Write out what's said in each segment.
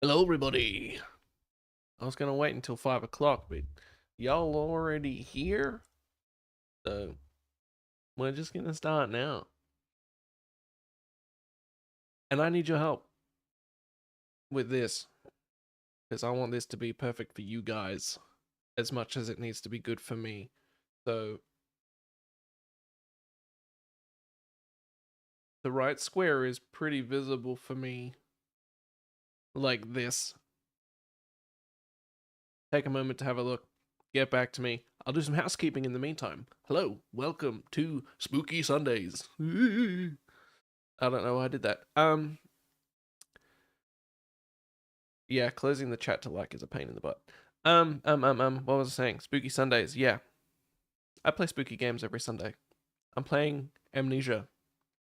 Hello, everybody. I was gonna wait until 5 o'clock, but y'all already here, so we're just gonna start now. And I need your help with this because I want this to be perfect for you guys as much as it needs to be good for me. So the right square is pretty visible for me, like this. Take a moment to have a look. Get back to me. I'll do some housekeeping in the meantime. Hello, welcome to Spooky Sundays. I don't know why I did that. Yeah, closing the chat to like is a pain in the butt. What was I saying? Spooky Sundays. Yeah, I play spooky games every Sunday. I'm playing Amnesia,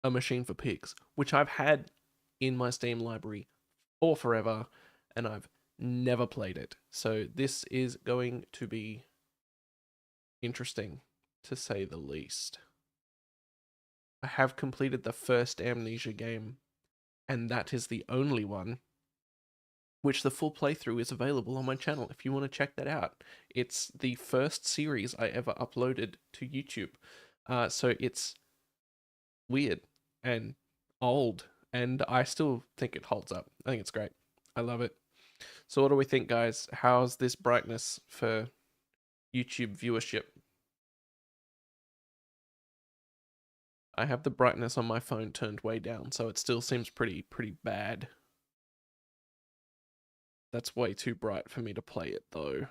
A Machine for Pigs, which I've had in my Steam library for forever, and I've never played it. So this is going to be interesting, to say the least. I have completed the first Amnesia game, and that is the only one which the full playthrough is available on my channel if you want to check that out. It's the first series I ever uploaded to YouTube. So it's weird and old, and I still think it holds up. I think it's great. I love it. So what do we think, guys? How's this brightness for YouTube viewership? I have the brightness on my phone turned way down, so it still seems pretty bad. That's way too bright for me to play it, though.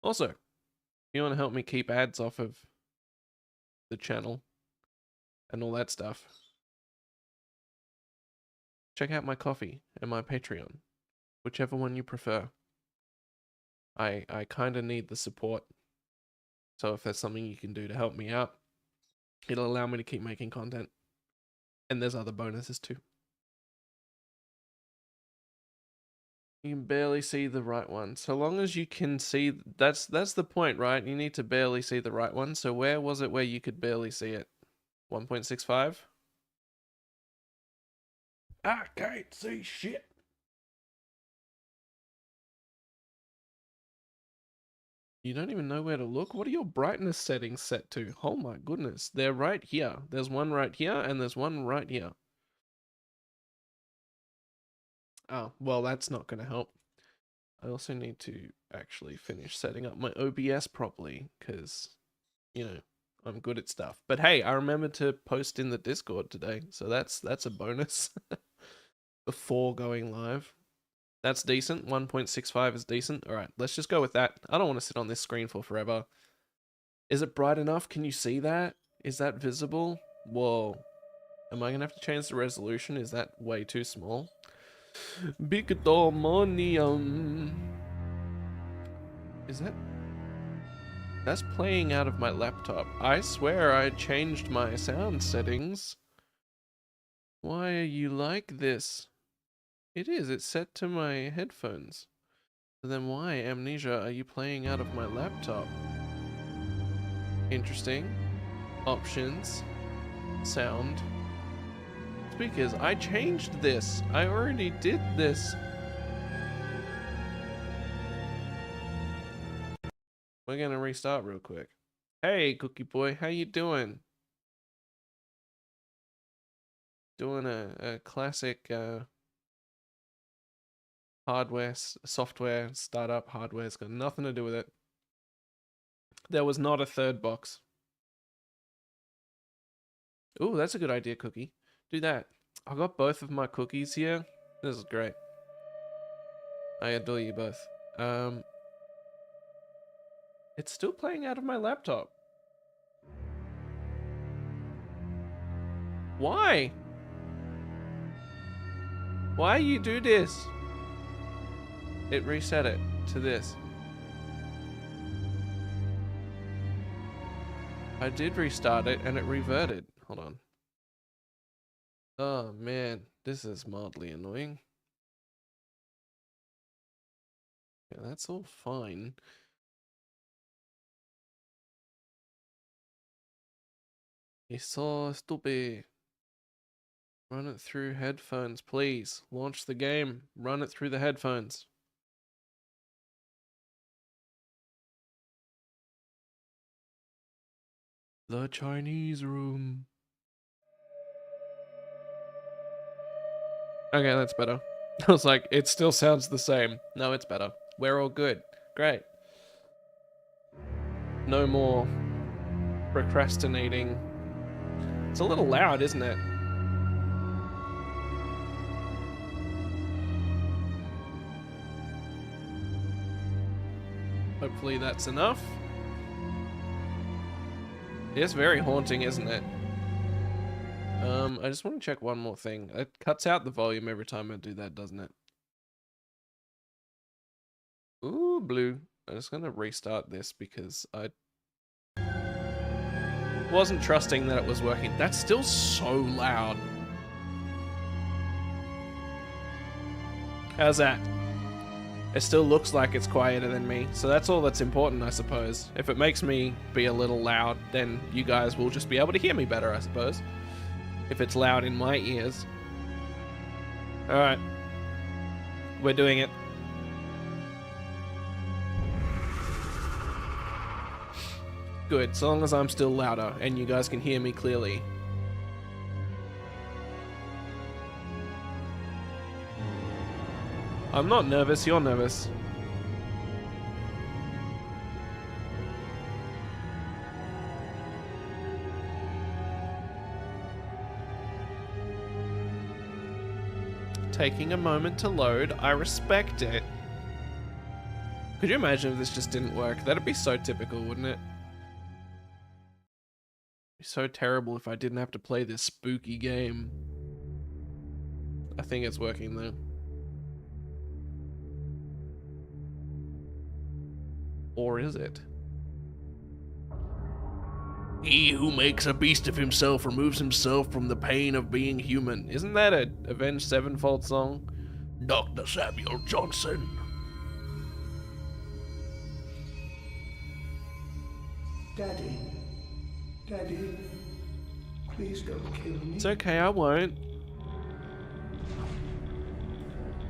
Also, if you want to help me keep ads off of the channel and all that stuff, check out my Coffee and my Patreon, whichever one you prefer. I kind of need the support, so if there's something you can do to help me out, it'll allow me to keep making content. And there's other bonuses too. You can barely see the right one. So long as you can see, that's the point, right? You need to barely see the right one. So where was it where you could barely see it? 1.65? I can't see shit. You don't even know where to look? What are your brightness settings set to? Oh my goodness. They're right here. There's one right here and there's one right here. Oh, well, that's not going to help. I also need to actually finish setting up my OBS properly because, you know, I'm good at stuff. But hey, I remembered to post in the Discord today, so that's a bonus before going live. That's decent. 1.65 is decent. All right, let's just go with that. I don't want to sit on this screen for forever. Is it bright enough? Can you see that? Is that visible? Whoa. Am I going to have to change the resolution? Is that way too small? Bigdomonium. Is that... That's playing out of my laptop. I swear I changed my sound settings. Why are you like this? It is. It's set to my headphones. So then why, Amnesia, are you playing out of my laptop? Interesting. Options. Sound. Speakers. I changed this. I already did this. We're gonna restart real quick. Hey, Cookie Boy, how you doing? Doing a classic hardware, software, startup hardware. It's got nothing to do with it. There was not a third box. Ooh, that's a good idea, Cookie. Do that. I got both of my cookies here. This is great. I adore you both. It's still playing out of my laptop. Why? Why you do this? It reset it to this. I did restart it and it reverted. Hold on. Oh man, this is mildly annoying. Yeah, that's all fine. It's so stupid. Run it through headphones, please. Launch the game. Run it through the headphones. The Chinese room. Okay, that's better. I was like, it still sounds the same. No, it's better. We're all good. Great. No more procrastinating. It's a little loud, isn't it? Hopefully that's enough. It's very haunting, isn't it? I just want to check one more thing. It cuts out the volume every time I do that, doesn't it? Ooh, blue. I'm just gonna restart this because I wasn't trusting that it was working. That's still so loud. How's that? It still looks like it's quieter than me, so that's all that's important, I suppose. If it makes me be a little loud, then you guys will just be able to hear me better, I suppose. If it's loud in my ears. Alright. We're doing it. Good, so long as I'm still louder and you guys can hear me clearly. I'm not nervous, you're nervous. Taking a moment to load, I respect it. Could you imagine if this just didn't work? That'd be so typical, wouldn't it? It'd be so terrible if I didn't have to play this spooky game. I think it's working though. Or is it? He who makes a beast of himself removes himself from the pain of being human. Isn't that a Avenged Sevenfold song? Dr. Samuel Johnson. Daddy. Daddy. Please don't kill me. It's okay, I won't.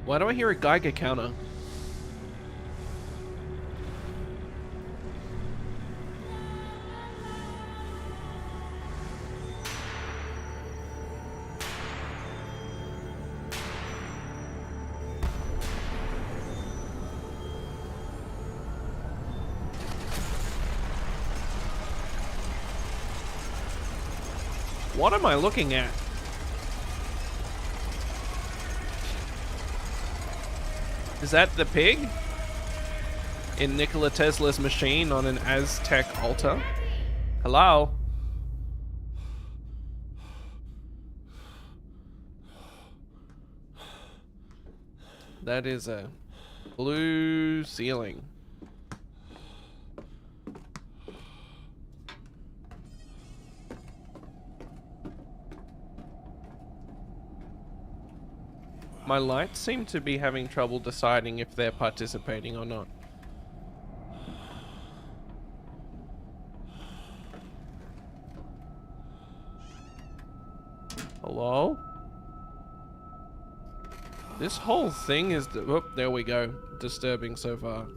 Why do I hear a Geiger counter? What am I looking at? Is that the pig? In Nikola Tesla's machine on an Aztec altar? Hello? That is a blue ceiling. My lights seem to be having trouble deciding if they're participating or not. Hello? This whole thing is... Oh, there we go. Disturbing so far.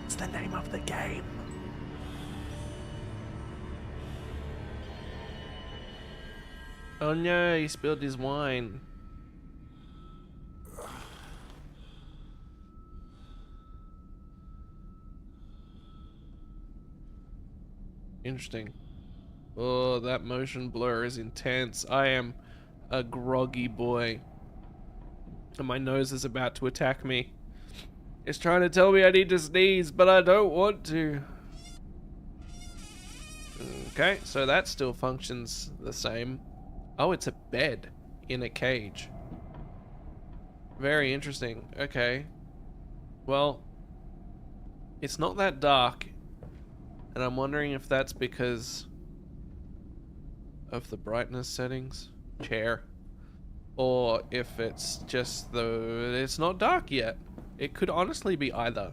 It's the name of the game. Oh no, he spilled his wine. Interesting. Oh, that motion blur is intense. I am a groggy boy. And my nose is about to attack me. It's trying to tell me I need to sneeze, but I don't want to. Okay, so that still functions the same. Oh, it's a bed in a cage. Very interesting. Okay. Well, it's not that dark. And I'm wondering if that's because of the brightness settings. Chair. Or if it's just it's not dark yet. It could honestly be either.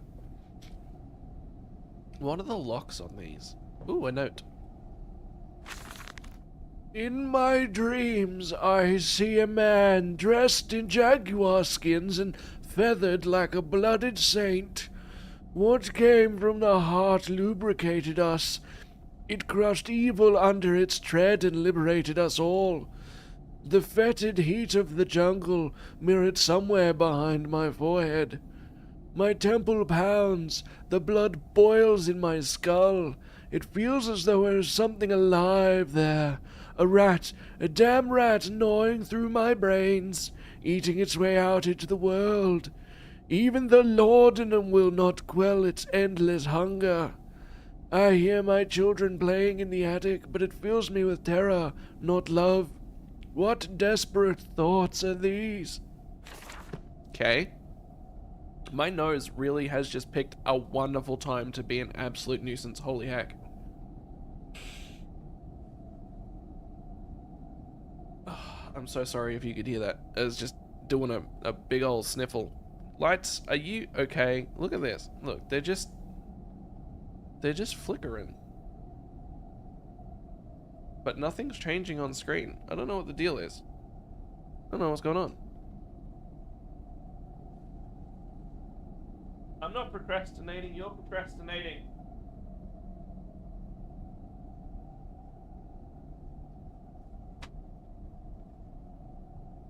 What are the locks on these? Ooh, a note. In my dreams, I see a man dressed in jaguar skins and feathered like a blooded saint. What came from the heart lubricated us. It crushed evil under its tread and liberated us all. The fetid heat of the jungle mirrored somewhere behind my forehead. My temple pounds, the blood boils in my skull. It feels as though there is something alive there. A rat, a damn rat gnawing through my brains, eating its way out into the world. Even the laudanum will not quell its endless hunger. I hear my children playing in the attic, but it fills me with terror, not love. What desperate thoughts are these? Okay. My nose really has just picked a wonderful time to be an absolute nuisance. Holy heck. I'm so sorry if you could hear that. I was just doing a big old sniffle. Lights, are you okay? Look at this. Look, they're just flickering. But nothing's changing on screen. I don't know what the deal is. I don't know what's going on. I'm not procrastinating, you're procrastinating.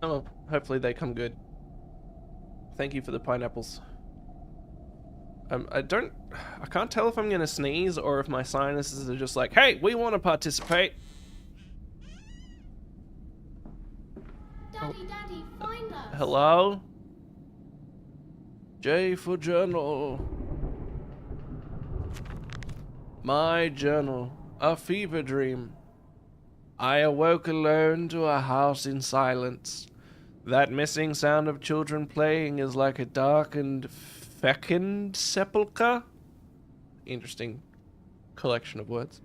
Oh, hopefully they come good. Thank you for the pineapples. I can't tell if I'm gonna sneeze or if my sinuses are just like, hey, we want to participate. Daddy, find us. Hello? J for journal. My journal. A fever dream. I awoke alone to a house in silence. That missing sound of children playing is like a dark and fecund sepulchre. Interesting collection of words.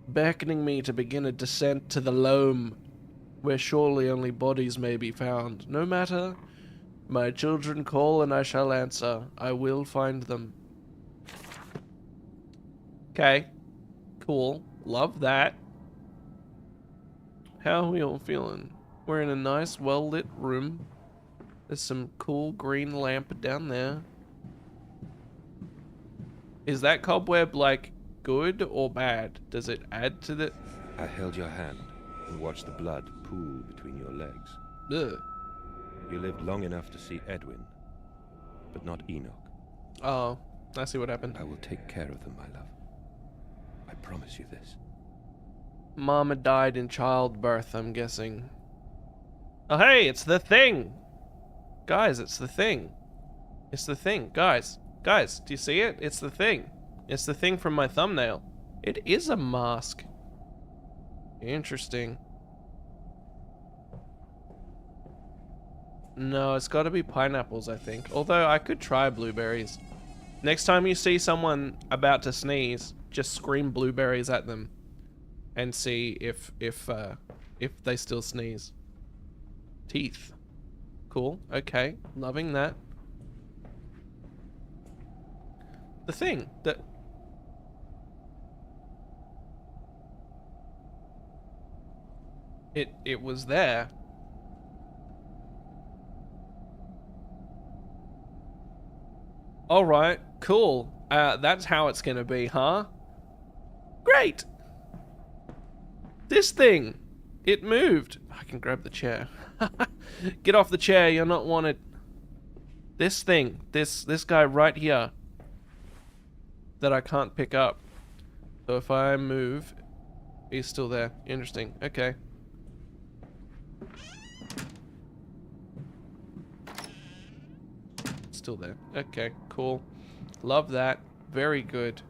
Beckoning me to begin a descent to the loam, where surely only bodies may be found. No matter. My children call and I shall answer. I will find them. Okay. Cool. Love that. How are we all feeling? We're in a nice, well-lit room. There's some cool green lamp down there. Is that cobweb, like, good or bad? Does it add to the... I held your hand and watched the blood pool between your legs. Ugh. You lived long enough to see Edwin, but not Enoch. Oh, I see what happened. I will take care of them, my love. I promise you this. Mama died in childbirth, I'm guessing. Oh, hey, it's the thing! Guys, it's the thing. It's the thing. Guys, do you see it? It's the thing. It's the thing from my thumbnail. It is a mask. Interesting. No, it's got to be pineapples, I think. Although, I could try blueberries. Next time you see someone about to sneeze, just scream blueberries at them. And see if they still sneeze. Teeth. Cool. Okay. Loving that. The thing that... It was there. Alright. Cool. That's how it's gonna be, huh? Great! This thing! It moved. I can grab the chair. Get off the chair, you're not wanted. This thing. This guy right here. That I can't pick up. So if I move, he's still there. Interesting. Okay. Still there. Okay, cool. Love that. Very good.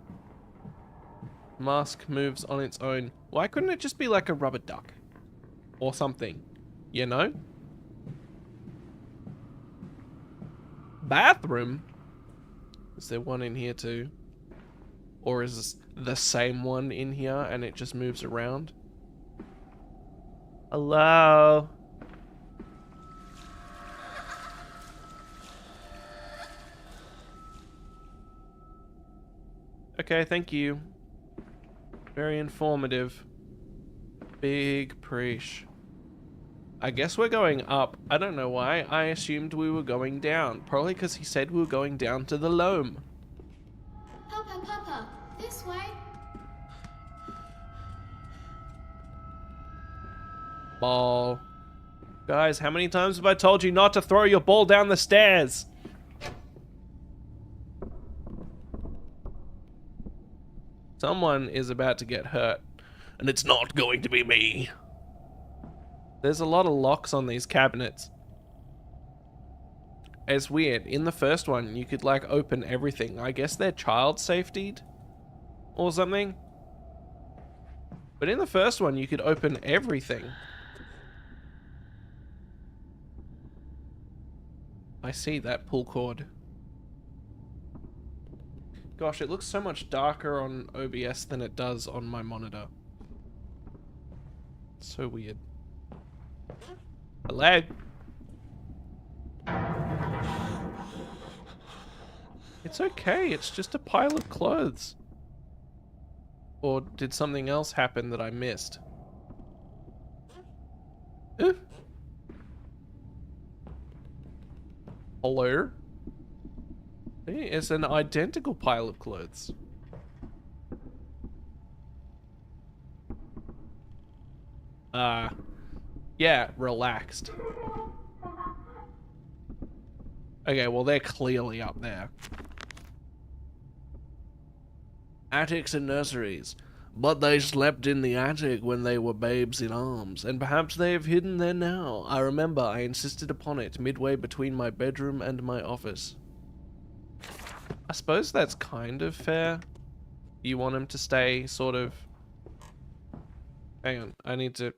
Mask moves on its own. Why couldn't it just be like a rubber duck? Or something. You know? Bathroom? Is there one in here too? Or is this the same one in here and it just moves around? Hello? Okay, thank you. Very informative. Big preach. I guess we're going up. I don't know why. I assumed we were going down. Probably because he said we were going down to the loam. Papa, Papa, this way. Ball. Guys, how many times have I told you not to throw your ball down the stairs? Someone is about to get hurt. And it's not going to be me. There's a lot of locks on these cabinets. It's weird. In the first one, you could like open everything. I guess they're child safetied or something. But in the first one, you could open everything. I see that pull cord. Gosh, it looks so much darker on OBS than it does on my monitor. So weird. Hello? It's okay, it's just a pile of clothes. Or did something else happen that I missed? Hello? Hey, it's an identical pile of clothes. Yeah, relaxed. Okay, well, they're clearly up there. Attics and nurseries. But they slept in the attic when they were babes in arms, and perhaps they have hidden there now. I remember I insisted upon it midway between my bedroom and my office. I suppose that's kind of fair. You want him to stay sort of... Hang on, I need to...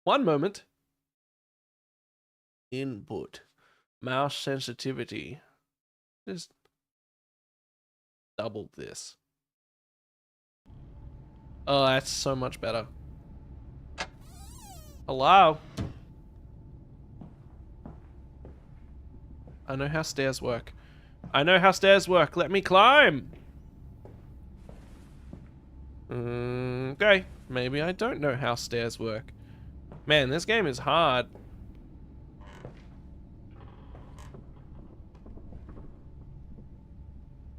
One moment. Input. Mouse sensitivity. Just doubled this. Oh, that's so much better. Hello? I know how stairs work. I know how stairs work. Let me climb! Okay. Maybe I don't know how stairs work. Man, this game is hard.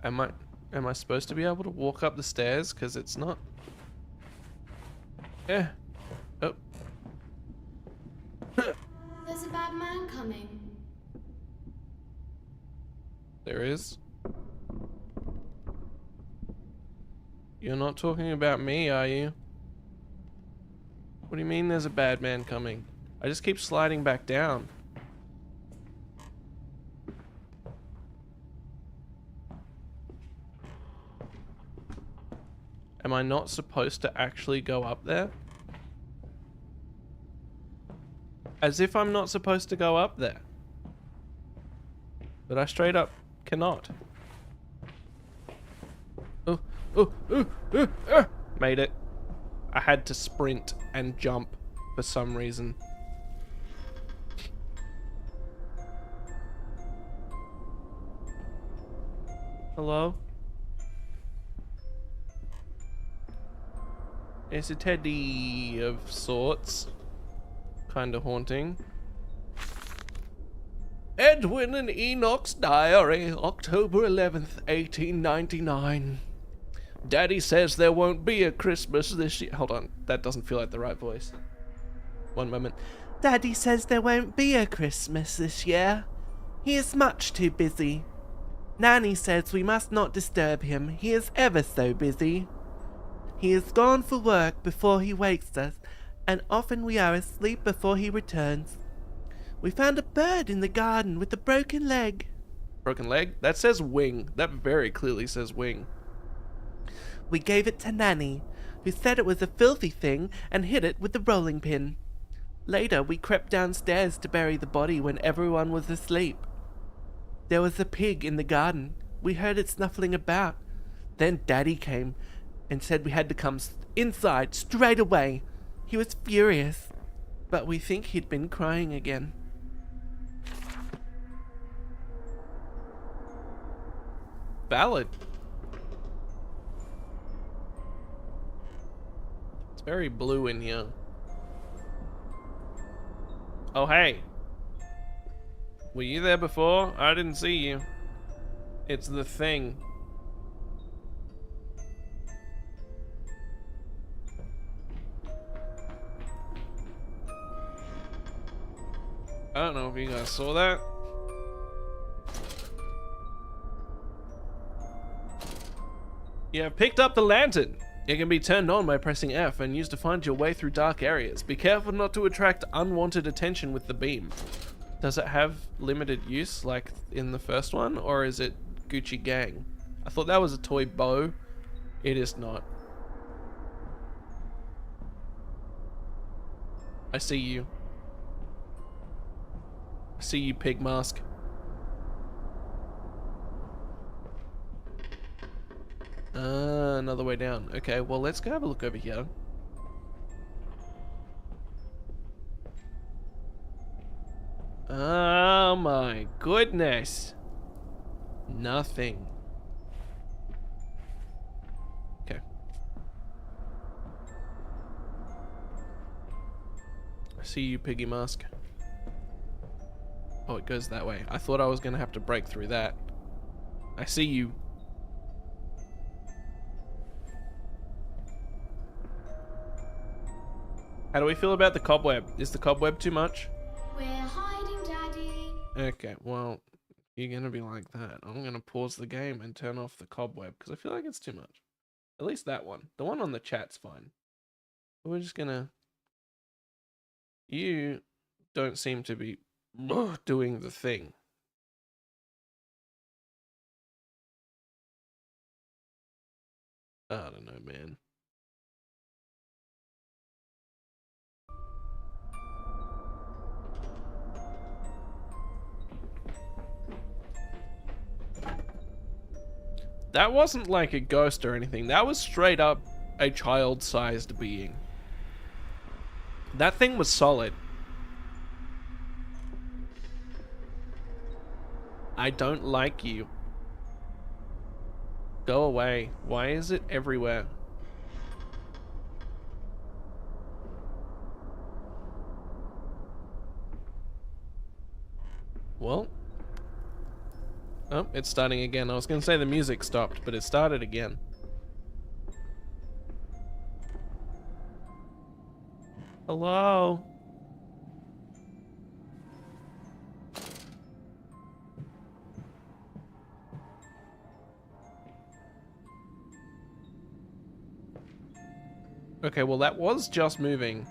Am I supposed to be able to walk up the stairs? Because it's not... Yeah. Oh. There's a bad man coming. There is? You're not talking about me, are you? What do you mean there's a bad man coming? I just keep sliding back down. Am I not supposed to actually go up there? As if I'm not supposed to go up there. But I straight up cannot. Made it. I had to sprint and jump for some reason. Hello? It's a teddy of sorts. Kinda haunting. Edwin and Enoch's diary, October 11th, 1899. Daddy says there won't be a Christmas this year. Hold on, that doesn't feel like the right voice. One moment. Daddy says there won't be a Christmas this year. He is much too busy. Nanny says we must not disturb him. He is ever so busy. He is gone for work before he wakes us, and often we are asleep before he returns. We found a bird in the garden with a broken leg. Broken leg? That says wing. That very clearly says wing. We gave it to Nanny, who said it was a filthy thing and hid it with the rolling pin. Later, we crept downstairs to bury the body when everyone was asleep. There was a pig in the garden. We heard it snuffling about. Then Daddy came and said we had to come inside straight away. He was furious, but we think he'd been crying again. Valid. Very blue in here. Oh, hey. Were you there before? I didn't see you. It's the thing. I don't know if you guys saw that. You have picked up the lantern. It can be turned on by pressing F and used to find your way through dark areas. Be careful not to attract unwanted attention with the beam. Does it have limited use like in the first one, or is it Gucci Gang? I thought that was a toy bow. It is not. I see you. I see you, pig mask. Another way down. Okay, well, let's go have a look over here. Oh my goodness. Nothing. Okay. I see you, piggy mask. Oh, it goes that way. I thought I was gonna have to break through that. I see you. How do we feel about the cobweb? Is the cobweb too much? We're hiding, Daddy. Okay, well, you're gonna be like that. I'm gonna pause the game and turn off the cobweb because I feel like it's too much. At least that one. The one on the chat's fine. But we're just gonna... You don't seem to be doing the thing. I don't know, man. That wasn't like a ghost or anything. That was straight up a child-sized being. That thing was solid. I don't like you. Go away. Why is it everywhere? Well. Oh, it's starting again. I was going to say the music stopped, but it started again. Hello? Okay, well that was just moving.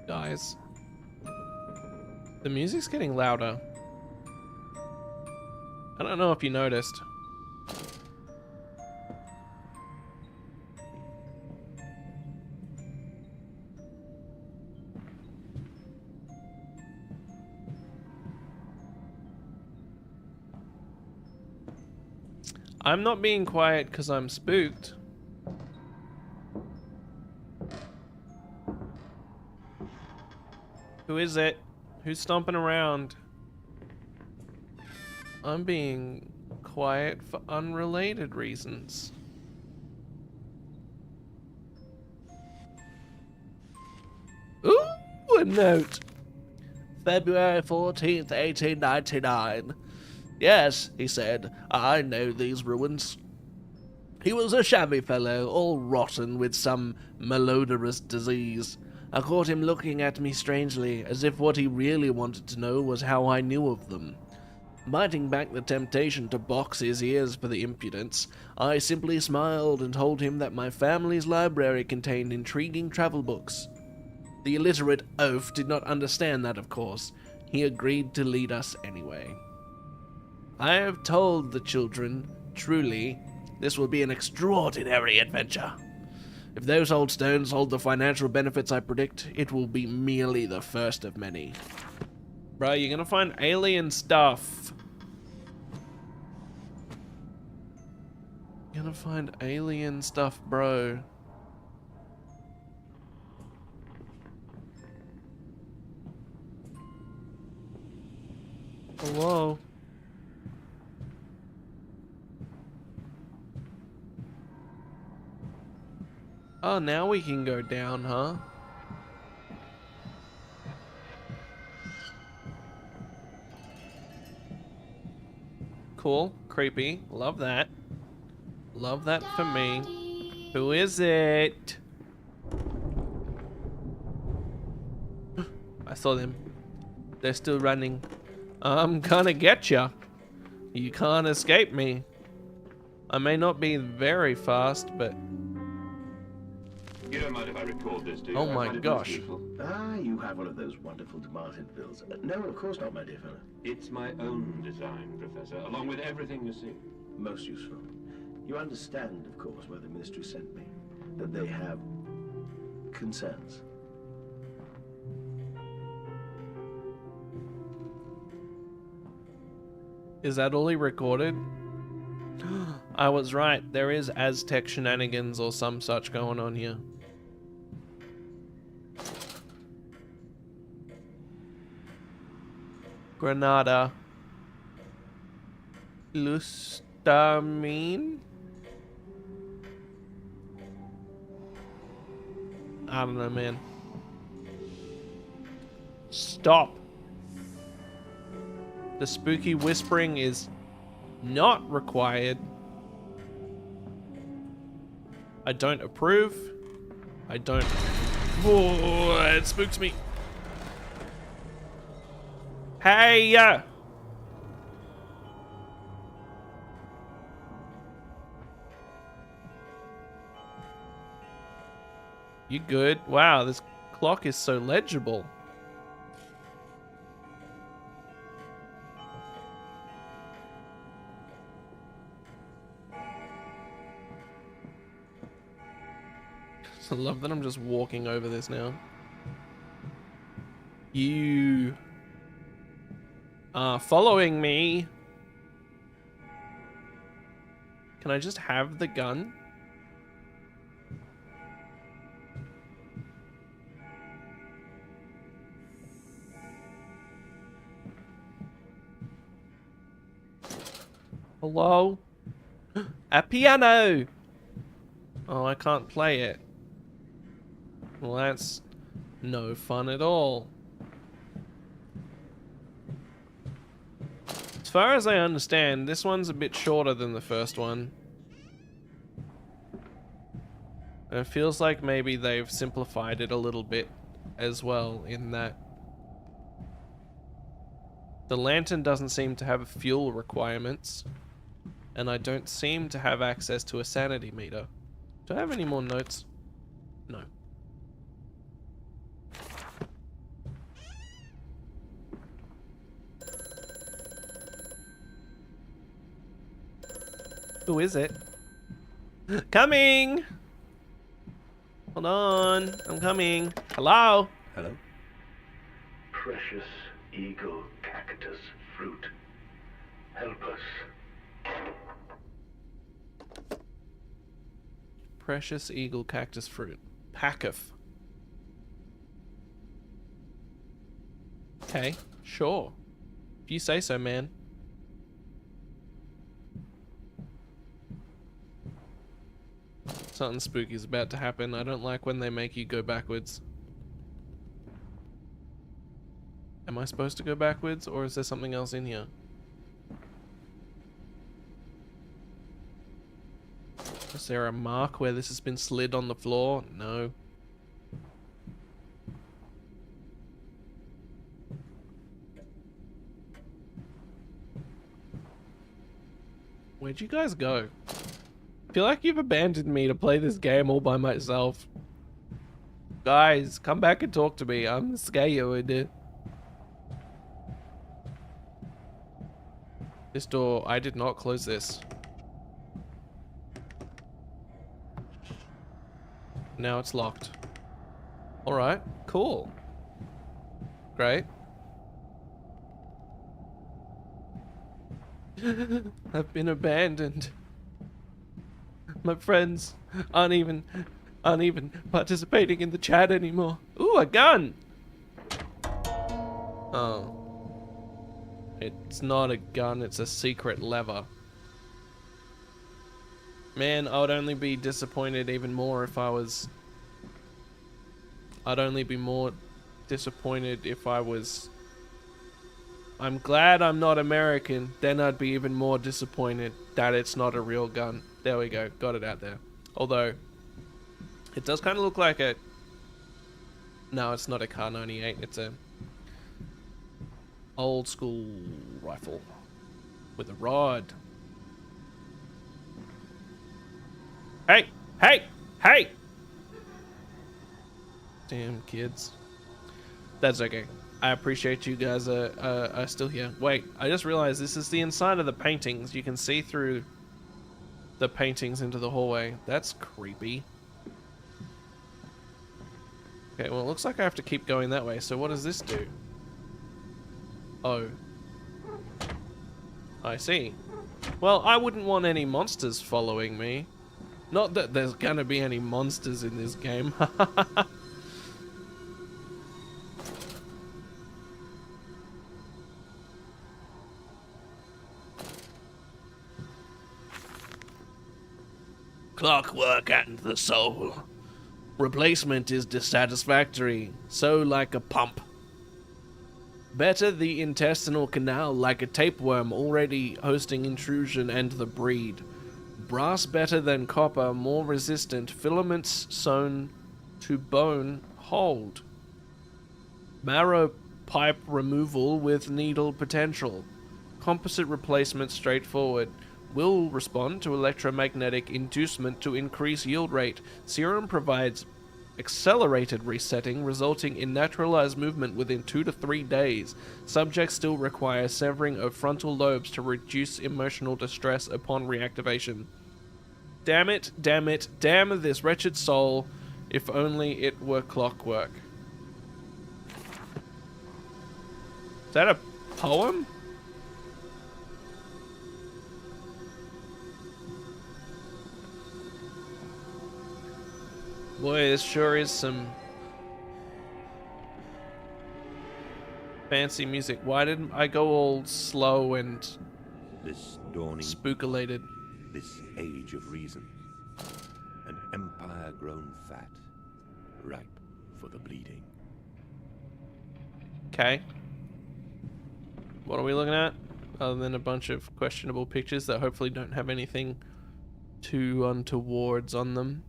Guys. The music's getting louder. I don't know if you noticed. I'm not being quiet because I'm spooked. Who is it? Who's stomping around? I'm being quiet for unrelated reasons. Ooh, a note. February 14th, 1899. Yes, he said, I know these ruins. He was a shabby fellow, all rotten with some malodorous disease. I caught him looking at me strangely, as if what he really wanted to know was how I knew of them. Biting back the temptation to box his ears for the impudence, I simply smiled and told him that my family's library contained intriguing travel books. The illiterate oaf did not understand that, of course. He agreed to lead us anyway. I have told the children, truly, this will be an extraordinary adventure. If those old stones hold the financial benefits I predict, it will be merely the first of many. Bro, you're gonna find alien stuff. You're gonna find alien stuff, bro. Hello? Oh, now we can go down, huh? Cool. Creepy. Love that. Love that for me. Daddy. Who is it? I saw them. They're still running. I'm gonna get ya. You can't escape me. I may not be very fast, but... You don't mind if I record this, do you? Oh I my find it most gosh. useful. Ah, you have one of those wonderful demarted bills. No, of course not, my dear fellow. It's my own design, Professor, along with everything you see. Most useful. You understand, of course, why the ministry sent me. That they have concerns. Is that all he recorded? I was right. There is Aztec shenanigans or some such going on here. Granada. Lustamine? I don't know, man. Stop. The spooky whispering is not required. I don't approve. I don't... Whoa, it spooks me. Hey! You good? Wow, this clock is so legible. I love that I'm just walking over this now. You are following me. Can I just have the gun? Hello? A piano! Oh, I can't play it. Well, that's no fun at all. As far as I understand, this one's a bit shorter than the first one. And it feels like maybe they've simplified it a little bit as well in that the lantern doesn't seem to have fuel requirements, and I don't seem to have access to a sanity meter. Do I have any more notes? No. Who is it? Coming! Hold on, I'm coming. Hello? Hello? Precious eagle cactus fruit. Help us. Precious eagle cactus fruit. Packeth. Okay, sure. If you say so, man. Something spooky is about to happen. I don't like when they make you go backwards. Am I supposed to go backwards, or is there something else in here? Is there a mark where this has been slid on the floor? No. Where'd you guys go? I feel like you've abandoned me to play this game all by myself. Guys, come back and talk to me. I'm scared. This door, I did not close this. Now it's locked. Alright, cool. Great. I've been abandoned. My friends aren't even participating in the chat anymore. Ooh, a gun! Oh. It's not a gun, it's a secret lever. Man, I would only be disappointed even more if I was I'd only be more disappointed if I was... I'm glad I'm not American. Then I'd be even more disappointed that it's not a real gun. There we go. Got it out there. Although, it does kind of look like a... No, it's not a Kar 98. It's a old school rifle with a rod. Hey! Hey! Hey! Damn kids. That's okay. I appreciate you guys are still here. Wait, I just realized this is the inside of the paintings. You can see through the paintings into the hallway. That's creepy. Okay, well, it looks like I have to keep going that way. So what does this do? Oh. I see. Well, I wouldn't want any monsters following me. Not that there's gonna be any monsters in this game. Clockwork and the soul. Replacement is dissatisfactory, so like a pump. Better the intestinal canal like a tapeworm already hosting intrusion and the breed. Brass better than copper, more resistant, filaments sewn to bone hold. Marrow pipe removal with needle potential. Composite replacement straightforward. Will respond to electromagnetic inducement to increase yield rate. Serum provides accelerated resetting, resulting in naturalized movement within 2 to 3 days. Subjects still require severing of frontal lobes to reduce emotional distress upon reactivation. Damn it, damn it, damn this wretched soul. If only it were clockwork. Is that a poem? Boy, this sure is some fancy music. Why didn't I go all slow and This dawning, spookulated? this age of reason. An empire grown fat, ripe for the bleeding. Okay. What are we looking at? Other than a bunch of questionable pictures that hopefully don't have anything too untowards on them.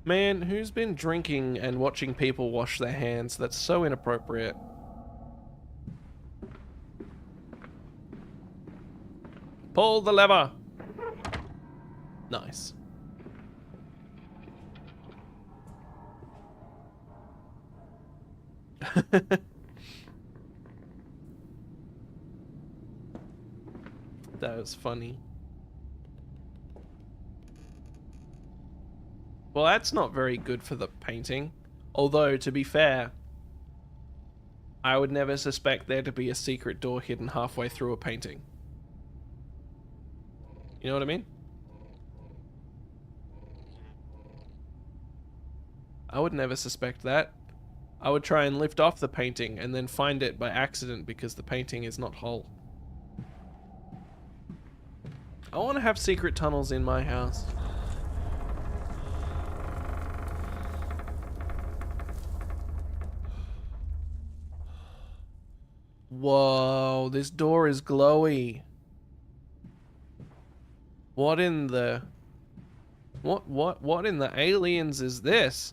Man, who's been drinking and watching people wash their hands? That's so inappropriate. Pull the lever! Nice. That was funny. Well, that's not very good for the painting. Although, to be fair, I would never suspect there to be a secret door hidden halfway through a painting. You know what I mean? I would never suspect that. I would try and lift off the painting and then find it by accident because the painting is not whole. I want to have secret tunnels in my house. Whoa, this door is glowy. What in the... What in the aliens is this?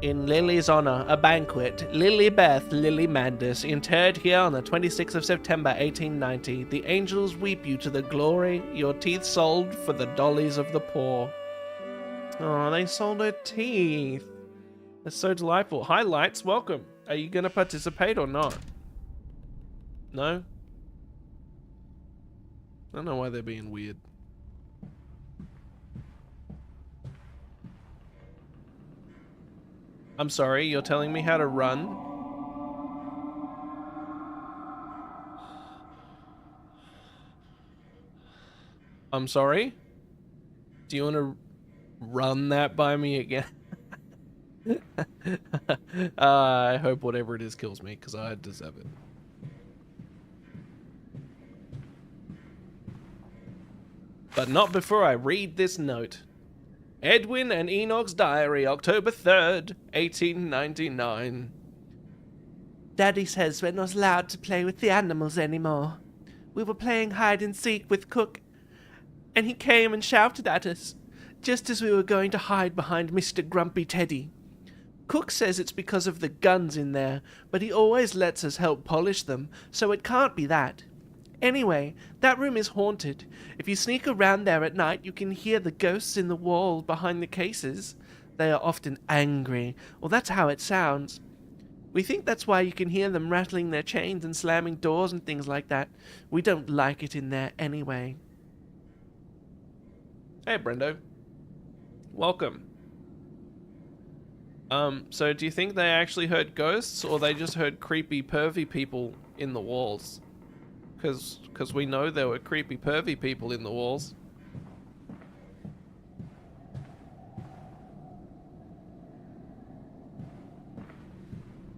In Lily's honor, a banquet. Lily Beth, Lily Mandus, interred here on the 26th of September, 1890. The angels weep you to the glory, your teeth sold for the dollies of the poor. Oh, they sold her teeth. That's so delightful. Hi, Lights, welcome. Are you going to participate or not? No? I don't know why they're being weird. I'm sorry, you're telling me how to run? I'm sorry? Do you want to run that by me again? I hope whatever it is kills me, because I deserve it. But not before I read this note. Edwin and Enoch's Diary, October 3rd, 1899. Daddy says we're not allowed to play with the animals anymore. We were playing hide and seek with Cook, and he came and shouted at us, just as we were going to hide behind Mr. Grumpy Teddy. Cook says it's because of the guns in there, but he always lets us help polish them, so it can't be that. Anyway, that room is haunted. If you sneak around there at night, you can hear the ghosts in the wall behind the cases. They are often angry, or that's how it sounds. We think that's why you can hear them rattling their chains and slamming doors and things like that. We don't like it in there anyway. Hey, Brendo. Welcome. So do you think they actually heard ghosts, or they just heard creepy, pervy people in the walls? Because we know there were creepy, pervy people in the walls.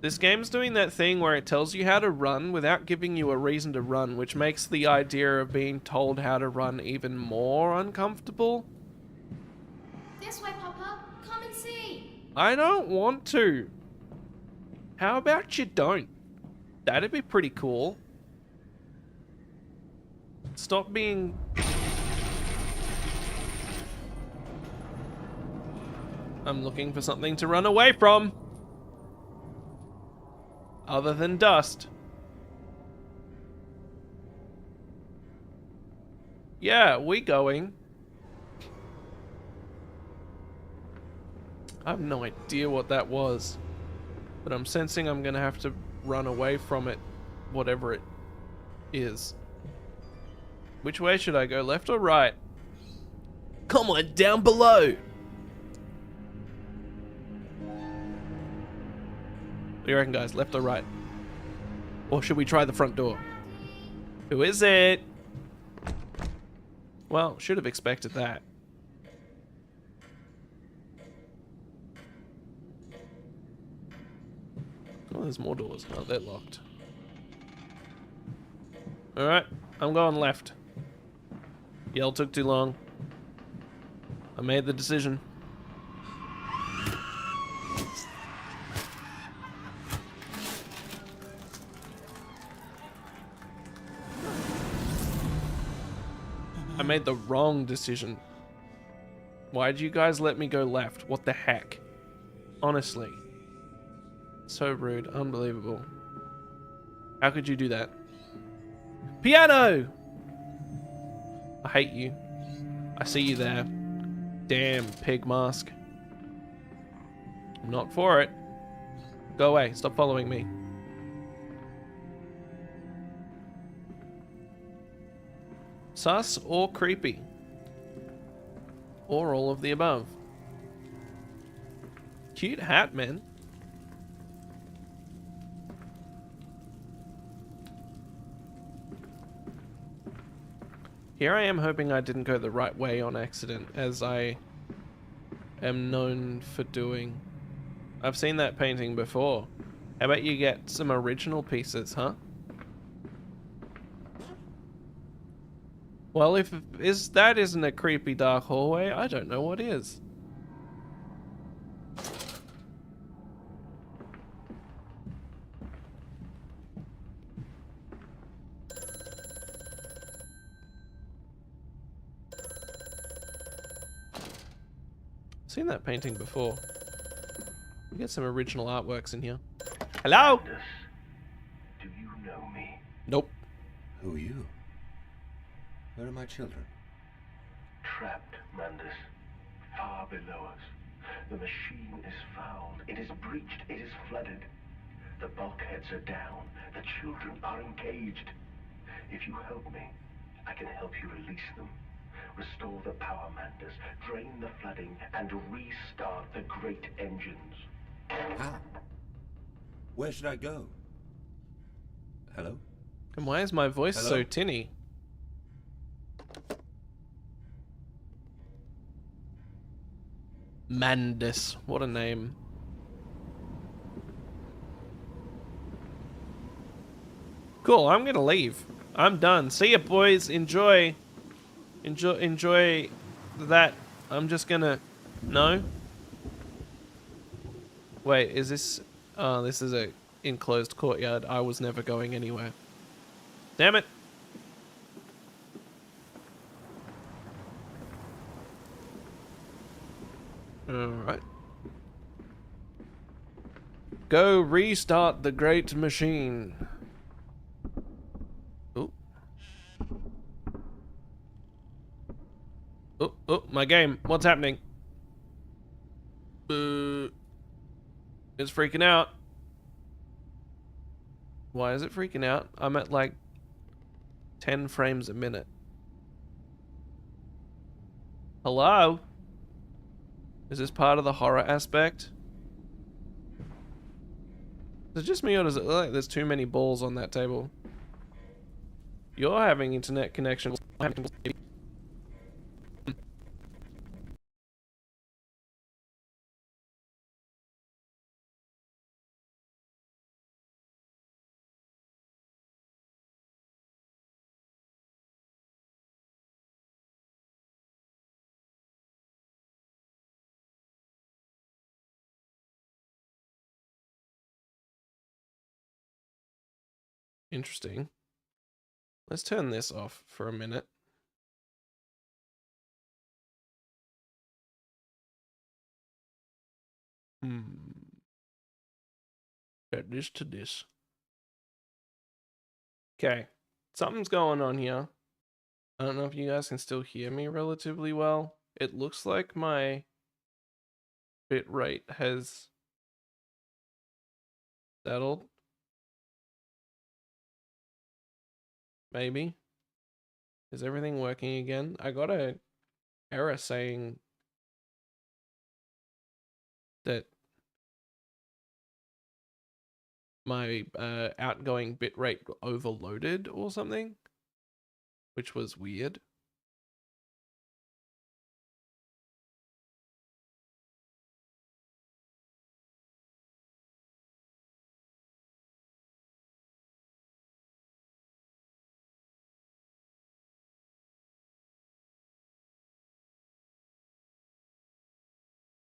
This game's doing that thing where it tells you how to run without giving you a reason to run, which makes the idea of being told how to run even more uncomfortable. This way, Papa. Come and see. I don't want to. How about you don't? That'd be pretty cool. Stop being... I'm looking for something to run away from. Other than dust. Yeah, we going. I have no idea what that was. But I'm sensing I'm gonna have to run away from it. Whatever it is. Which way should I go? Left or right? Comment down below! What do you reckon, guys? Left or right? Or should we try the front door? Who is it? Well, should have expected that. Oh, there's more doors. Oh, they're locked. Alright, I'm going left. Yell took too long. I made the decision. I made the wrong decision. Why'd you guys let me go left? What the heck? Honestly. So rude. Unbelievable. How could you do that? Piano! I hate you. I see you there. Damn, pig mask. I'm not for it. Go away. Stop following me. Sus or creepy? Or all of the above? Cute hat, man. Here I am hoping I didn't go the right way on accident, as I am known for doing. I've seen that painting before. How about you get some original pieces, huh? Well, if that isn't a creepy dark hallway, I don't know what is. Seen that painting before. We get some original artworks in here. Hello? Do you know me? Nope. Who are you? Where are my children? Trapped, Mandus. Far below us. The machine is fouled. It is breached. It is flooded. The bulkheads are down. The children are engaged. If you help me, I can help you release them. Restore the power, Mandus. Drain the flooding and restart the great engines. How? Where should I go? Hello? And why is my voice Hello? so tinny? Mandus. What a name. Cool, I'm gonna leave. I'm done. See ya, boys. Enjoy that. I'm just gonna No? Wait, is this... Oh, this is a enclosed courtyard. I was never going anywhere. Damn it! Alright. Go restart the great machine. Oh. Oh, my game. What's happening? It's freaking out. Why is it freaking out? I'm at like 10 frames a minute. Hello? Is this part of the horror aspect? Is it just me or does it look like there's too many balls on that table? You're having internet connection. Interesting. Let's turn this off for a minute. Add this to this. Okay. Something's going on here. I don't know if you guys can still hear me relatively well. It looks like my bit rate has settled. Maybe. Is everything working again? I got a error saying that my outgoing bitrate overloaded or something, which was weird.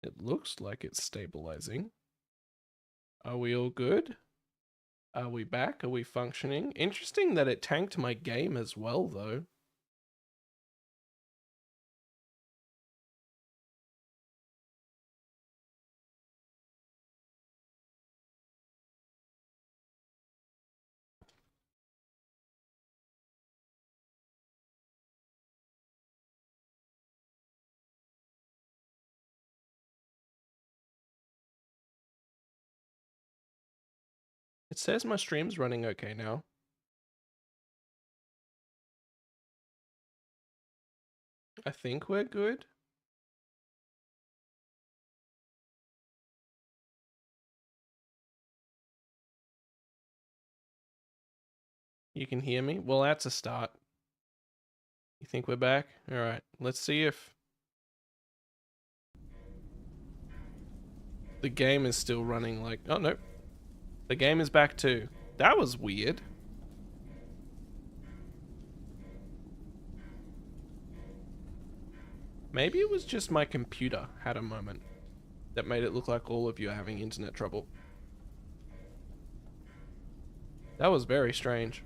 It looks like it's stabilizing. Are we all good? Are we back? Are we functioning? Interesting that it tanked my game as well, though. It says my stream's running okay now. I think we're good. You can hear me? Well, that's a start. You think we're back? All right, let's see if the game is still running like... Oh, no. The game is back too. That was weird. Maybe it was just my computer had a moment that made it look like all of you are having internet trouble. That was very strange.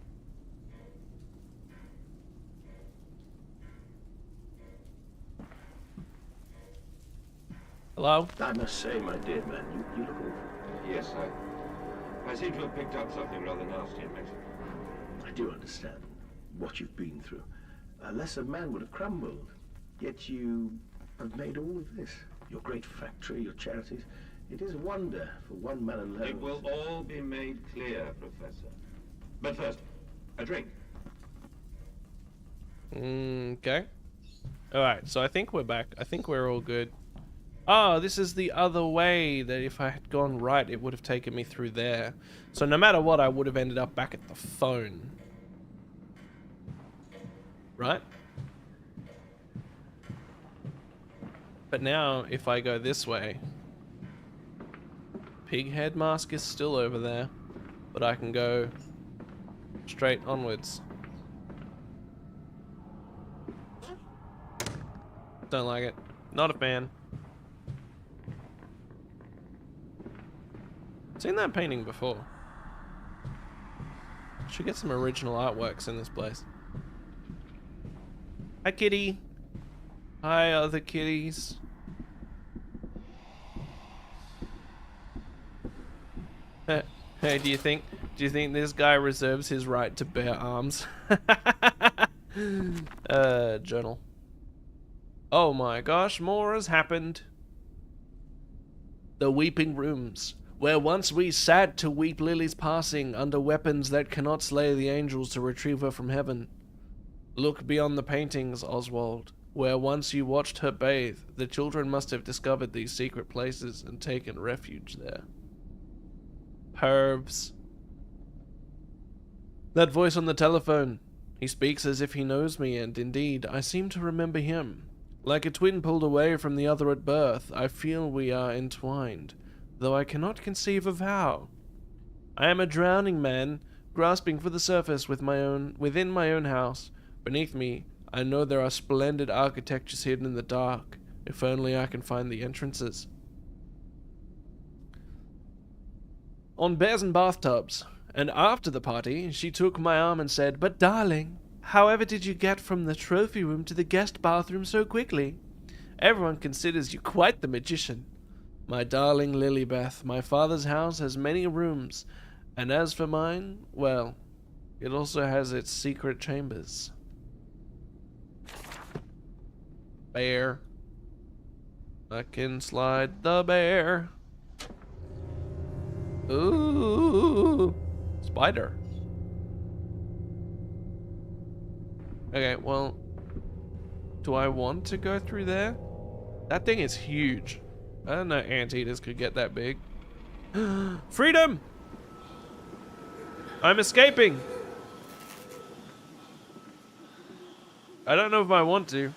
Hello? I must say, my dear man, you look awful. Yes, I seem to have picked up something rather nasty in Mexico. I do understand what you've been through. A lesser man would have crumbled. Yet you have made all of this. Your great factory, your charities. It is a wonder for one man alone. It will all be made clear, Professor. But first, a drink. Okay. Alright, so I think we're back. I think we're all good. Oh, this is the other way that if I had gone right, it would have taken me through there. So no matter what, I would have ended up back at the phone. Right? But now, if I go this way, pig head mask is still over there, but I can go straight onwards. Don't like it. Not a fan. Seen that painting before. Should get some original artworks in this place. Hi, kitty. Hi, other kitties. Hey, do you think this guy reserves his right to bear arms? Journal. Oh my gosh, more has happened. The weeping rooms, where once we sat to weep Lily's passing under weapons that cannot slay the angels to retrieve her from heaven. Look beyond the paintings, Oswald, where once you watched her bathe. The children must have discovered these secret places and taken refuge there. Pervs. That voice on the telephone. He speaks as if he knows me, and indeed, I seem to remember him. Like a twin pulled away from the other at birth, I feel we are entwined, though I cannot conceive of how. I am a drowning man, grasping for the surface within my own house. Beneath me, I know there are splendid architectures hidden in the dark, if only I can find the entrances. On bears and bathtubs, and after the party, she took my arm and said, "But darling, however did you get from the trophy room to the guest bathroom so quickly? Everyone considers you quite the magician. My darling Lilybeth, my father's house has many rooms, and as for mine, well, it also has its secret chambers." Bear. I can slide the bear. Ooh. Spider. Okay, well, do I want to go through there? That thing is huge. I don't know anteaters could get that big. Freedom! I'm escaping! I don't know if I want to.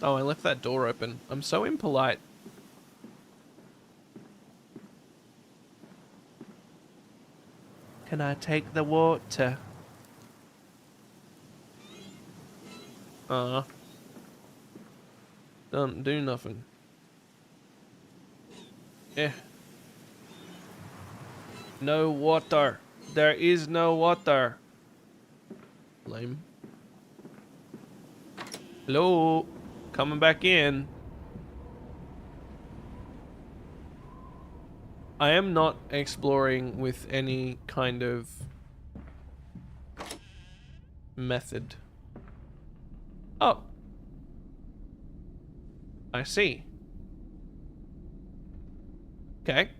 Oh, I left that door open. I'm so impolite. Can I take the water? Don't do nothing. No water. There is no water. Lame. Hello? Coming back in. I am not exploring with any kind of method. Oh. I see. Okay.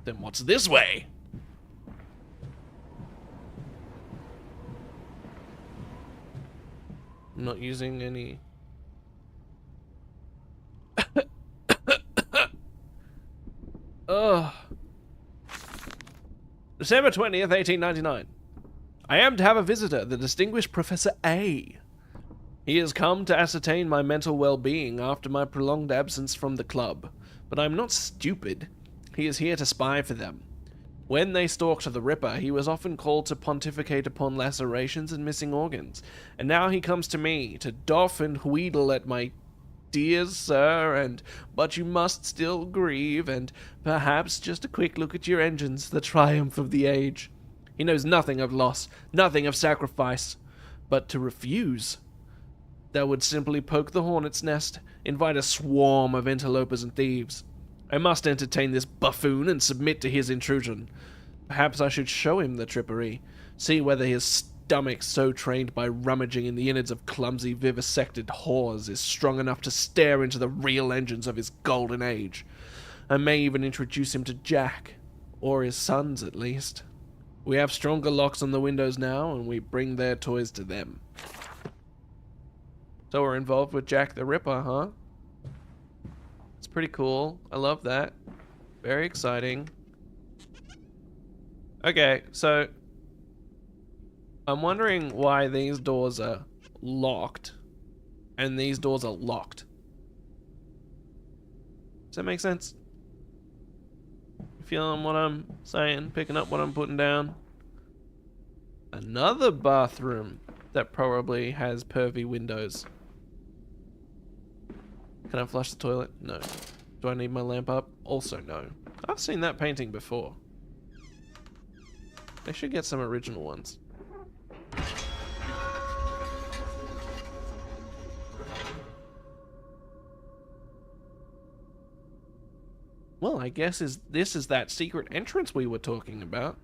Then what's this way? I'm not using any... Ugh. December 20th, 1899. I am to have a visitor, the distinguished Professor A. He has come to ascertain my mental well-being after my prolonged absence from the club. But I'm not stupid. He is here to spy for them. When they stalked the Ripper, he was often called to pontificate upon lacerations and missing organs. And now he comes to me, to doff and wheedle at my dears, sir, but you must still grieve, and perhaps just a quick look at your engines, the triumph of the age. He knows nothing of loss, nothing of sacrifice, but to refuse, that would simply poke the hornet's nest, invite a swarm of interlopers and thieves. I must entertain this buffoon and submit to his intrusion. Perhaps I should show him the trippery, see whether his stomach, so trained by rummaging in the innards of clumsy vivisected whores, is strong enough to stare into the real engines of his golden age. I may even introduce him to Jack, or his sons at least. We have stronger locks on the windows now, and we bring their toys to them. So we're involved with Jack the Ripper, huh? It's pretty cool. I love that. Very exciting. Okay, so I'm wondering why these doors are locked and these doors are locked. Does that make sense? Feeling what I'm saying? Picking up what I'm putting down? Another bathroom that probably has pervy windows. Can I flush the toilet? No. Do I need my lamp up? Also no. I've seen that painting before. They should get some original ones. Well, I guess this is that secret entrance we were talking about.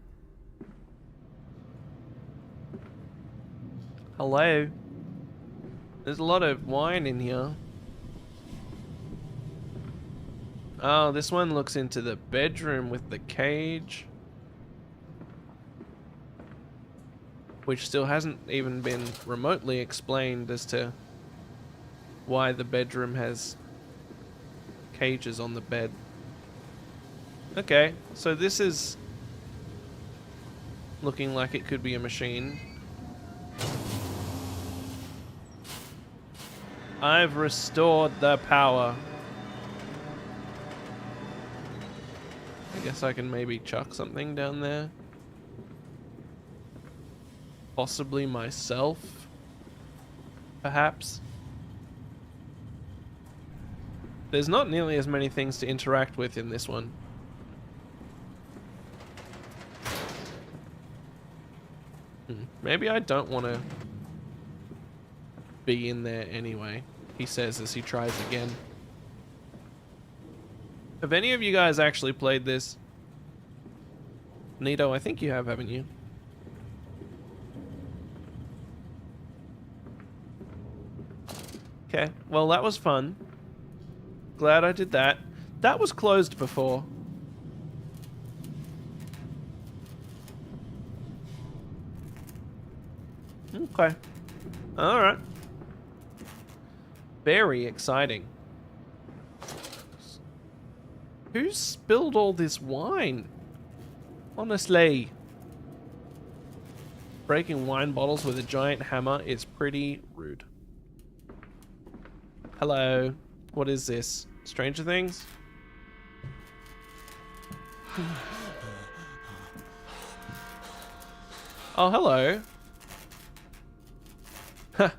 Hello? There's a lot of wine in here. Oh, this one looks into the bedroom with the cage. Which still hasn't even been remotely explained as to why the bedroom has cages on the bed. Okay, so this is looking like it could be a machine. I've restored the power. I guess I can maybe chuck something down there. Possibly myself. Perhaps. There's not nearly as many things to interact with in this one. Maybe I don't want to be in there anyway, he says as he tries again. Have any of you guys actually played this? Nito, I think you have, haven't you? Okay, well that was fun. Glad I did that. That was closed before. Okay. Alright. Very exciting. Who spilled all this wine? Honestly. Breaking wine bottles with a giant hammer is pretty rude. Hello. What is this? Stranger Things? Oh, hello. Ha!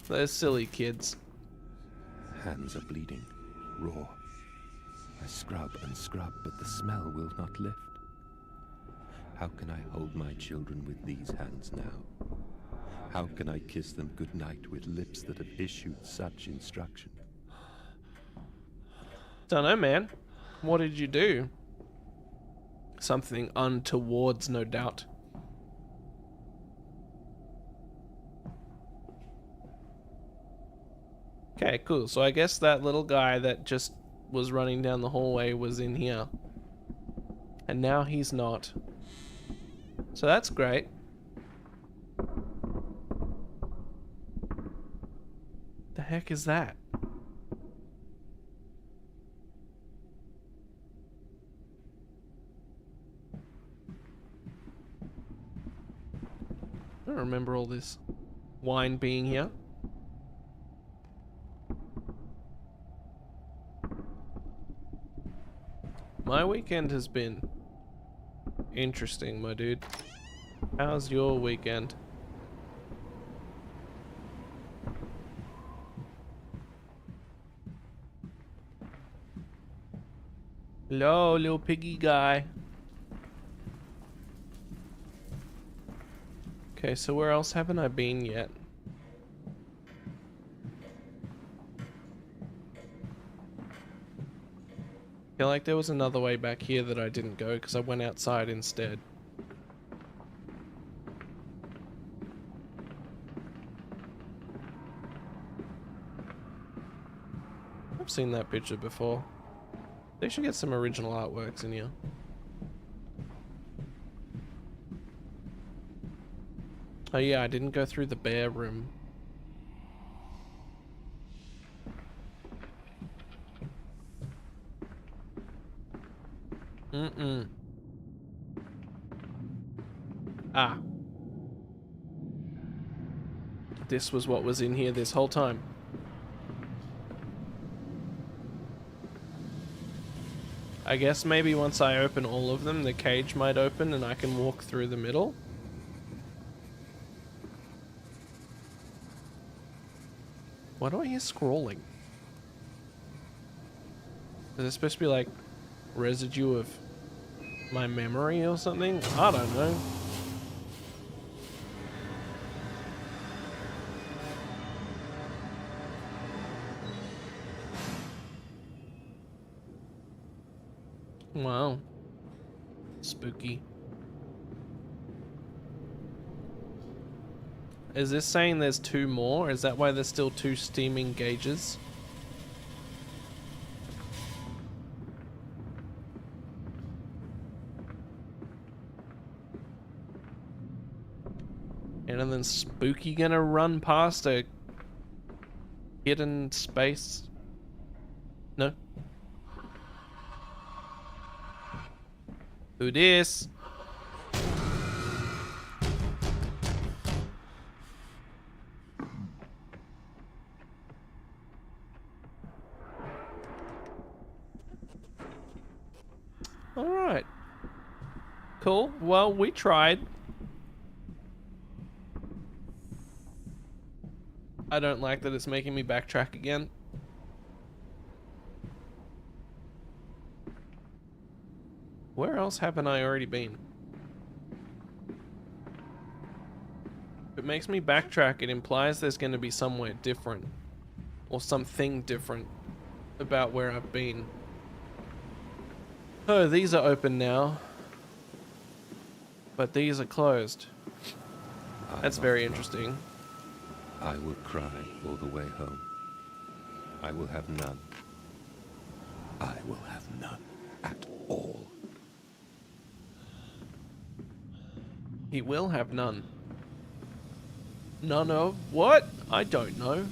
Those silly kids. Hands are bleeding, raw. I scrub and scrub, but the smell will not lift. How can I hold my children with these hands now? How can I kiss them goodnight with lips that have issued such instruction? Dunno, man. What did you do? Something untowards, no doubt. Okay, cool. So I guess that little guy that just was running down the hallway was in here. And now he's not. So that's great. The heck is that? I don't remember all this wine being here. My weekend has been interesting, my dude. How's your weekend? Hello, little piggy guy. Okay, so where else haven't I been yet? I feel like there was another way back here that I didn't go because I went outside instead. I've seen that picture before. They should get some original artworks in here. Oh yeah, I didn't go through the bear room. Ah. This was what was in here this whole time. I guess maybe once I open all of them, the cage might open and I can walk through the middle. Why do I hear scrawling? Is it supposed to be like residue of my memory or something? I don't know. Wow. Spooky. Is this saying there's 2 more? Is that why there's still 2 steaming gauges? And then Spooky gonna run past a hidden space? No? Who this? Alright. Cool. Well, we tried. I don't like that it's making me backtrack again. Where else haven't I already been? If it makes me backtrack, it implies there's going to be somewhere different. Or something different about where I've been. Oh, these are open now. But these are closed. That's very interesting. I will cry all the way home. I will have none. I will have none at all. He will have none. None of what? I don't know.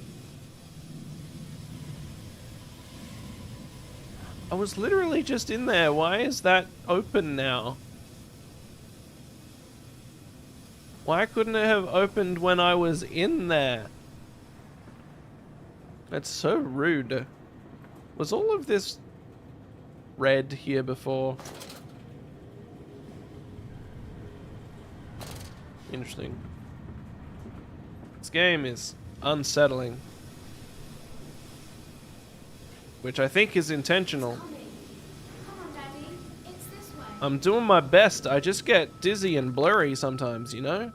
I was literally just in there. Why is that open now? Why couldn't it have opened when I was in there? That's so rude. Was all of this red here before? Interesting. This game is unsettling. Which I think is intentional. Come on, Daddy. It's this way. I'm doing my best. I just get dizzy and blurry sometimes, you know?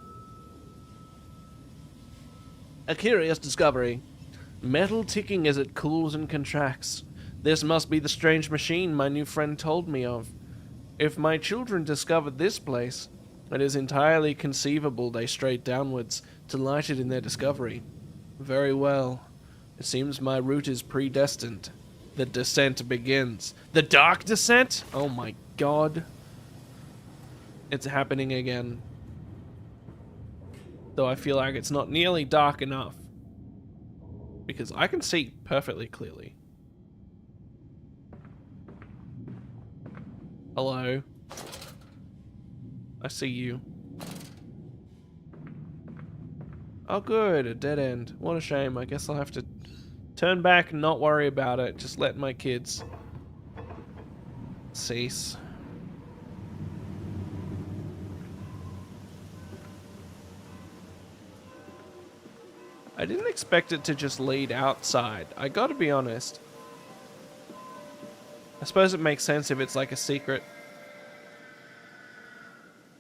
A curious discovery. Metal ticking as it cools and contracts. This must be the strange machine my new friend told me of. If my children discovered this place, it is entirely conceivable they strayed downwards, delighted in their discovery. Very well. It seems my route is predestined. The descent begins. The dark descent? Oh my god. It's happening again. Though I feel like it's not nearly dark enough. Because I can see perfectly clearly. Hello. I see you. Oh good, a dead end. What a shame. I guess I'll have to turn back and not worry about it. Just let my kids cease. I didn't expect it to just lead outside. I gotta be honest. I suppose it makes sense if it's like a secret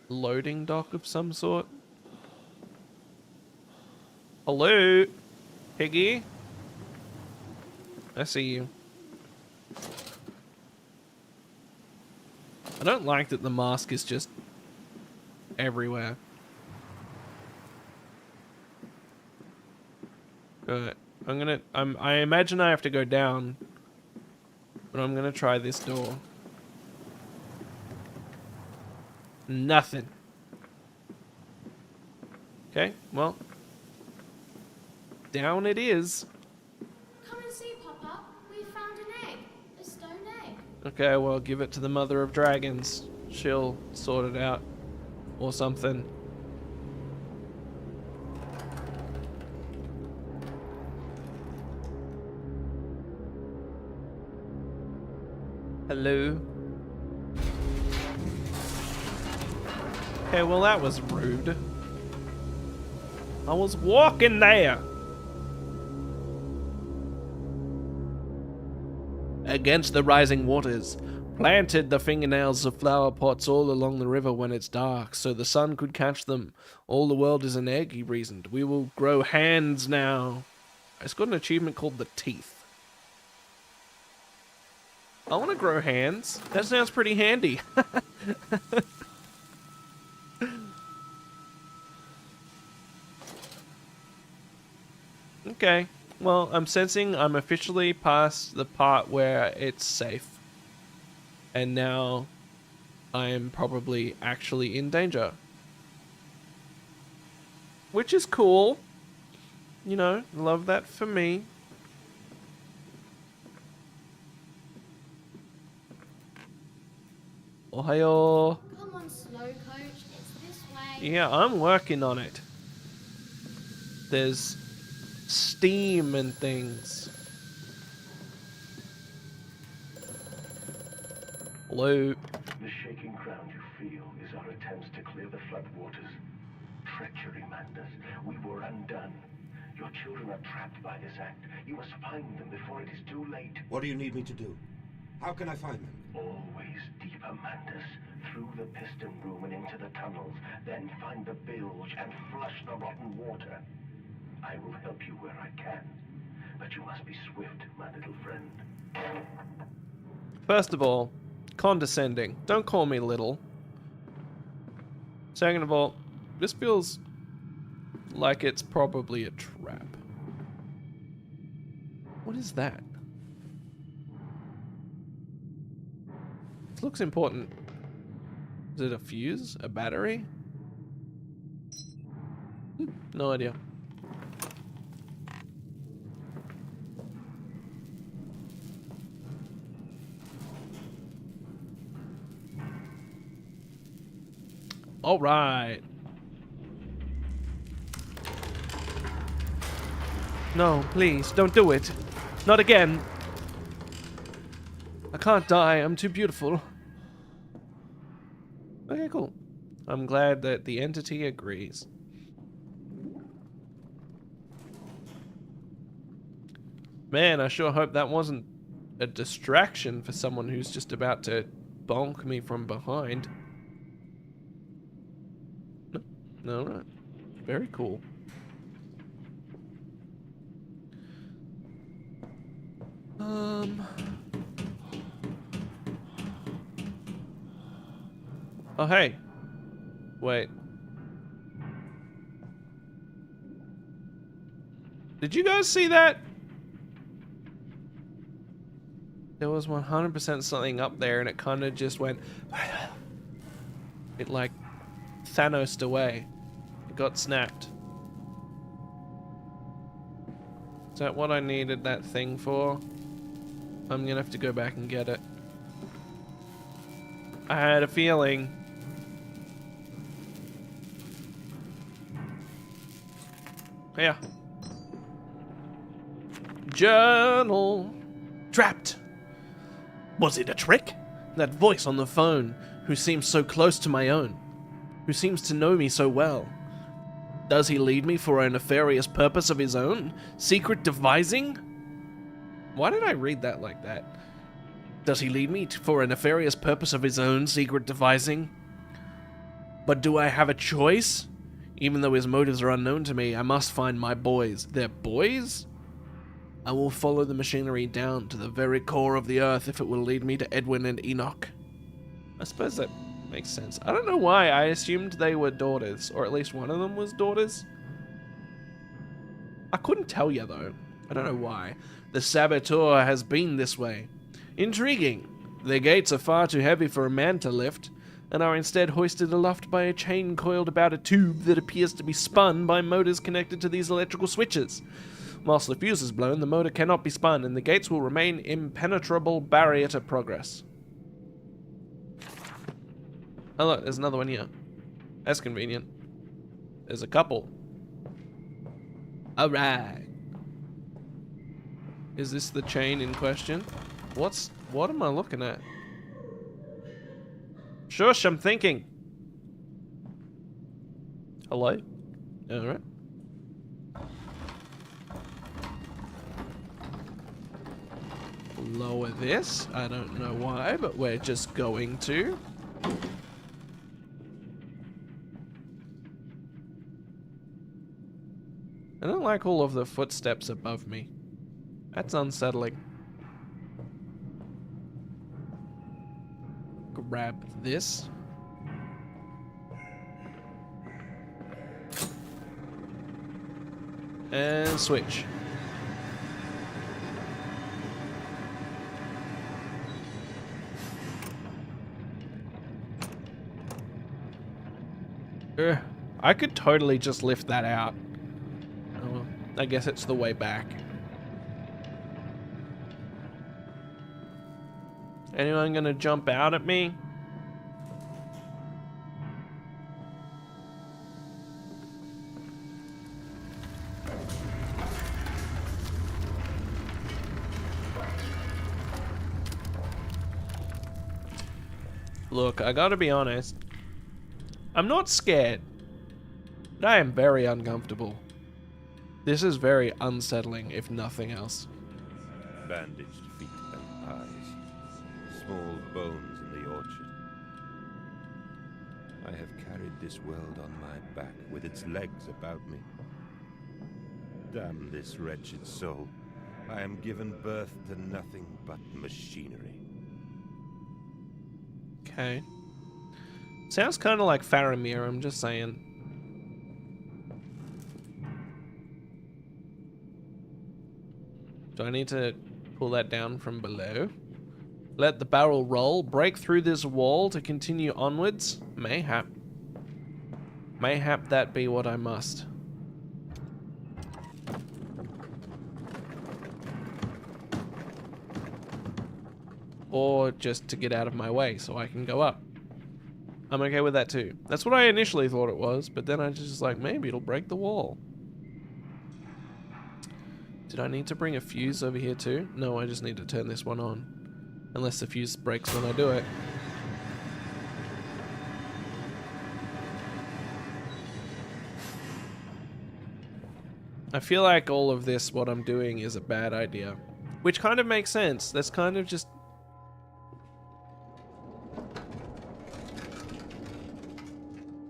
loading dock of some sort. Hello? Piggy? I see you. I don't like that the mask is just everywhere. Good. I imagine I have to go down, but I'm gonna try this door. Nothing. Okay, well, down it is. Come and see, Papa. We found an egg. A stone egg. Okay, well, give it to the Mother of Dragons. She'll sort it out. Or something. Hello? Okay, well that was rude. I was walking there. against the rising waters. Planted the fingernails of flower pots all along the river when it's dark, so the sun could catch them. All the world is an egg, he reasoned. We will grow hands now. It's got an achievement called the teeth. I want to grow hands. That sounds pretty handy. Okay. Well, I'm sensing I'm officially past the part where it's safe. And now I am probably actually in danger. Which is cool. You know, love that for me. Ohio. Come on, slow coach. It's this way. Yeah, I'm working on it. There's steam and things. Hello. The shaking ground you feel is our attempts to clear the flood waters. Treachery, Mandus. We were undone. Your children are trapped by this act. You must find them before it is too late. What do you need me to do? How can I find them? Always deeper, Mandus. Through the piston room and into the tunnels. Then find the bilge and flush the rotten water. I will help you where I can. But you must be swift, my little friend. First of all, condescending. Don't call me little. Second of all, this feels like it's probably a trap. What is that? It looks important. Is it a fuse? A battery? No idea. All right. No, please, don't do it. Not again. I can't die. I'm too beautiful. Okay, cool. I'm glad that the entity agrees. Man, I sure hope that wasn't a distraction for someone who's just about to bonk me from behind. No, right. Very cool. Oh, hey. Wait. Did you guys see that? There was 100% something up there and it kind of just went... It like Thanos'd away. It got snapped. Is that what I needed that thing for? I'm gonna have to go back and get it. I had a feeling. Yeah. Journal. Trapped. Was it a trick? That voice on the phone, who seems so close to my own, who seems to know me so well. Does he lead me for a nefarious purpose of his own? Secret devising? Why did I read that like that? Does he lead me for a nefarious purpose of his own, secret devising? But do I have a choice? Even though his motives are unknown to me, I must find my boys. They're boys? I will follow the machinery down to the very core of the earth if it will lead me to Edwin and Enoch. I suppose that makes sense. I don't know why I assumed they were daughters, or at least one of them was daughters. I couldn't tell you though. I don't know why. The saboteur has been this way. Intriguing. Their gates are far too heavy for a man to lift, and are instead hoisted aloft by a chain coiled about a tube that appears to be spun by motors connected to these electrical switches. Whilst the fuse is blown, the motor cannot be spun, and the gates will remain impenetrable barrier to progress. Oh look, there's another one here. That's convenient. There's a couple. Alright. Is this the chain in question? What am I looking at? Shush, I'm thinking. Hello? Alright. lower this. I don't know why, but we're just going to. I don't like all of the footsteps above me. That's unsettling. Grab this. And switch. I could totally just lift that out. Oh, well, I guess it's the way back. Anyone gonna jump out at me? Look, I gotta be honest. I'm not scared, but I am very uncomfortable. This is very unsettling, if nothing else. Bandaged feet and eyes, small bones in the orchard. I have carried this world on my back with its legs about me. Damn this wretched soul. I am given birth to nothing but machinery. Okay. Sounds kind of like Faramir, I'm just saying. Do I need to pull that down from below? Let the barrel roll, break through this wall to continue onwards? Mayhap. Mayhap that be what I must. Or just to get out of my way so I can go up. I'm okay with that too. That's what I initially thought it was, but then I just like, maybe it'll break the wall. Did I need to bring a fuse over here too? No, I just need to turn this one on. Unless the fuse breaks when I do it. I feel like all of this, what I'm doing, is a bad idea. Which kind of makes sense. That's kind of just...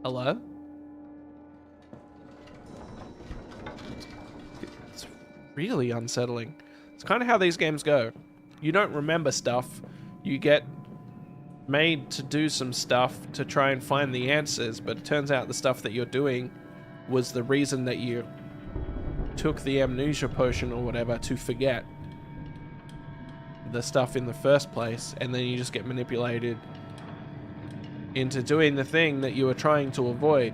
Hello? It's really unsettling. It's kind of how these games go. You don't remember stuff. You get made to do some stuff to try and find the answers, but it turns out the stuff that you're doing was the reason that you took the amnesia potion or whatever to forget the stuff in the first place, and then you just get manipulated into doing the thing that you were trying to avoid.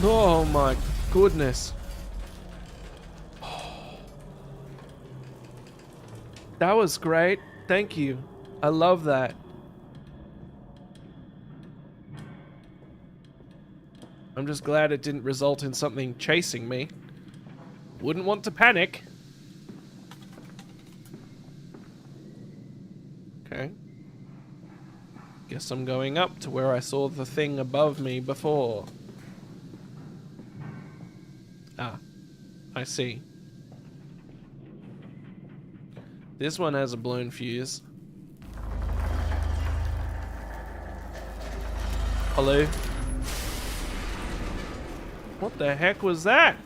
Oh my goodness. That was great. Thank you. I love that. I'm just glad it didn't result in something chasing me. Wouldn't want to panic. Okay. Guess I'm going up to where I saw the thing above me before. Ah, I see. This one has a blown fuse. Hello? What the heck was that?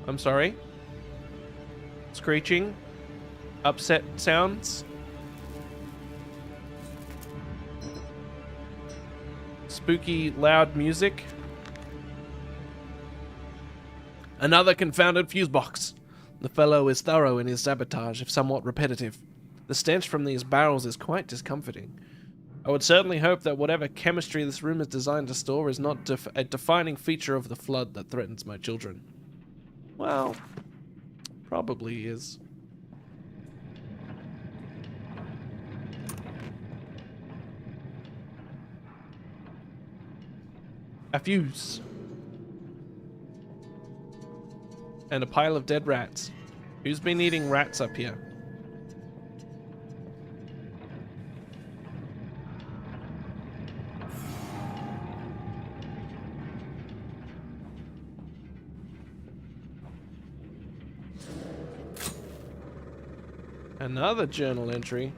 I'm sorry. Screeching. Upset sounds. Spooky, loud music. Another confounded fuse box. The fellow is thorough in his sabotage, if somewhat repetitive. The stench from these barrels is quite discomforting. I would certainly hope that whatever chemistry this room is designed to store is not a defining feature of the flood that threatens my children. Well, probably is. A fuse. And a pile of dead rats. Who's been eating rats up here? Another journal entry.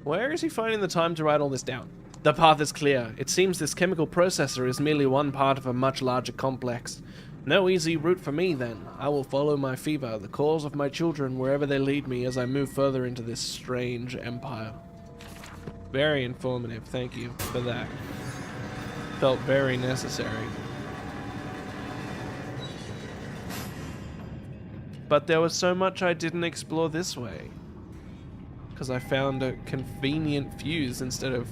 Where is he finding the time to write all this down? The path is clear. It seems this chemical processor is merely one part of a much larger complex. No easy route for me, then. I will follow my fever, the cause of my children, wherever they lead me as I move further into this strange empire. Very informative. Thank you for that. Felt very necessary. But there was so much I didn't explore this way. Because I found a convenient fuse instead of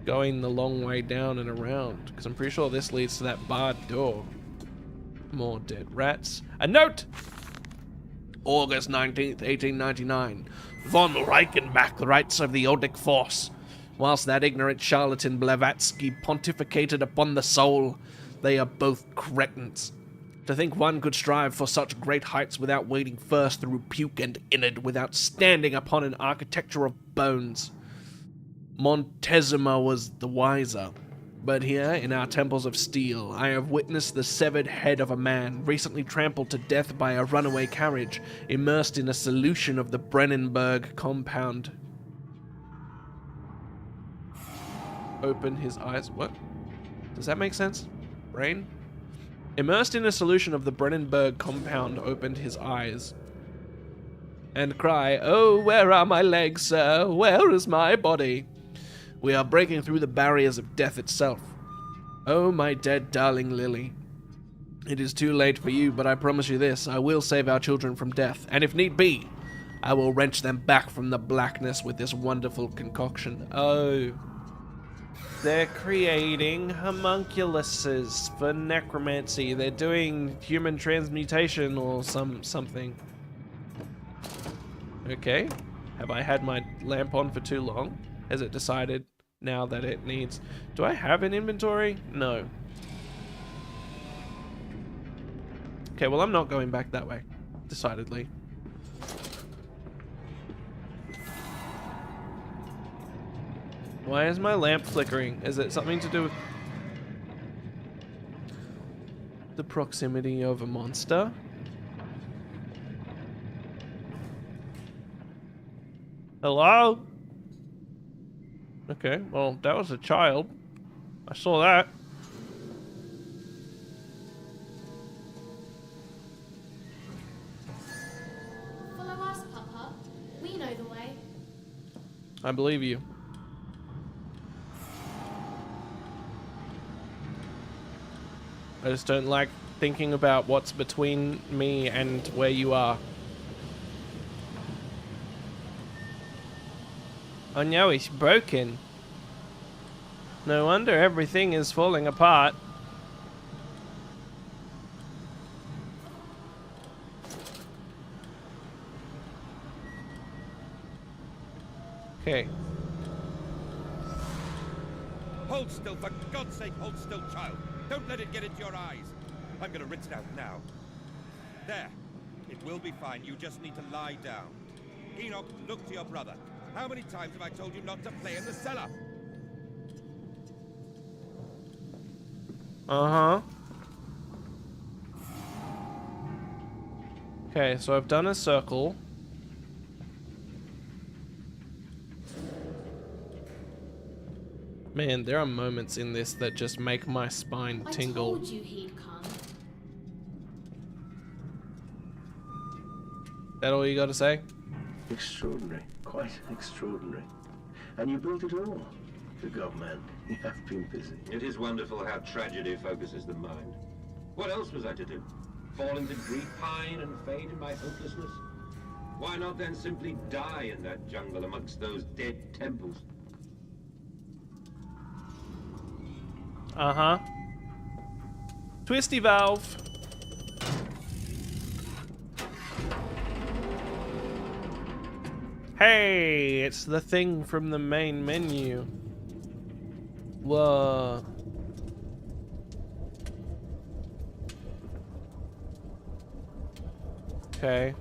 going the long way down and around. Because I'm pretty sure this leads to that barred door. More dead rats. A note! August 19th, 1899. Von Reichenbach writes of the Odic Force. Whilst that ignorant charlatan Blavatsky pontificated upon the soul, they are both cretins. To think one could strive for such great heights without wading first through puke and innard, without standing upon an architecture of bones. Montezuma was the wiser. But here, in our temples of steel, I have witnessed the severed head of a man recently trampled to death by a runaway carriage, immersed in a solution of the Brennenburg compound. Open his eyes. What? Does that make sense? Brain? Immersed in a solution of the Brennenburg compound, opened his eyes. And cry, "Oh, where are my legs, sir? Where is my body?" We are breaking through the barriers of death itself. Oh, my dead darling Lily. It is too late for you, but I promise you this, I will save our children from death, and if need be, I will wrench them back from the blackness with this wonderful concoction. Oh. They're creating homunculuses for necromancy. They're doing human transmutation or something. Okay. Have I had my lamp on for too long? Has it decided now that it needs... Do I have an inventory? No. Okay, well, I'm not going back that way. Decidedly. Why is my lamp flickering? Is it something to do with the proximity of a monster? Hello? Okay, well, that was a child. I saw that. Follow us, Papa. We know the way. I believe you. I just don't like thinking about what's between me and where you are. Oh no, it's broken. No wonder everything is falling apart. Okay. Hold still, for God's sake, hold still, child. Don't let it get into your eyes. I'm gonna rinse it out now. There. It will be fine. You just need to lie down. Enoch, look to your brother. How many times have I told you not to play in the cellar? Uh-huh. Okay, so I've done a circle. Man, there are moments in this that just make my spine tingle. I told you he'd come. That all you gotta say? Extraordinary. Quite extraordinary. And you built it all. Good God, man. You have been busy. It is wonderful how tragedy focuses the mind. What else was I to do? Fall into grief, pine, and fade in my hopelessness? Why not then simply die in that jungle amongst those dead temples? Uh-huh. Twisty valve. Hey, it's the thing from the main menu. Whoa. Okay.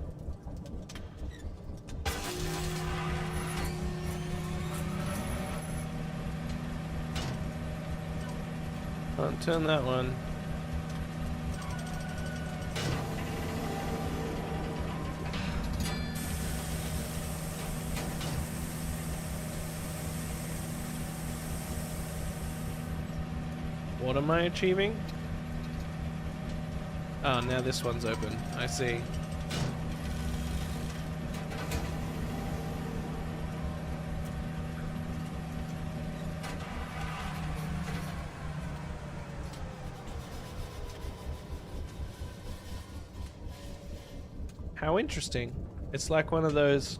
Can't turn that one. What am I achieving? Oh, now this one's open. I see. How interesting. It's like one of those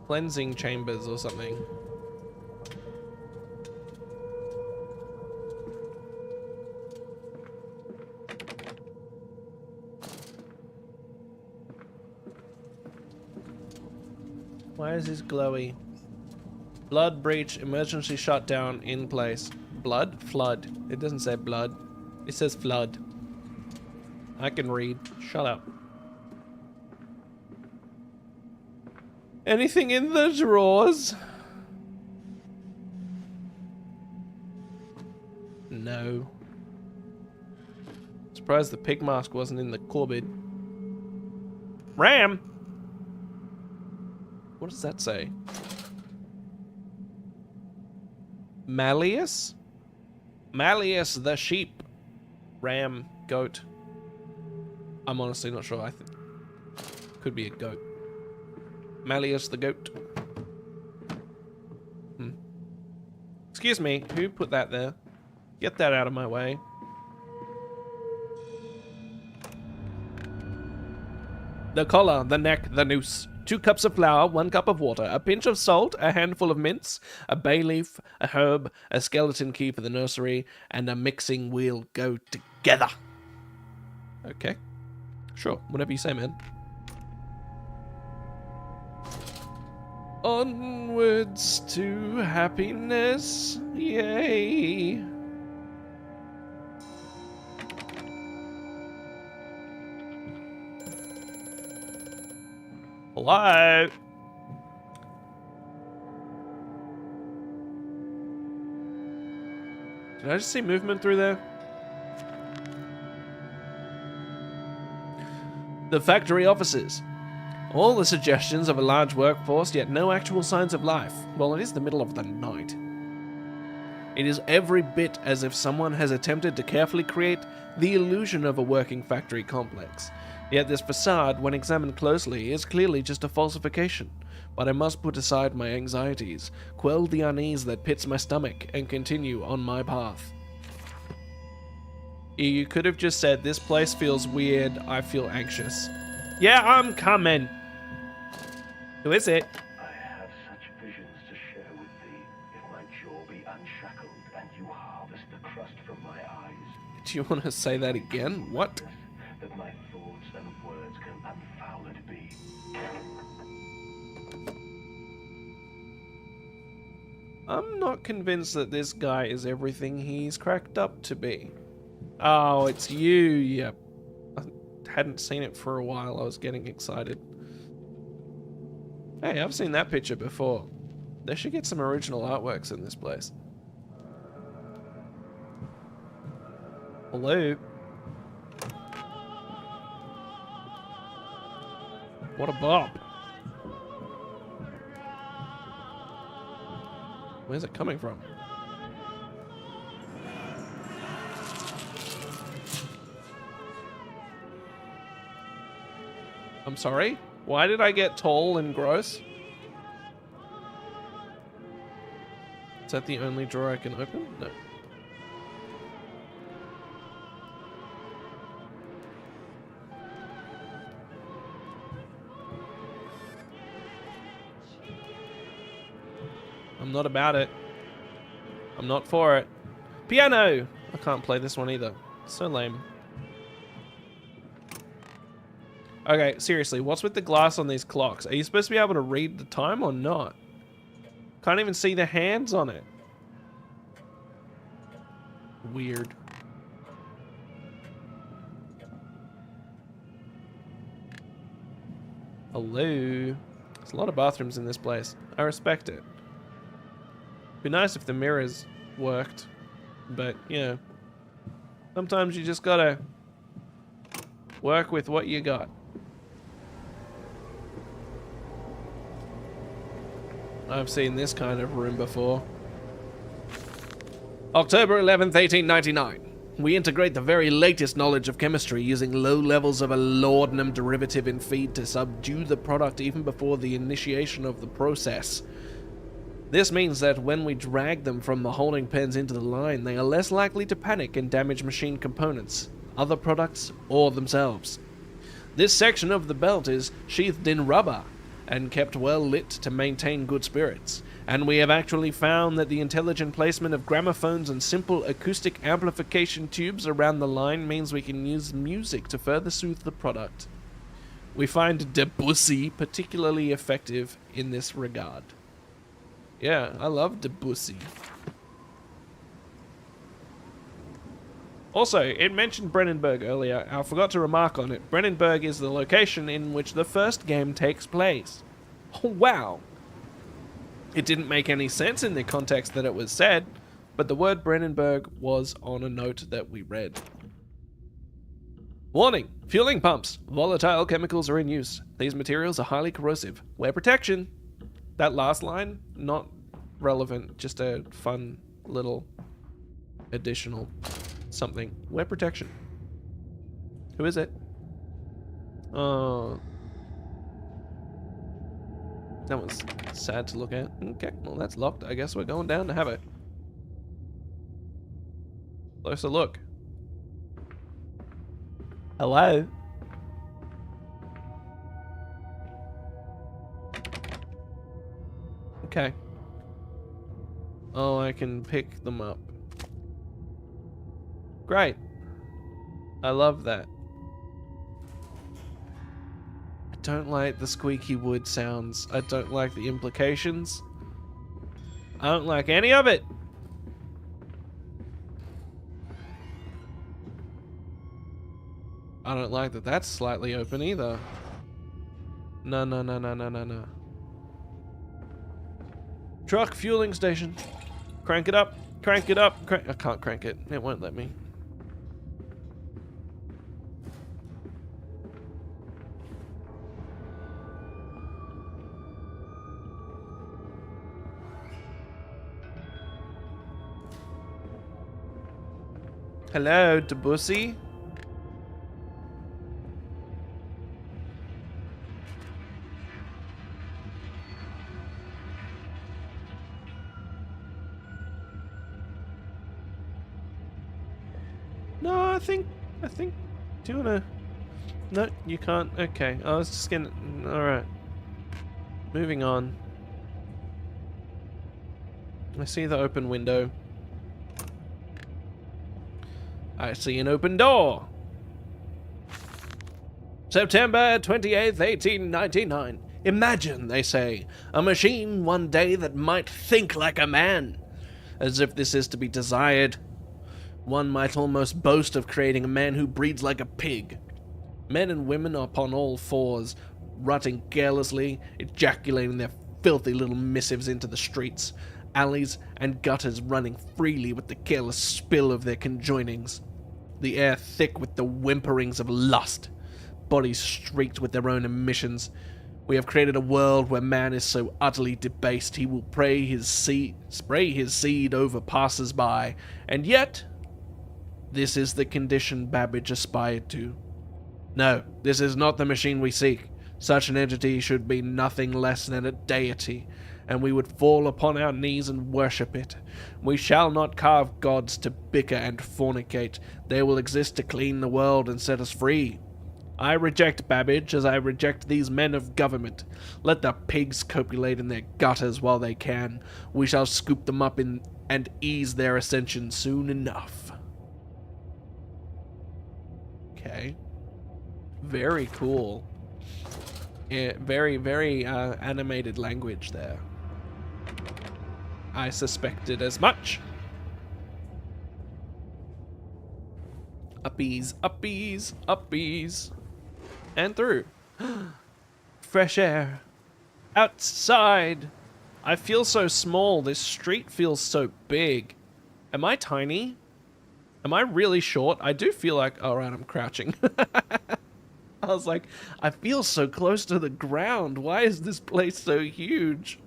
cleansing chambers or something. Why is this glowy? Blood breach, emergency shutdown in place. Blood? Flood. It doesn't say blood. It says flood. I can read. Shut up. Anything in the drawers? No. Surprised the pig mask wasn't in the cupboard. Ram! What does that say? Malleus? Malleus the sheep. Ram, goat. I'm honestly not sure. I think could be a goat. Malleus the goat. Excuse me, who put that there? Get that out of my way. The collar, the neck, the noose. 2 cups of flour, 1 cup of water, a pinch of salt, a handful of mince, a bay leaf, a herb, a skeleton key for the nursery, and a mixing wheel go together. Okay. Sure, whatever you say, man. Onwards to happiness, yay. Hello? Did I just see movement through there? The factory offices. All the suggestions of a large workforce, yet no actual signs of life. Well, it is the middle of the night. It is every bit as if someone has attempted to carefully create the illusion of a working factory complex. Yet this facade, when examined closely, is clearly just a falsification. But I must put aside my anxieties, quell the unease that pits my stomach, and continue on my path. You could have just said, this place feels weird, I feel anxious. Yeah, I'm coming! Who is it? I have such visions to share with thee, if my jaw be unshackled and you harvest the crust from my eyes. Do you want to say that again? What? That my thoughts and words can unfouled be. I'm not convinced that this guy is everything he's cracked up to be. Oh, it's you. Yep. I hadn't seen it for a while. I was getting excited. Hey, I've seen that picture before. They should get some original artworks in this place. Hello? What a bop. Where's it coming from? I'm sorry? Why did I get tall and gross? Is that the only drawer I can open? No. I'm not about it. I'm not for it. Piano! I can't play this one either. So lame. Okay, seriously, what's with the glass on these clocks? Are you supposed to be able to read the time or not? Can't even see the hands on it. Weird. Hello? There's a lot of bathrooms in this place. I respect it. Be nice if the mirrors worked, but, you know, sometimes you just gotta work with what you got. I've seen this kind of room before. October 11th, 1899. We integrate the very latest knowledge of chemistry using low levels of a laudanum derivative in feed to subdue the product even before the initiation of the process. This means that when we drag them from the holding pens into the line, they are less likely to panic and damage machine components, other products, or themselves. This section of the belt is sheathed in rubber and kept well lit to maintain good spirits, and we have actually found that the intelligent placement of gramophones and simple acoustic amplification tubes around the line means we can use music to further soothe the product. We find Debussy particularly effective in this regard. Yeah, I love Debussy. Also, it mentioned Brennenburg earlier. I forgot to remark on it. Brennenburg is the location in which the first game takes place. Oh, wow. It didn't make any sense in the context that it was said, but the word Brennenburg was on a note that we read. Warning! Fueling pumps. Volatile chemicals are in use. These materials are highly corrosive. Wear protection. That last line, not relevant, just a fun little additional something. Wear protection. Who is it? Oh. That was sad to look at. Okay, well that's locked. I guess we're going down to have it. Closer look. Hello? Okay. Oh, I can pick them up. Great. I love that. I don't like the squeaky wood sounds. I don't like the implications. I don't like any of it. I don't like that that's slightly open either. No, no, no, no, no, no, no. Truck fueling station. Crank it up. Crank it up. I can't crank it. It won't let me. Hello, Debussy. No, I think, do you wanna, no, you can't, okay, I was just gonna, alright. Moving on. I see the open window. I see an open door. September 28th, 1899. Imagine, they say, a machine one day that might think like a man. As if this is to be desired. One might almost boast of creating a man who breeds like a pig. Men and women upon all fours, rutting carelessly, ejaculating their filthy little missives into the streets, alleys and gutters running freely with the careless spill of their conjoinings. The air thick with the whimperings of lust, bodies streaked with their own emissions. We have created a world where man is so utterly debased he will spray his seed over passers-by, and yet this is the condition Babbage aspired to. No, this is not the machine we seek. Such an entity should be nothing less than a deity, and we would fall upon our knees and worship it. We shall not carve gods to bicker and fornicate. They will exist to clean the world and set us free. I reject Babbage as I reject these men of government. Let the pigs copulate in their gutters while they can. We shall scoop them up and ease their ascension soon enough. Okay. Very cool. Yeah, very, very animated language there. I suspected as much. Uppies, uppies, uppies. And through. Fresh air. Outside. I feel so small. This street feels so big. Am I tiny? Am I really short? I do feel like... Alright, I'm crouching. I was like, I feel so close to the ground. Why is this place so huge?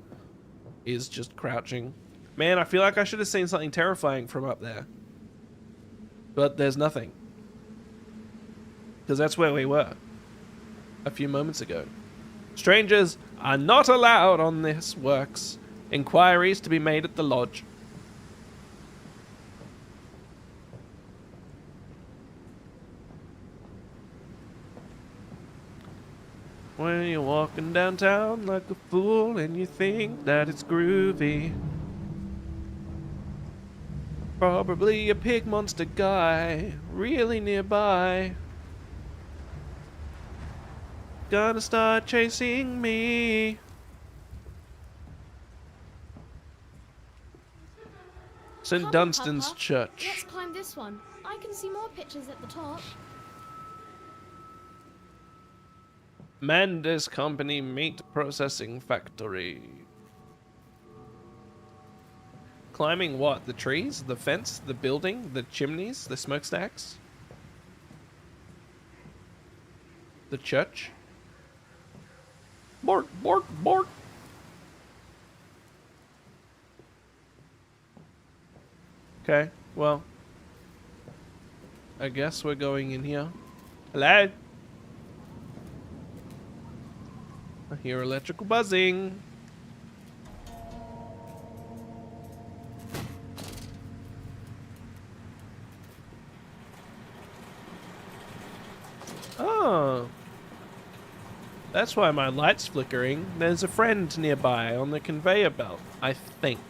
Is just crouching. Man, I feel like I should have seen something terrifying from up there. But there's nothing. Because that's where we were a few moments ago. Strangers are not allowed on this works. Inquiries to be made at the lodge. When you're walking downtown like a fool and you think that it's groovy. Probably a pig monster guy, really nearby. Gonna start chasing me. St. Come on, Dunstan's Papa. Church. Let's climb this one. I can see more pictures at the top. Manda's Company Meat Processing Factory. Climbing what? The trees? The fence? The building? The chimneys? The smokestacks? The church? Bork, bork, bork. Okay, well, I guess we're going in here. Hello? I hear electrical buzzing. Oh. That's why my light's flickering. There's a friend nearby on the conveyor belt, I think.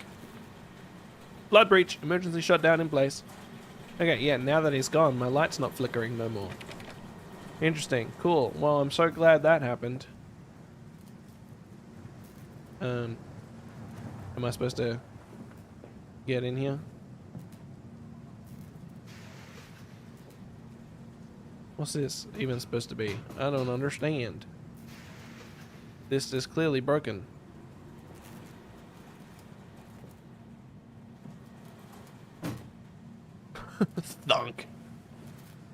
Blood breach. Emergency shutdown in place. Okay, yeah, now that he's gone, my light's not flickering no more. Interesting. Cool. Well, I'm so glad that happened. Am I supposed to get in here? What's this even supposed to be? I don't understand. This is clearly broken. Thunk.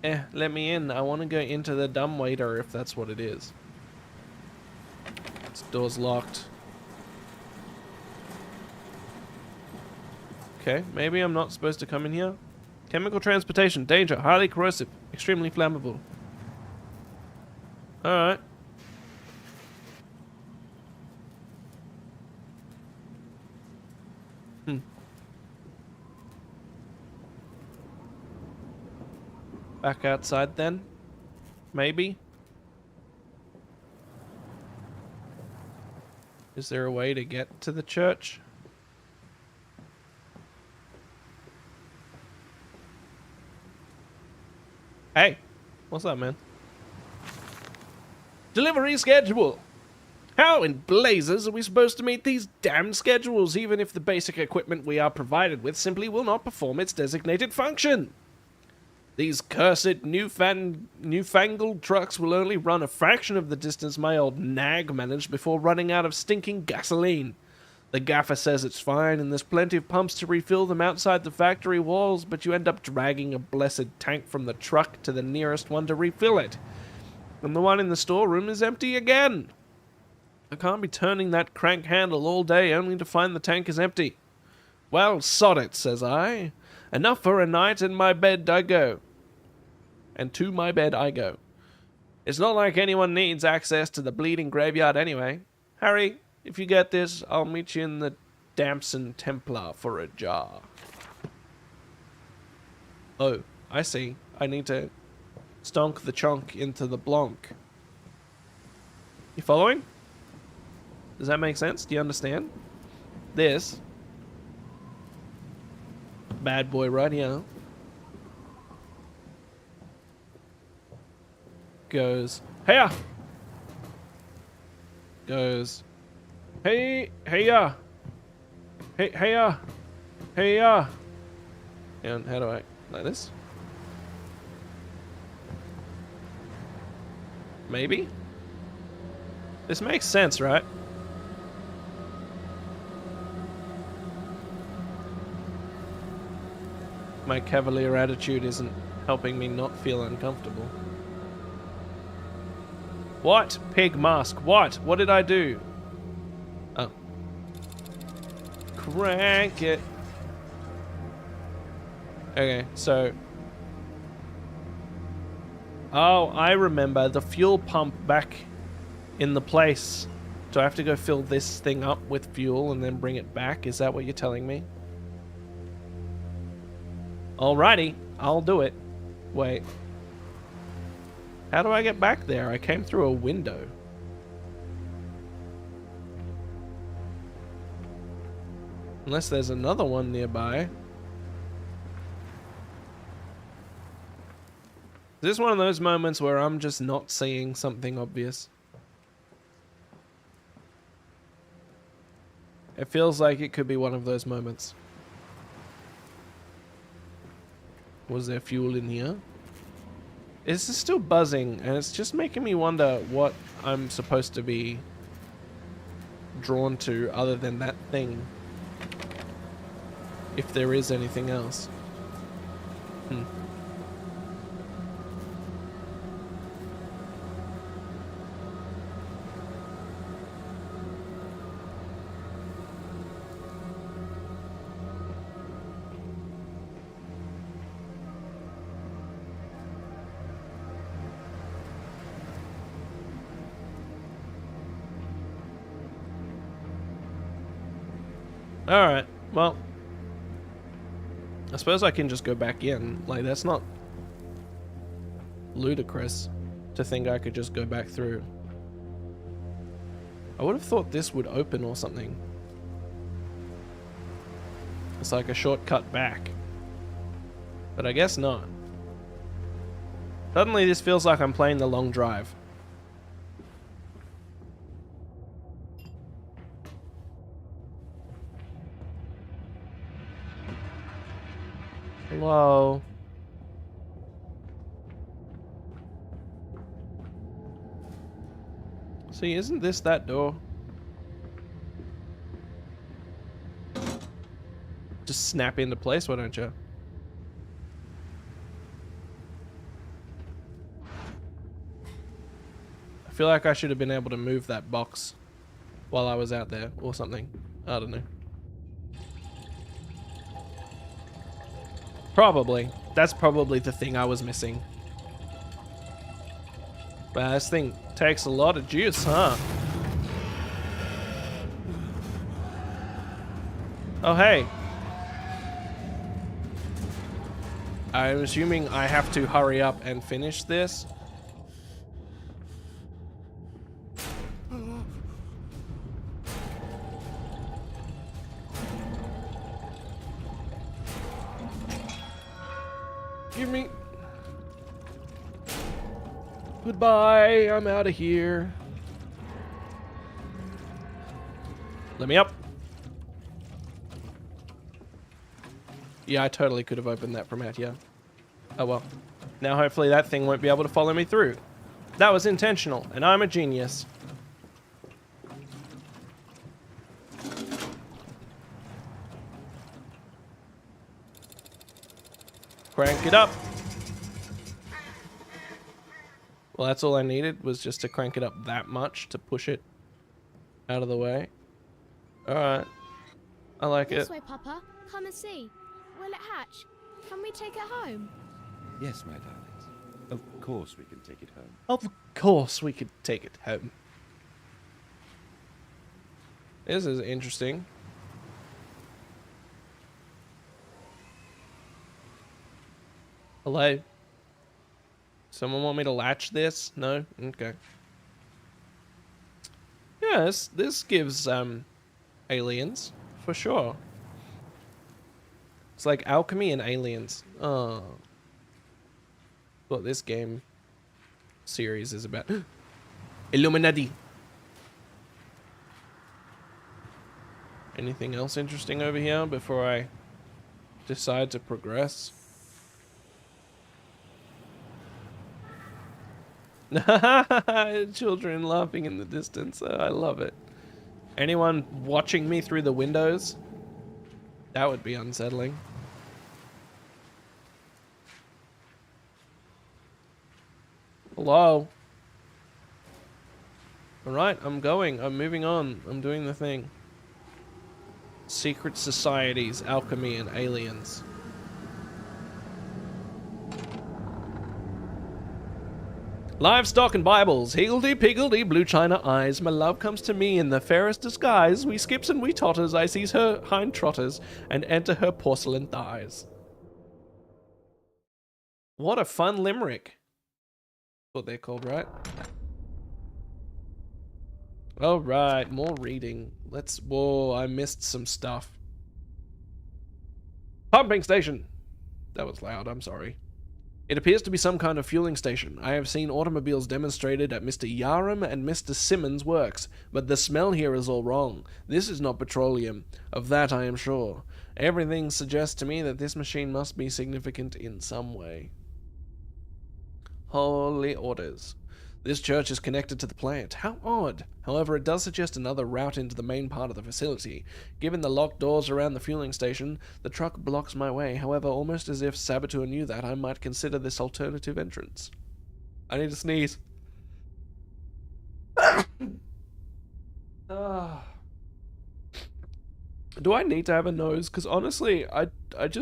Let me in. I want to go into the dumbwaiter if that's what it is. This door's locked. Okay, maybe I'm not supposed to come in here. Chemical transportation, danger, highly corrosive, extremely flammable. Alright. Back outside then? Maybe? Is there a way to get to the church? Hey, what's up, man? Delivery schedule! How in blazes are we supposed to meet these damned schedules even if the basic equipment we are provided with simply will not perform its designated function? These cursed newfangled trucks will only run a fraction of the distance my old nag managed before running out of stinking gasoline. The gaffer says it's fine and there's plenty of pumps to refill them outside the factory walls, but you end up dragging a blessed tank from the truck to the nearest one to refill it. And the one in the storeroom is empty again. I can't be turning that crank handle all day only to find the tank is empty. Well, sod it, says I. Enough for a night, and my bed I go. And to my bed I go. It's not like anyone needs access to the bleeding graveyard anyway. Harry, if you get this, I'll meet you in the Damson Templar for a jar. Oh, I see. I need to stonk the chunk into the blonk. You following? Does that make sense? Do you understand? This bad boy right here goes, hey-ya! Goes, hey-ya! Hey-ya! Hey-ya! And how do I, like this? Maybe? This makes sense, right? My cavalier attitude isn't helping me not feel uncomfortable. What? Pig mask. What? What did I do? Oh. Crank it. Okay, so... Oh, I remember. The fuel pump back in the place. Do I have to go fill this thing up with fuel and then bring it back? Is that what you're telling me? Alrighty, I'll do it. Wait. How do I get back there? I came through a window. Unless there's another one nearby. Is this one of those moments where I'm just not seeing something obvious? It feels like it could be one of those moments. Was there fuel in here? This is still buzzing, and it's just making me wonder what I'm supposed to be drawn to other than that thing. If there is anything else. Alright, well, I suppose I can just go back in. Like, that's not ludicrous to think I could just go back through. I would have thought this would open or something. It's like a shortcut back. But I guess not. Suddenly this feels like I'm playing the long drive. Hello. See, isn't this that door? Just snap into place, why don't you? I feel like I should have been able to move that box while I was out there or something. I don't know. Probably. That's probably the thing I was missing. Wow, this thing takes a lot of juice, huh? Oh, hey. I'm assuming I have to hurry up and finish this. Give me... Goodbye, I'm out of here. Let me up. Yeah, I totally could have opened that from out here. Oh well. Now hopefully that thing won't be able to follow me through. That was intentional, and I'm a genius. Crank it up. Well, that's all I needed, was just to crank it up that much to push it out of the way. Alright. I like This it. way, Papa. Come and see. Will it hatch? Can we take it home? Yes, my darlings. Of course we can take it home. Of course we could take it home. This is interesting. Hello? Someone want me to latch this? No? Okay. Yeah, this gives aliens, for sure. It's like alchemy and aliens. Oh. What this game series is about. Illuminati. Anything else interesting over here before I decide to progress? Children laughing in the distance. Oh, I love it. Anyone watching me through the windows? That would be unsettling. Hello? Alright, I'm going. I'm moving on. I'm doing the thing. Secret societies, alchemy, and aliens. Livestock and Bibles, higgledy-piggledy blue china eyes, my love comes to me in the fairest disguise, we skips and we totters, I seize her hind trotters, and enter her porcelain thighs. What a fun limerick. What they're called, right? Alright, more reading. Whoa, I missed some stuff. Pumping station! That was loud, I'm sorry. It appears to be some kind of fueling station. I have seen automobiles demonstrated at Mr. Yaram and Mr. Simmons' works, but the smell here is all wrong. This is not petroleum. Of that I am sure. Everything suggests to me that this machine must be significant in some way. Holy orders. This church is connected to the plant. How odd. However, it does suggest another route into the main part of the facility. Given the locked doors around the fueling station, the truck blocks my way. However, almost as if Saboteur knew that, I might consider this alternative entrance. I need to sneeze. Do I need to have a nose? Because honestly, I don't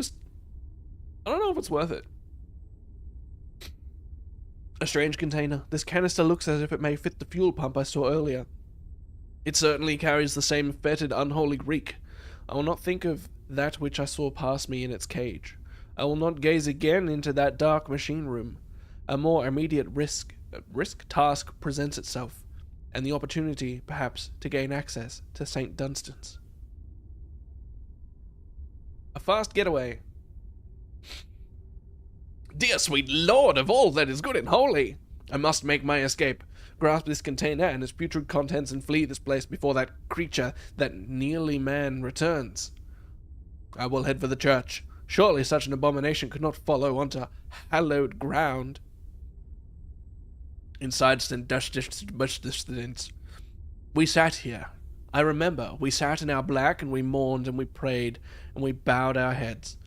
know if it's worth it. A strange container. This canister looks as if it may fit the fuel pump I saw earlier. It certainly carries the same fetid, unholy reek. I will not think of that which I saw pass me in its cage. I will not gaze again into that dark machine room. A more immediate risk task presents itself, and the opportunity, perhaps, to gain access to St. Dunstan's. A fast getaway. Dear sweet lord of all that is good and holy! I must make my escape, grasp this container and its putrid contents and flee this place before that creature, that nearly man, returns. I will head for the church. Surely such an abomination could not follow onto hallowed ground. Inside St. Dunstan's, we sat here. I remember, we sat in our black and we mourned and we prayed and we bowed our heads.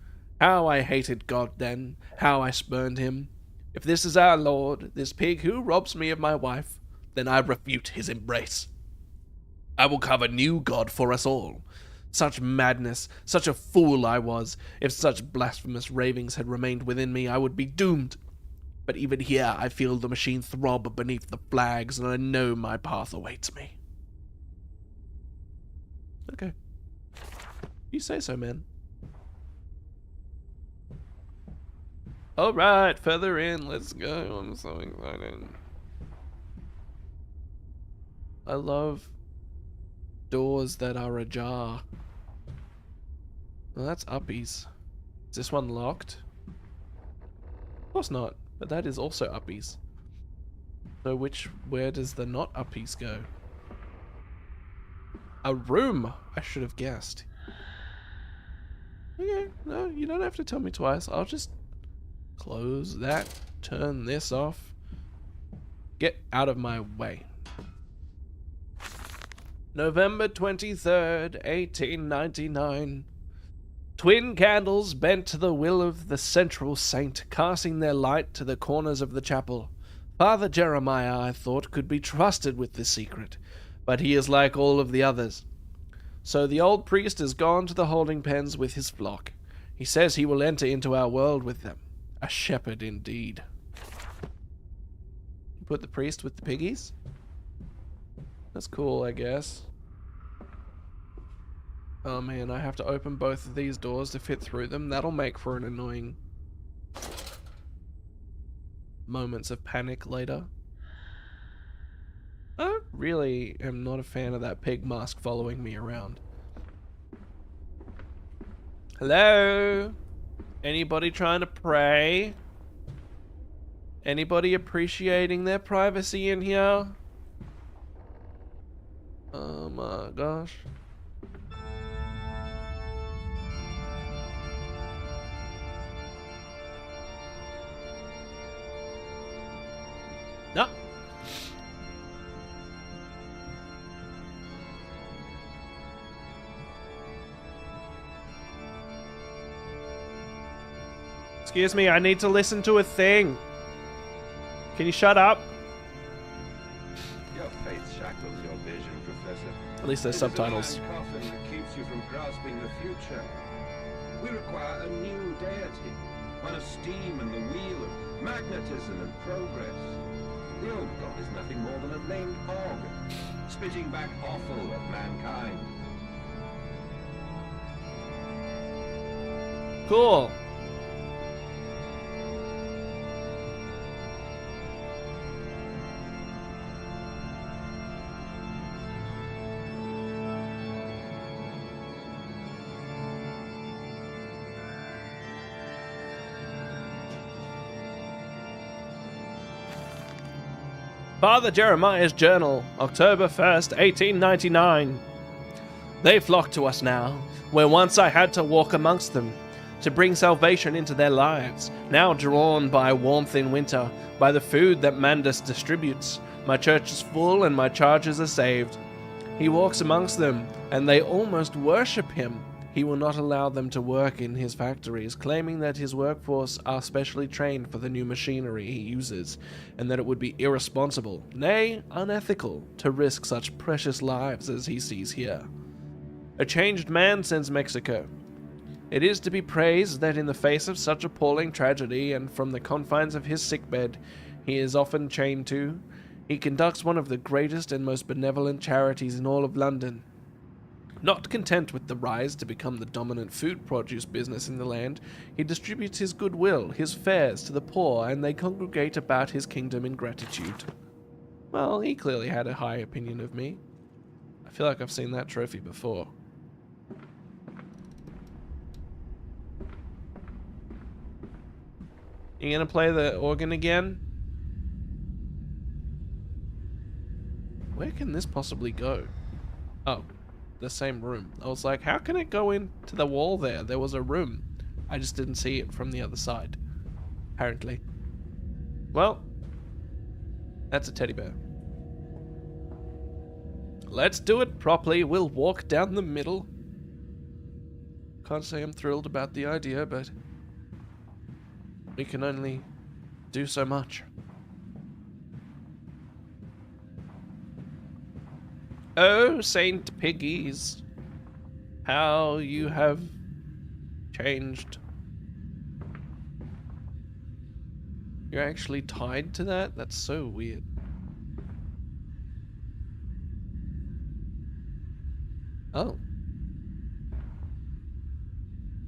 How I hated God then, how I spurned him. If this is our Lord, this pig who robs me of my wife, then I refute his embrace. I will carve a new God for us all. Such madness, such a fool I was. If such blasphemous ravings had remained within me, I would be doomed. But even here I feel the machine throb beneath the flags, and I know my path awaits me. Okay. You say so, man. Alright, further in, let's go. I'm so excited. I love doors that are ajar. Well, that's uppies. Is this one locked? Of course not, but that is also uppies. So where does the not uppies go? A room! I should have guessed. Okay, no, you don't have to tell me twice. I'll just close that, turn this off. Get out of my way. November 23rd, 1899. Twin candles bent to the will of the central saint, casting their light to the corners of the chapel. Father Jeremiah, I thought, could be trusted with this secret, but he is like all of the others. So the old priest has gone to the holding pens with his flock. He says he will enter into our world with them. A shepherd indeed. Put the priest with the piggies? That's cool, I guess. Oh man, I have to open both of these doors to fit through them. That'll make for an annoying moments of panic later. I really am not a fan of that pig mask following me around. Hello? Anybody trying to pray? Anybody appreciating their privacy in here? Oh my gosh. No. Excuse me, I need to listen to a thing. Can you shut up? Your faith shack stifles your vision, Professor. At least there's subtitles. It is a man coffin that keeps you from grasping the future. We require a new deity, one of steam and the wheel, of magnetism and progress. The old god is nothing more than a named hog, spitting back offal at mankind. Cool. Father Jeremiah's Journal, October 1st, 1899. They flock to us now, where once I had to walk amongst them, to bring salvation into their lives, now drawn by warmth in winter, by the food that Mandus distributes. My church is full and my charges are saved. He walks amongst them, and they almost worship him. He will not allow them to work in his factories, claiming that his workforce are specially trained for the new machinery he uses, and that it would be irresponsible, nay, unethical, to risk such precious lives as he sees here. A changed man sends Mexico. It is to be praised that in the face of such appalling tragedy, and from the confines of his sickbed he is often chained to, he conducts one of the greatest and most benevolent charities in all of London. Not content with the rise to become the dominant food produce business in the land, he distributes his goodwill, his fares to the poor, and they congregate about his kingdom in gratitude. Well, he clearly had a high opinion of me. I feel like I've seen that trophy before. You gonna play the organ again? Where can this possibly go? Oh. The same room. I was like, how can it go into the wall there? There was a room. I just didn't see it from the other side. Apparently. Well, that's a teddy bear. Let's do it properly. We'll walk down the middle. Can't say I'm thrilled about the idea, but we can only do so much. Oh, Saint Piggies, how you have changed. You're actually tied to that? That's so weird. Oh.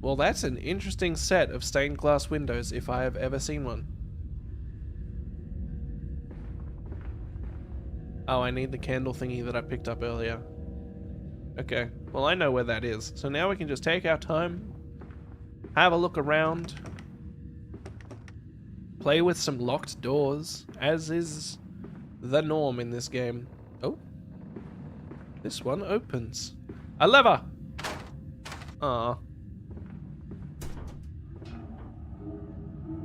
Well, that's an interesting set of stained glass windows if I have ever seen one. Oh, I need the candle thingy that I picked up earlier. Okay, well I know where that is. So now we can just take our time, have a look around, play with some locked doors, as is the norm in this game. Oh, this one opens. A lever! Ah.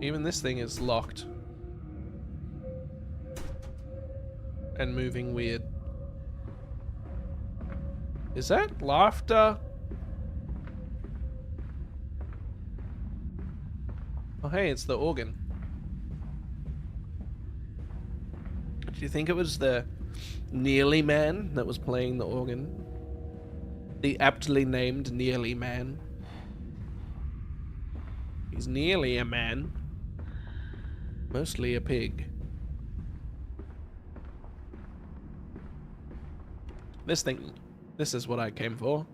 Even this thing is locked. And moving weird. Is that laughter? Oh hey, it's the organ. Do you think it was the Nearly Man that was playing the organ? The aptly named Nearly Man. He's nearly a man. Mostly a pig. This is what I came for.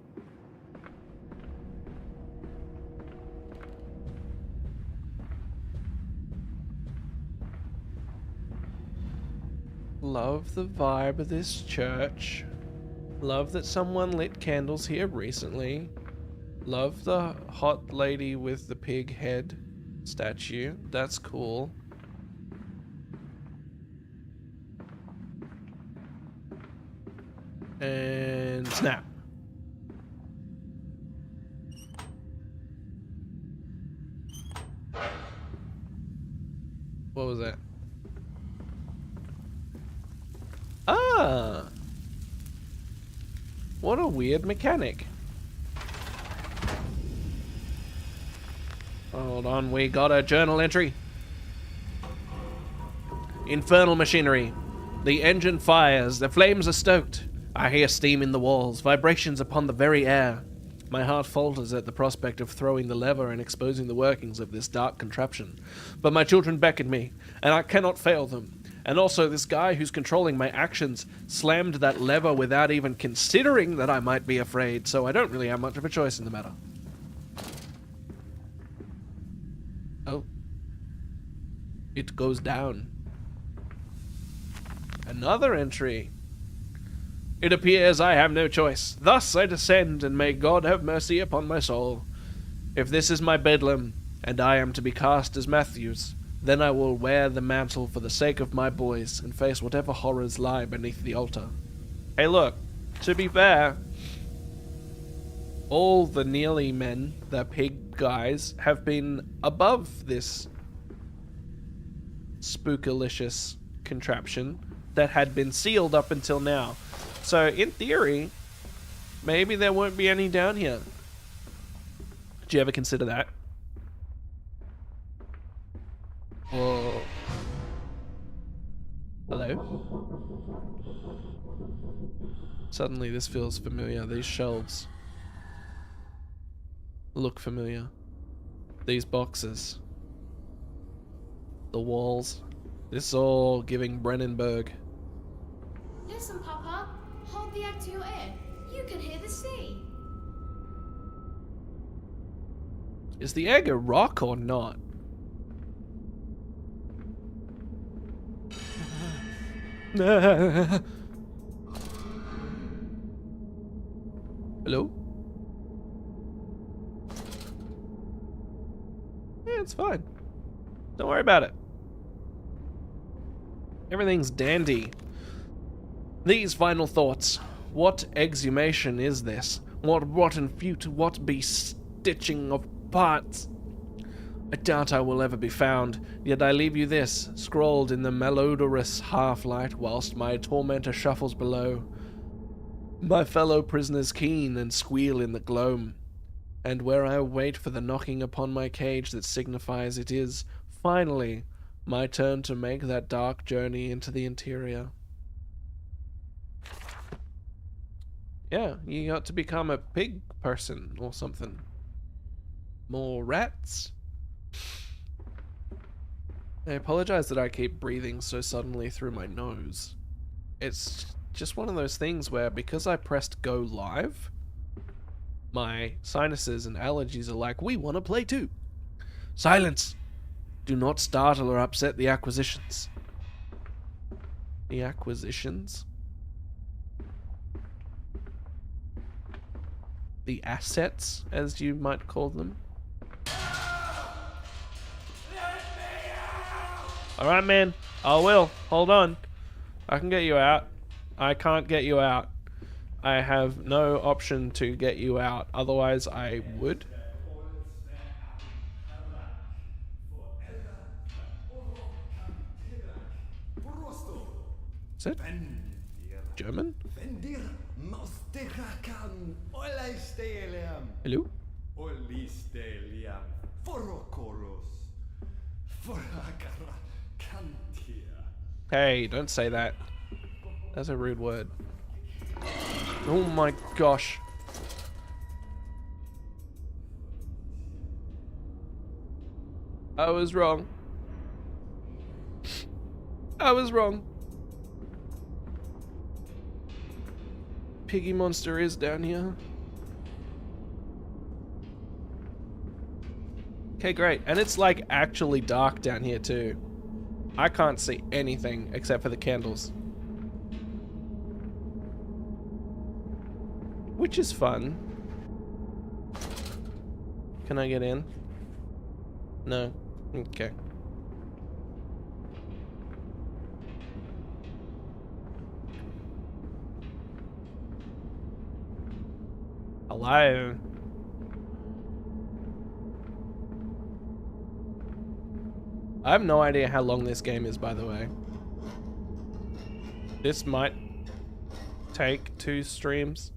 Love the vibe of this church. Love that someone lit candles here recently. Love the hot lady with the pig head statue. That's cool. And snap. What was that? Ah! What a weird mechanic. Hold on, we got a journal entry. Infernal machinery. The engine fires, the flames are stoked. I hear steam in the walls, vibrations upon the very air. My heart falters at the prospect of throwing the lever and exposing the workings of this dark contraption. But my children beckon me, and I cannot fail them. And also, this guy who's controlling my actions slammed that lever without even considering that I might be afraid, so I don't really have much of a choice in the matter. Oh. It goes down. Another entry. It appears I have no choice. Thus I descend, and may God have mercy upon my soul. If this is my bedlam, and I am to be cast as Matthews, then I will wear the mantle for the sake of my boys, and face whatever horrors lie beneath the altar. Hey look, to be fair, all the Nearly men, the pig guys, have been above this spookalicious contraption that had been sealed up until now. So, in theory, maybe there won't be any down here. Did you ever consider that? Or... Hello? Suddenly this feels familiar. These shelves look familiar. These boxes. The walls. This is all giving Brennenberg. Listen, Papa. Hold the egg to your ear. You can hear the sea. Is the egg a rock or not? Hello? Yeah, it's fine. Don't worry about it. Everything's dandy. These final thoughts. What exhumation is this? What rotten feut? What bestitching of parts? I doubt I will ever be found, yet I leave you this, scrawled in the malodorous half-light, whilst my tormentor shuffles below. My fellow prisoners keen and squeal in the gloam, and where I wait for the knocking upon my cage that signifies it is, finally, my turn to make that dark journey into the interior. Yeah, you got to become a pig person or something. More rats? I apologize that I keep breathing so suddenly through my nose. It's just one of those things where, because I pressed go live, my sinuses and allergies are like, we want to play too. Silence! Do not startle or upset the acquisitions. The acquisitions? The assets, as you might call them. Alright, man. I will. Hold on. I can get you out. I can't get you out. I have no option to get you out. Otherwise, I would. Is it German? Hello? Hey, don't say that. That's a rude word. Oh my gosh. I was wrong. I was wrong. Piggy monster is down here. Okay, great. And it's like actually dark down here too. I can't see anything except for the candles. Which is fun. Can I get in? No. Okay. Hello. I have no idea how long this game is, by the way. This might take 2 streams.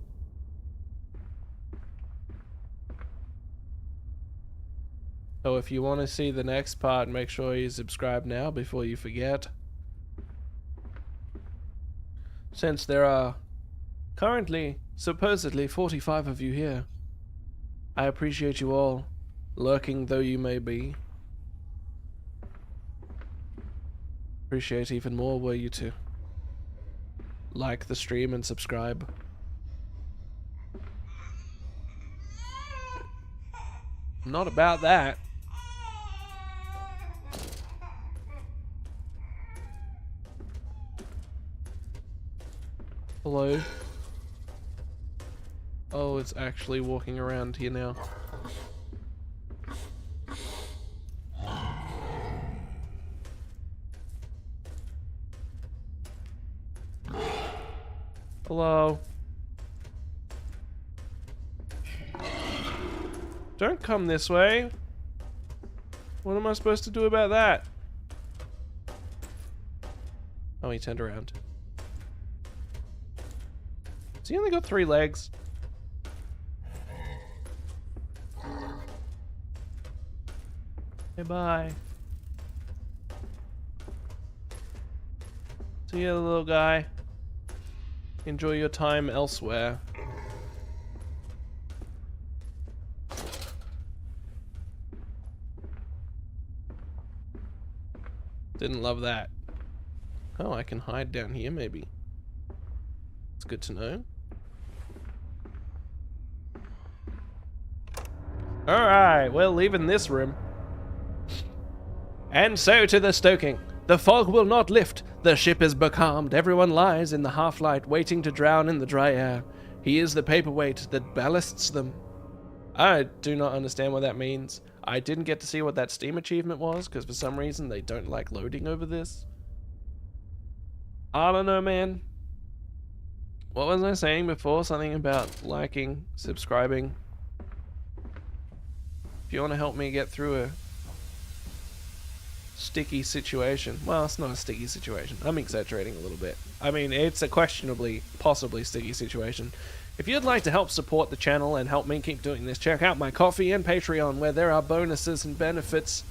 So if you want to see the next part, make sure you subscribe now before you forget. since there are currently supposedly 45 of you here. I appreciate you all, lurking though you may be. Appreciate even more were you to like the stream and subscribe. Not about that. Hello? Oh, it's actually walking around here now. Hello? Don't come this way. What am I supposed to do about that? Oh, he turned around. Has he only got 3 legs? Hey, bye. See you, little guy. Enjoy your time elsewhere. Didn't love that. Oh, I can hide down here, maybe. It's good to know. Alright, well, leaving this room. And so to the stoking. The fog will not lift. The ship is becalmed. Everyone lies in the half-light, waiting to drown in the dry air. He is the paperweight that ballasts them. I do not understand what that means. I didn't get to see what that Steam achievement was, because for some reason they don't like loading over this. I don't know, man. What was I saying before? Something about liking, subscribing. If you want to help me get through a sticky situation. Well, it's not a sticky situation. I'm exaggerating a little bit. I mean, it's a questionably, possibly sticky situation. If you'd like to help support the channel and help me keep doing this, check out my Ko-fi and Patreon, where there are bonuses and benefits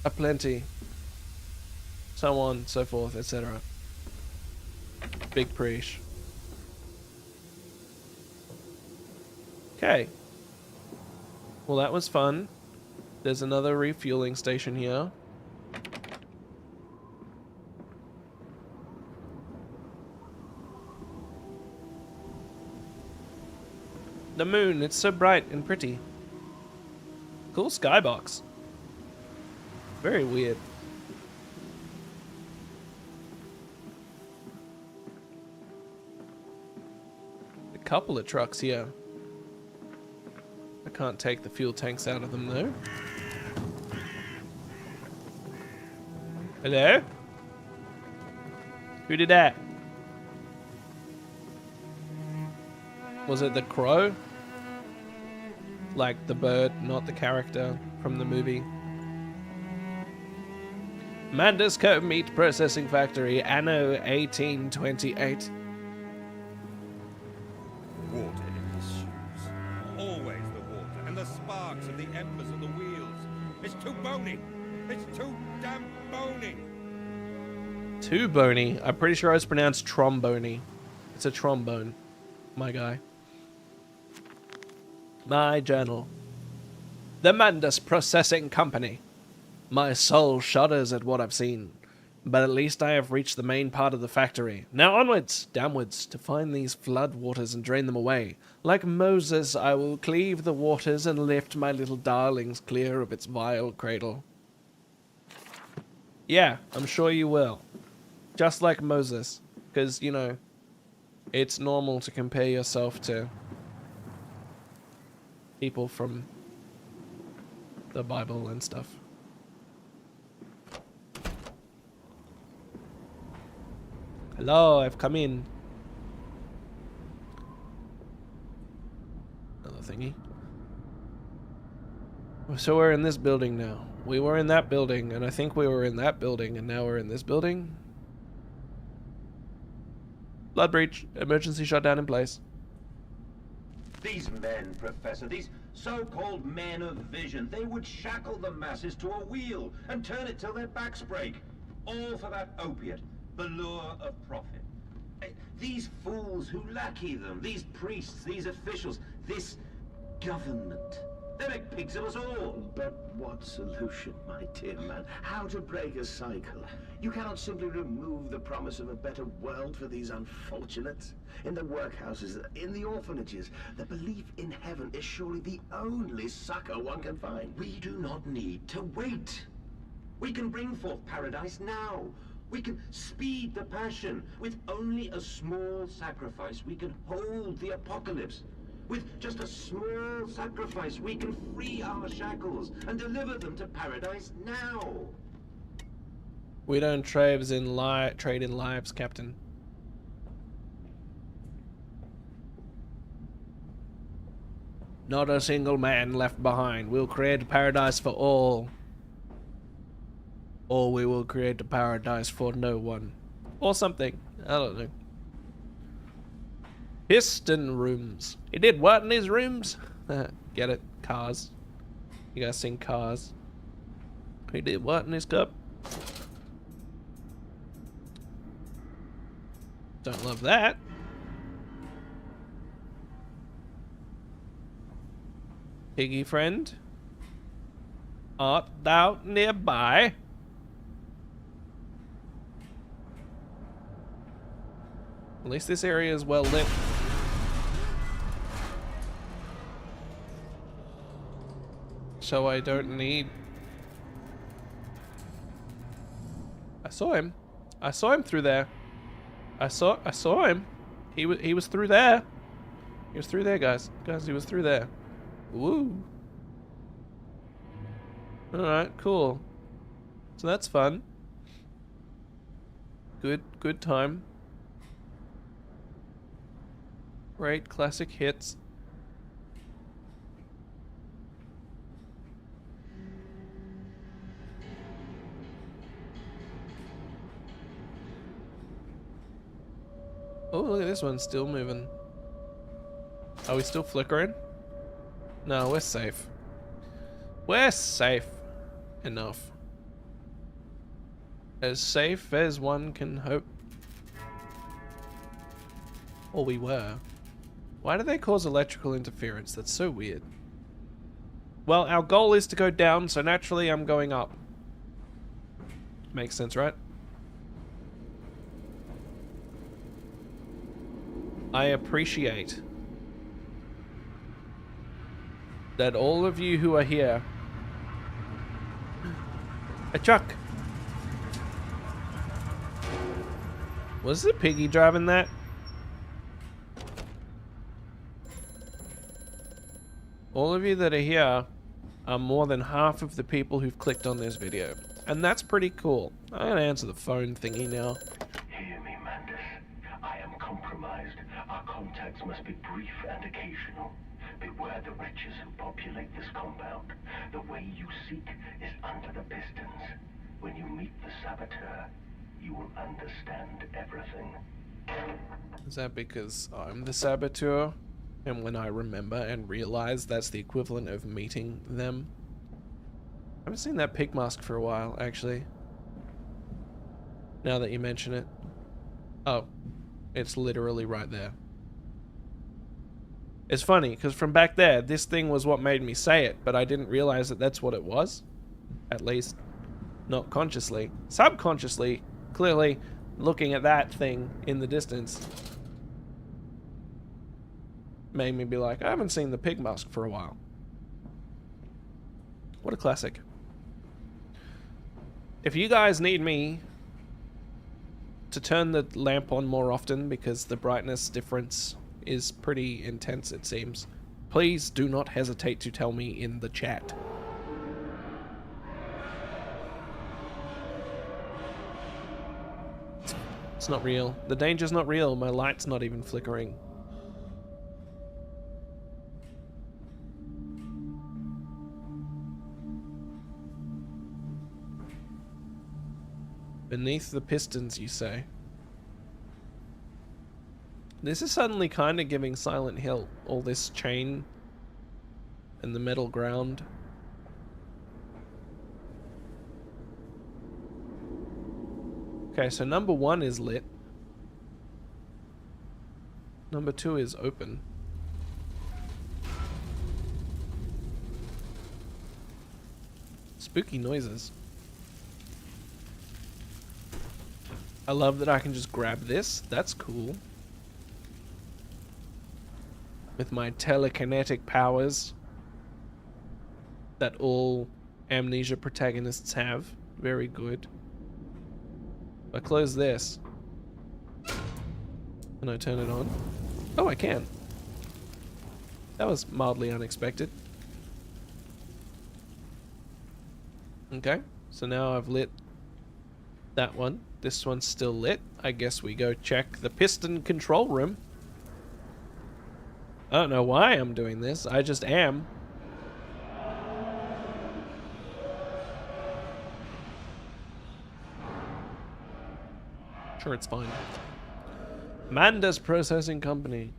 aplenty. So on, so forth, etc. Big preach. Okay. Well, that was fun. There's another refueling station here. The moon, it's so bright and pretty. Cool skybox. Very weird. A couple of trucks here. I can't take the fuel tanks out of them though. Hello? Who did that? Was it the crow? Like the bird, not the character from the movie. Mandisco Meat Processing Factory, Anno 1828. Water in his shoes. Always the water, and the sparks of the embers of the wheels. It's too bony. It's too damn bony. Too bony? I'm pretty sure it's pronounced trombony. It's a trombone, my guy. My journal. The Mandus Processing Company. My soul shudders at what I've seen, but at least I have reached the main part of the factory. Now onwards, downwards, to find these flood waters and drain them away. Like Moses, I will cleave the waters and lift my little darlings clear of its vile cradle. Yeah, I'm sure you will. Just like Moses, because, you know, it's normal to compare yourself to people from the Bible and stuff. Hello, I've come in. Another thingy. So we're in this building now. We were in that building, and I think we were in that building, and now we're in this building. Blood breach. Emergency shutdown in place. These men, Professor, these so-called men of vision, they would shackle the masses to a wheel and turn it till their backs break. All for that opiate, the lure of profit. These fools who lackey them, these priests, these officials, this government. They make pigs of us all. But what solution, my dear man? How to break a cycle? You cannot simply remove the promise of a better world for these unfortunates. In the workhouses, in the orphanages, the belief in heaven is surely the only succor one can find. We do not need to wait. We can bring forth paradise now. We can speed the passion. With only a small sacrifice, we can hold the apocalypse. With just a small sacrifice, we can free our shackles and deliver them to paradise now. We don't trade in lives, Captain. Not a single man left behind. We'll create a paradise for all. Or we will create a paradise for no one. Or something. I don't know. Piston rooms. He did what in his rooms? Get it? Cars. You guys sing Cars? He did what in his cup? Don't love that. Piggy friend, art thou nearby? At least this area is well lit. So I don't need... I saw him. I saw him through there. I saw him. He was through there. He was through there, guys. Guys, he was through there. Woo. Alright, cool. So that's fun. Good time. Great classic hits. Oh, look at this one, still moving. Are we still flickering? No, we're safe. We're safe enough. As safe as one can hope. Or we were. Why do they cause electrical interference? That's so weird. Well, our goal is to go down, so naturally I'm going up. Makes sense, right? I appreciate that all of you who are here... A truck! Was the piggy driving that? All of you that are here are more than half of the people who've clicked on this video. And that's pretty cool. I'm gonna answer the phone thingy now. Hear me, Mandus. I am compromised. Our contacts must be brief and occasional. Beware the wretches who populate this compound. The way you seek is under the pistons. When you meet the saboteur, you will understand everything. Is that because I'm the saboteur? And when I remember and realize that's the equivalent of meeting them? I haven't seen that pig mask for a while, actually. Now that you mention it. Oh, it's literally right there. It's funny, because from back there, this thing was what made me say it, but I didn't realize that that's what it was. At least, not consciously. Subconsciously, clearly, looking at that thing in the distance made me be like, I haven't seen the pig mask for a while. What a classic. If you guys need me to turn the lamp on more often because the brightness difference is pretty intense, it seems, please do not hesitate to tell me in the chat. It's not real. The danger's not real. My light's not even flickering. Beneath the pistons, you say? This is suddenly kind of giving Silent Hill. All this chain and the metal ground. Okay, so number 1 is lit. Number 2 is open. Spooky noises. I love that I can just grab this. That's cool. With my telekinetic powers that all Amnesia protagonists have. Very good. If I close this, can I turn it on? Oh, I can. That was mildly unexpected. Okay, so now I've lit that one. This one's still lit. I guess we go check the piston control room. I don't know why I'm doing this. I just am. Sure, it's fine. Manda's Processing Company.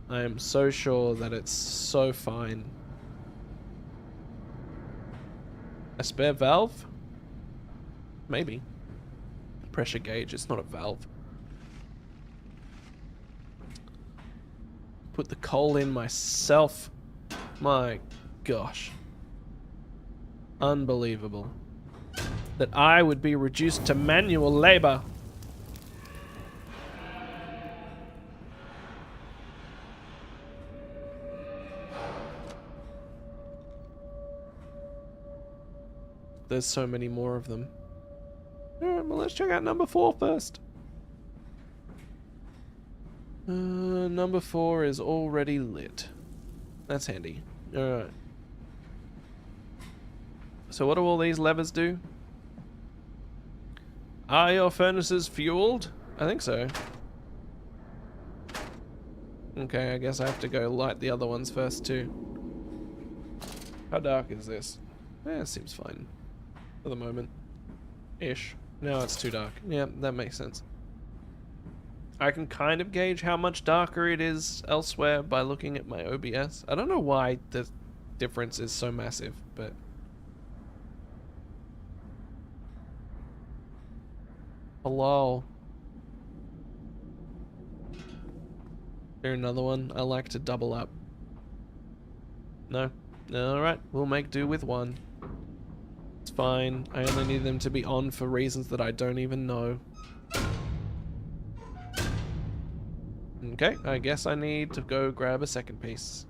I am so sure that it's so fine. A spare valve? Maybe. Pressure gauge, it's not a valve. Put the coal in myself. My gosh. Unbelievable. That I would be reduced to manual labor. There's so many more of them. Alright, well, let's check out number 4 first. Number 4 is already lit. That's handy. Alright. So what do all these levers do? Are your furnaces fueled? I think so. Okay, I guess I have to go light the other ones first too. How dark is this? It seems fine. For the moment. Ish. No, it's too dark. Yeah, that makes sense. I can kind of gauge how much darker it is elsewhere by looking at my OBS. I don't know why the difference is so massive, but... Hello. Here, another one. I like to double up. No? Alright, we'll make do with one. It's fine. I only need them to be on for reasons that I don't even know. Okay, I guess I need to go grab a second piece.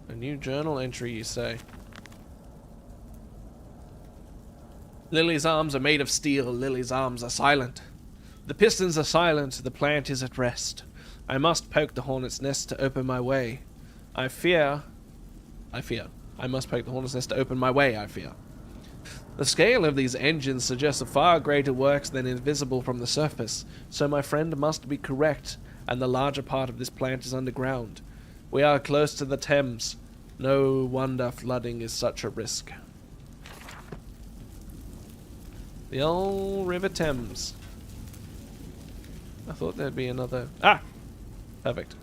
A new journal entry, you say? Lily's arms are made of steel. Lily's arms are silent. The pistons are silent. The plant is at rest. I must poke the hornet's nest to open my way. I fear. I must poke the hornet's nest to open my way, I fear. The scale of these engines suggests a far greater works than is visible from the surface, so my friend must be correct, and the larger part of this plant is underground. We are close to the Thames. No wonder flooding is such a risk. The old River Thames. I thought there'd be another... Ah! Perfect.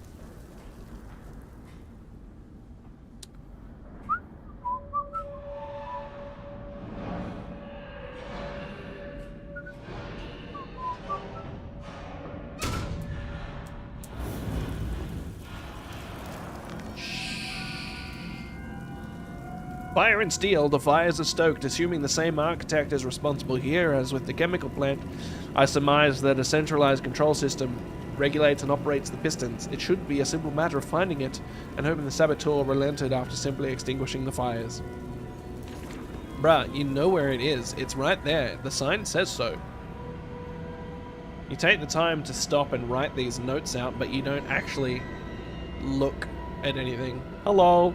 Fire and steel, the fires are stoked. Assuming the same architect is responsible here as with the chemical plant, I surmise that a centralized control system regulates and operates the pistons. It should be a simple matter of finding it and hoping the saboteur relented after simply extinguishing the fires. Bruh, you know where it is. It's right there. The sign says so. You take the time to stop and write these notes out, but you don't actually look at anything. Hello?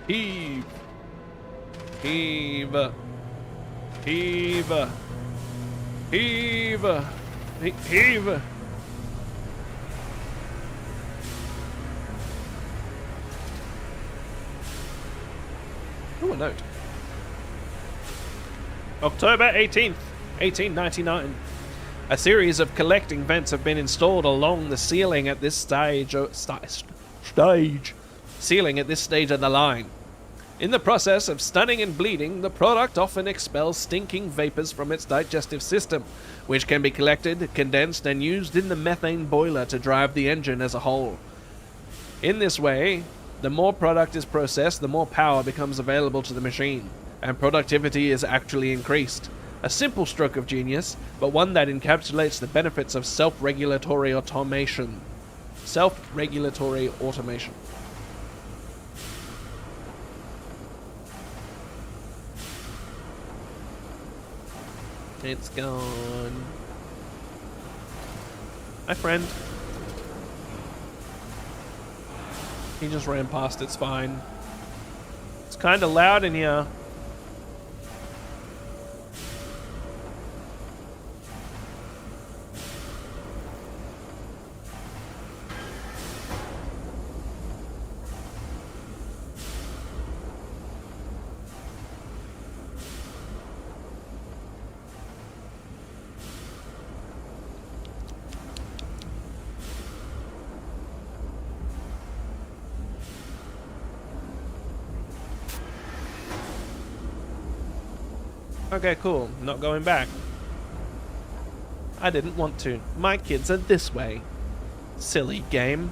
Heave. Heave. Heave. Heave. Heave. Ooh, a note. October 18th, 1899. A series of collecting vents have been installed along the ceiling at this stage of the line. In the process of stunning and bleeding, the product often expels stinking vapors from its digestive system, which can be collected, condensed, and used in the methane boiler to drive the engine as a whole. In this way, the more product is processed, the more power becomes available to the machine, and productivity is actually increased. A simple stroke of genius, but one that encapsulates the benefits of self-regulatory automation. Self-regulatory automation. It's gone. Hi, friend. He just ran past, it's fine. It's kind of loud in here. Okay, cool. Not going back. I didn't want to. My kids are this way. Silly game.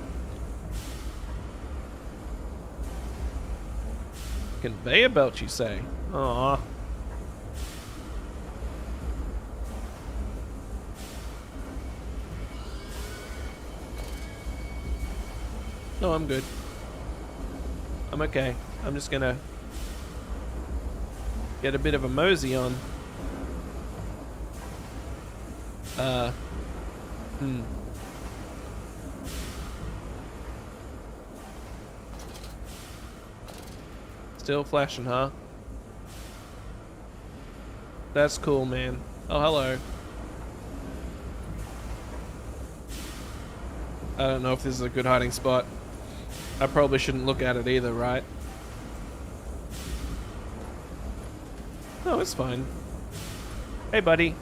Conveyor belt, you say? Aww. No, I'm good. I'm okay. I'm just gonna get a bit of a mosey on. Still flashing, huh? That's cool, man. Oh, hello. I don't know if this is a good hiding spot. I probably shouldn't look at it either, right? No, it's fine. Hey, buddy.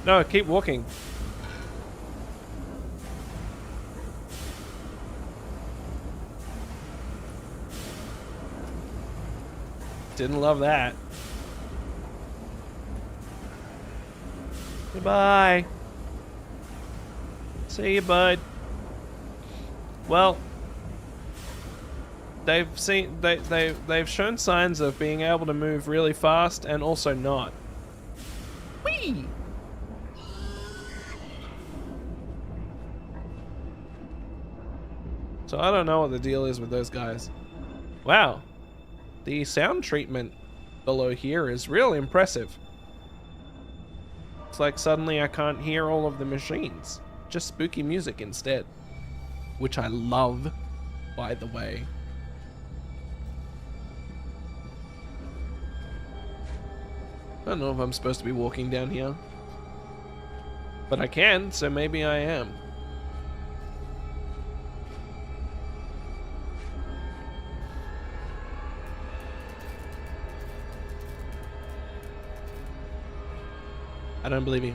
No, keep walking. Didn't love that. Goodbye. See you, bud. Well, they've shown signs of being able to move really fast and also not. Whee! So I don't know what the deal is with those guys. Wow. The sound treatment below here is really impressive. It's like suddenly I can't hear all of the machines. Just spooky music instead. Which I love, by the way. I don't know if I'm supposed to be walking down here. But I can, so maybe I am. I don't believe you.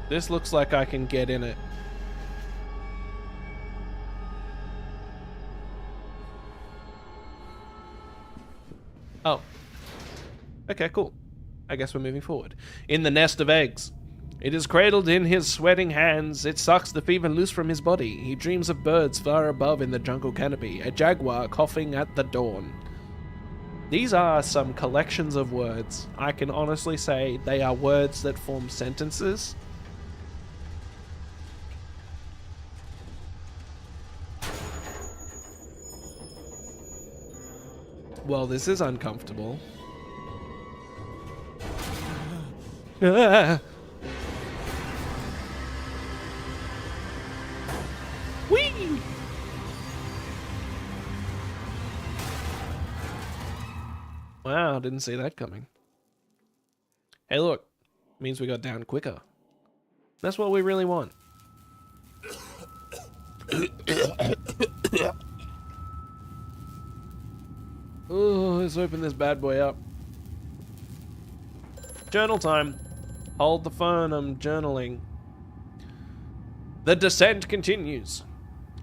This looks like I can get in it. Oh. Okay, cool. I guess we're moving forward. In the nest of eggs. It is cradled in his sweating hands. It sucks the fever loose from his body. He dreams of birds far above in the jungle canopy. A jaguar coughing at the dawn. These are some collections of words. I can honestly say they are words that form sentences. Well, this is uncomfortable. Ah. Whee! Wow, didn't see that coming. Hey, look. Means we got down quicker. That's what we really want. Let's open this bad boy up. Journal time. Hold the phone, I'm journaling. The descent continues.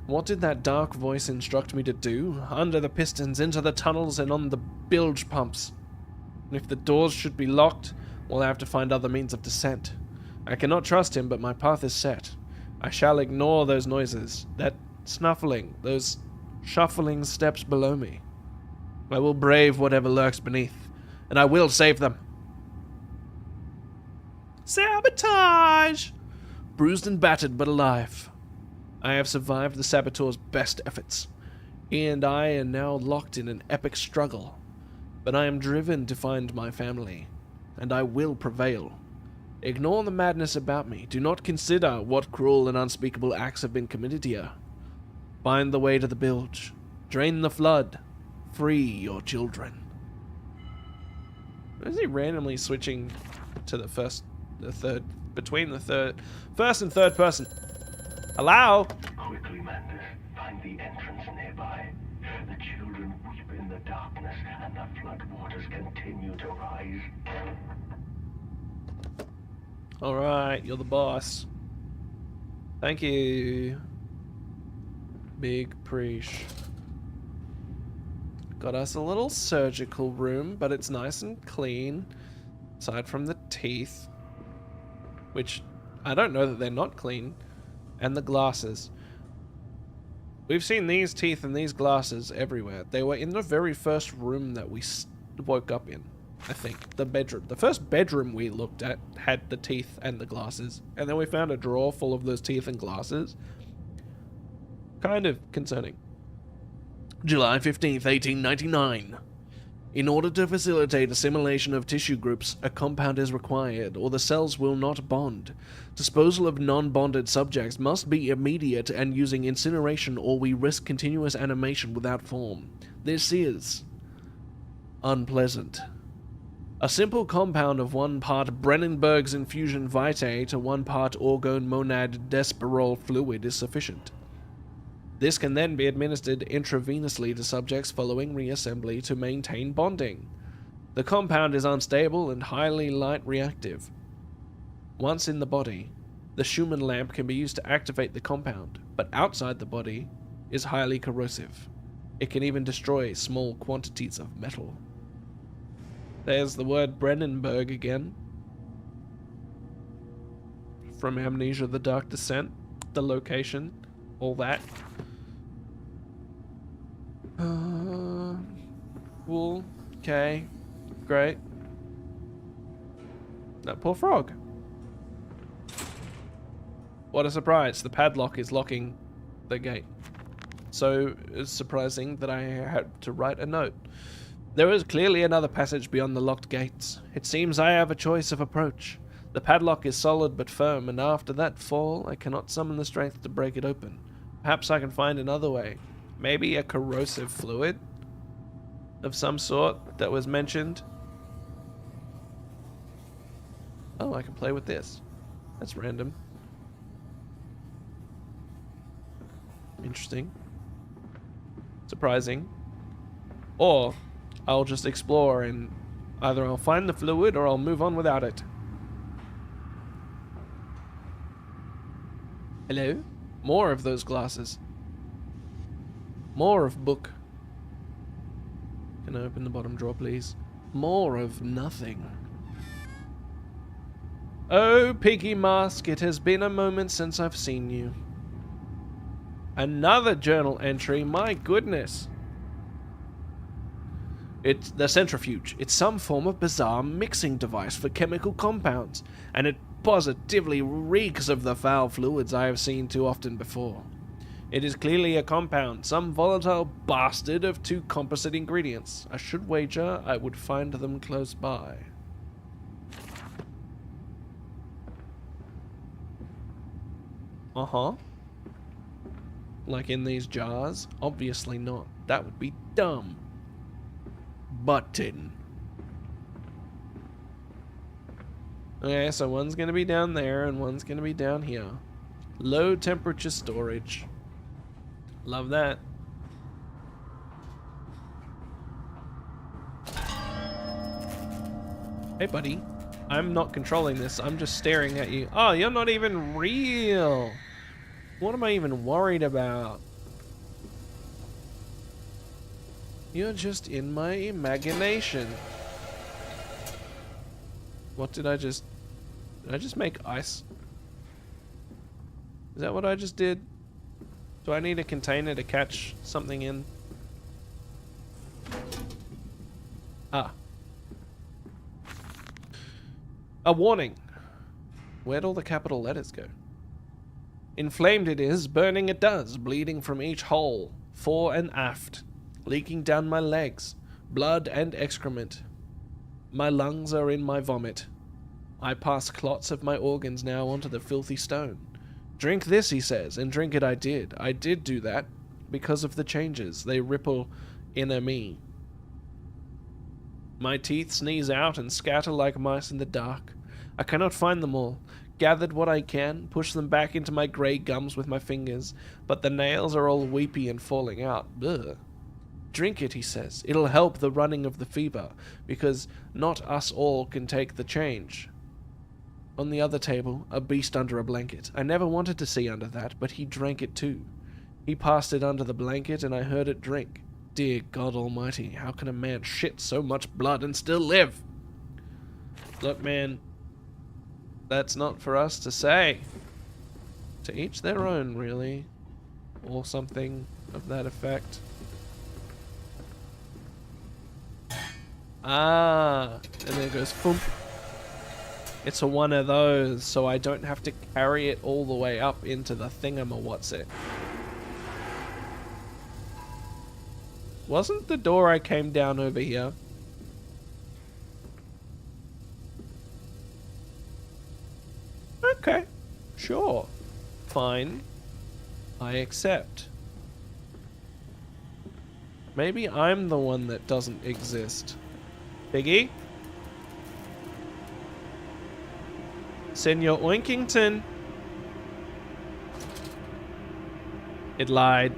What did that dark voice instruct me to do? Under the pistons, into the tunnels, and on the bilge pumps. And if the doors should be locked, we'll have to find other means of descent. I cannot trust him, but my path is set. I shall ignore those noises, that snuffling, those shuffling steps below me. I will brave whatever lurks beneath, and I will save them. Sabotage! Bruised and battered, but alive. I have survived the saboteur's best efforts. He and I are now locked in an epic struggle. But I am driven to find my family, and I will prevail. Ignore the madness about me. Do not consider what cruel and unspeakable acts have been committed here. Find the way to the bilge. Drain the flood. Free your children. Is he randomly switching to the first and third person? Hello? Quickly, Mandus. Find the entrance nearby. The children weep in the darkness, and the flood waters continue to rise. Alright, you're the boss. Thank you. Big preach. Got us a little surgical room, but it's nice and clean. Aside from the teeth. Which, I don't know that they're not clean. And the glasses. We've seen these teeth and these glasses everywhere. They were in the very first room that we woke up in, I think. The bedroom. The first bedroom we looked at had the teeth and the glasses. And then we found a drawer full of those teeth and glasses. Kind of concerning. July 15th, 1899. In order to facilitate assimilation of tissue groups, a compound is required, or the cells will not bond. Disposal of non-bonded subjects must be immediate and using incineration, or we risk continuous animation without form. This is unpleasant. A simple compound of 1 part Brennenberg's infusion vitae to 1 part orgone monad desperol fluid is sufficient. This can then be administered intravenously to subjects following reassembly to maintain bonding. The compound is unstable and highly light reactive. Once in the body, the Schumann lamp can be used to activate the compound, but outside the body is highly corrosive. It can even destroy small quantities of metal. There's the word Brennenberg again. From Amnesia: The Dark Descent, the location, all that. Cool. Okay. Great. That poor frog. What a surprise. The padlock is locking the gate. So it's surprising that I had to write a note. There is clearly another passage beyond the locked gates. It seems I have a choice of approach. The padlock is solid but firm, and after that fall, I cannot summon the strength to break it open. Perhaps I can find another way. Maybe a corrosive fluid of some sort that was mentioned. Oh, I can play with this. That's random. Interesting. Surprising. Or I'll just explore and either I'll find the fluid or I'll move on without it. Hello? More of those glasses. More of book. Can I open the bottom drawer, please? More of nothing. Oh, Piggy Mask, it has been a moment since I've seen you. Another journal entry, my goodness. It's the centrifuge. It's some form of bizarre mixing device for chemical compounds, and it positively reeks of the foul fluids I have seen too often before. It is clearly a compound, some volatile bastard of 2 composite ingredients. I should wager I would find them close by. Uh-huh. Like in these jars? Obviously not. That would be dumb. Button. Okay, so one's gonna be down there and one's gonna be down here. Low temperature storage. Love that. Hey, buddy. I'm not controlling this. I'm just staring at you. Oh, you're not even real. What am I even worried about? You're just in my imagination. What did I just... Did I just make ice? Is that what I just did? Do I need a container to catch something in? Ah. A warning. Where'd all the capital letters go? Inflamed it is, burning it does, bleeding from each hole, fore and aft, leaking down my legs, blood and excrement. My lungs are in my vomit. I pass clots of my organs now onto the filthy stone. Drink this, he says, and drink it I did. I did do that, because of the changes. They ripple inner me. My teeth sneeze out and scatter like mice in the dark. I cannot find them all. Gathered what I can, push them back into my grey gums with my fingers, but the nails are all weepy and falling out. Ugh. Drink it, he says. It'll help the running of the fever, because not us all can take the change. On the other table, a beast under a blanket. I never wanted to see under that, but he drank it too. He passed it under the blanket, and I heard it drink. Dear God Almighty, how can a man shit so much blood and still live? Look, man, that's not for us to say. To each their own, really. Or something of that effect. Ah, and there goes thump. It's a one of those, so I don't have to carry it all the way up into the thingamawhat's-it. Wasn't the door I came down over here? Okay, sure. Fine. I accept. Maybe I'm the one that doesn't exist. Piggy? Senor Oinkington. It lied.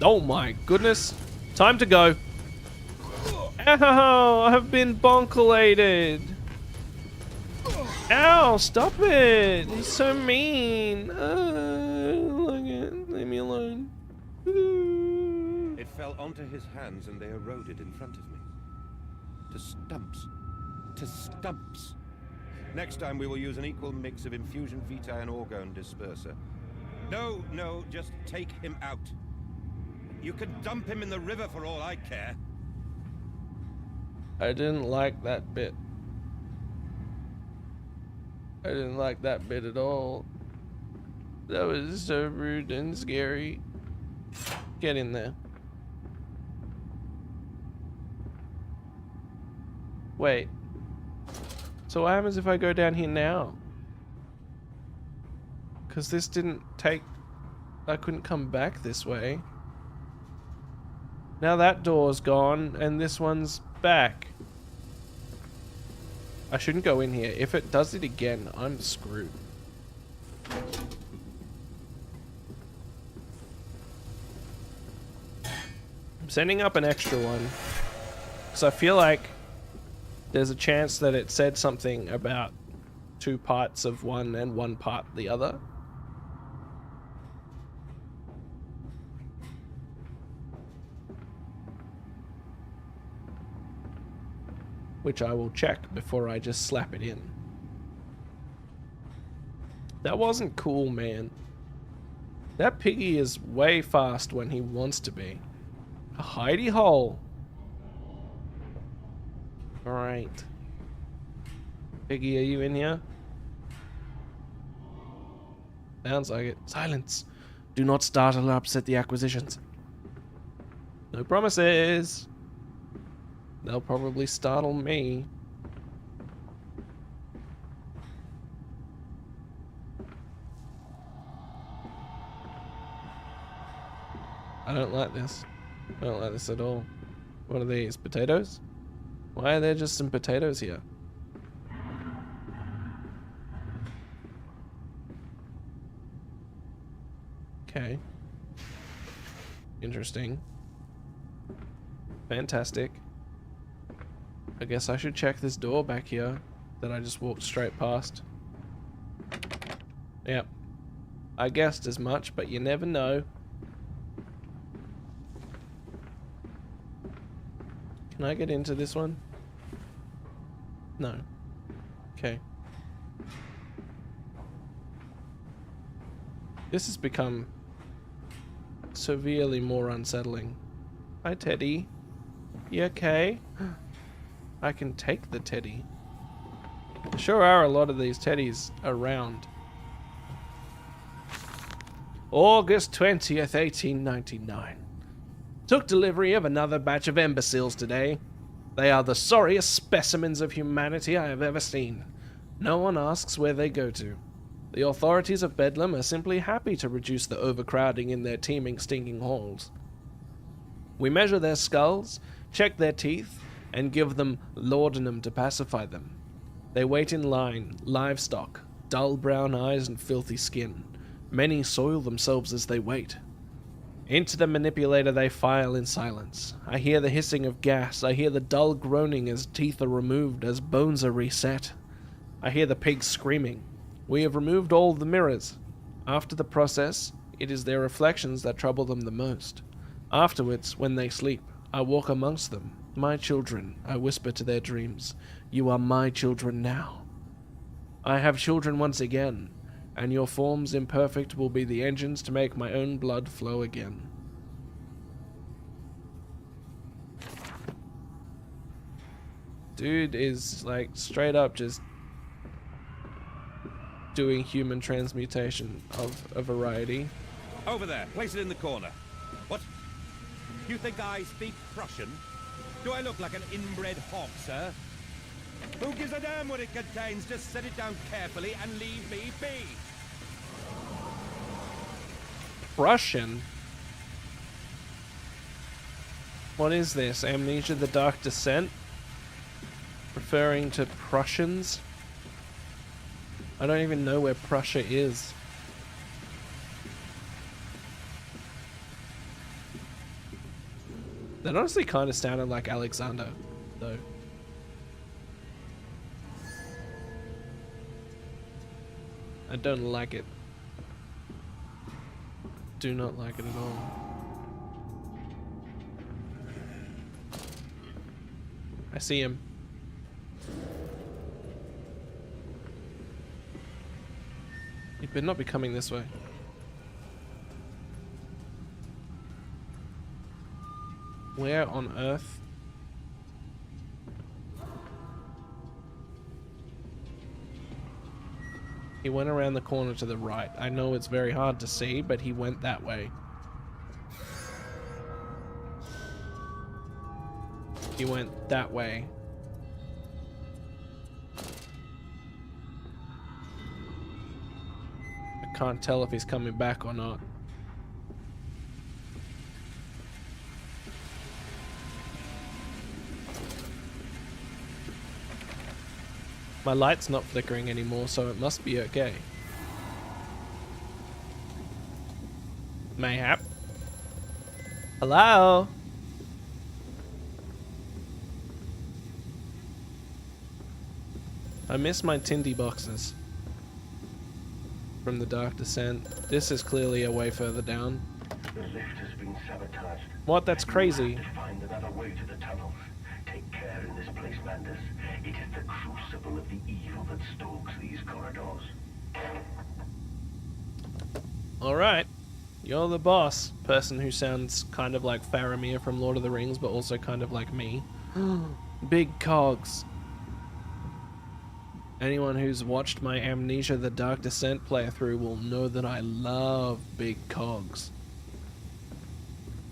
Oh my goodness. Time to go. Ow, I've been bonkulated. Ow, stop it. He's so mean. Leave me alone. It fell onto his hands and they eroded in front of me. To stumps. To stumps. Next time we will use an equal mix of infusion vitae and orgone disperser. No, no, just take him out. You can dump him in the river for all I care. I didn't like that bit. I didn't like that bit at all. That was so rude and scary. Get in there. Wait. So what happens if I go down here now? Because this didn't take... I couldn't come back this way. Now that door's gone and this one's back. I shouldn't go in here. If it does it again, I'm screwed. I'm sending up an extra one. Because I feel like there's a chance that it said something about 2 parts of one and 1 part the other. Which I will check before I just slap it in. That wasn't cool, man. That piggy is way fast when he wants to be. A hidey hole. Alright. Piggy, are you in here? Sounds like it. Silence. Do not startle or upset the acquisitions. No promises. They'll probably startle me. I don't like this. I don't like this at all. What are these? Potatoes? Why are there just some potatoes here? Okay. Interesting. Fantastic. I guess I should check this door back here that I just walked straight past. Yep. I guessed as much, but you never know. Can I get into this one? No. Okay. This has become severely more unsettling. Hi, Teddy. You okay? I can take the teddy. There sure are a lot of these teddies around. August 20th, 1899. Took delivery of another batch of imbeciles today. They are the sorriest specimens of humanity I have ever seen. No one asks where they go to. The authorities of Bedlam are simply happy to reduce the overcrowding in their teeming, stinking halls. We measure their skulls, check their teeth, and give them laudanum to pacify them. They wait in line, livestock, dull brown eyes and filthy skin. Many soil themselves as they wait. Into the manipulator they file in silence. I hear the hissing of gas. I hear the dull groaning as teeth are removed, as bones are reset. I hear the pigs screaming. We have removed all the mirrors. After the process, it is their reflections that trouble them the most. Afterwards, when they sleep, I walk amongst them. My children, I whisper to their dreams. You are my children now. I have children once again, and your forms imperfect will be the engines to make my own blood flow again. Dude is like straight up just doing human transmutation of a variety. Over there, place it in the corner. What? You think I speak Prussian? Do I look like an inbred hog, sir? Who gives a damn what it contains? Just set it down carefully and leave me be. Prussian? What is this? Amnesia the Dark Descent? Referring to Prussians? I don't even know where Prussia is. That honestly kind of sounded like Alexander, though. I don't like it. Do not like it at all. I see him. He better not be coming this way. Where on earth? He went around the corner to the right. I know it's very hard to see, but he went that way. He went that way. I can't tell if he's coming back or not. My light's not flickering anymore, so it must be okay. Mayhap. Hello? I miss my Tindy boxes from the Dark Descent. This is clearly a way further down. The lift has been sabotaged. What? That's crazy. You have to find another way to the tunnels. Take care in this place, Mandus. It is the crucible of the evil that stalks these corridors. Alright. You're the boss. Person who sounds kind of like Faramir from Lord of the Rings, but also kind of like me. Big cogs. Anyone who's watched my Amnesia the Dark Descent playthrough will know that I love big cogs.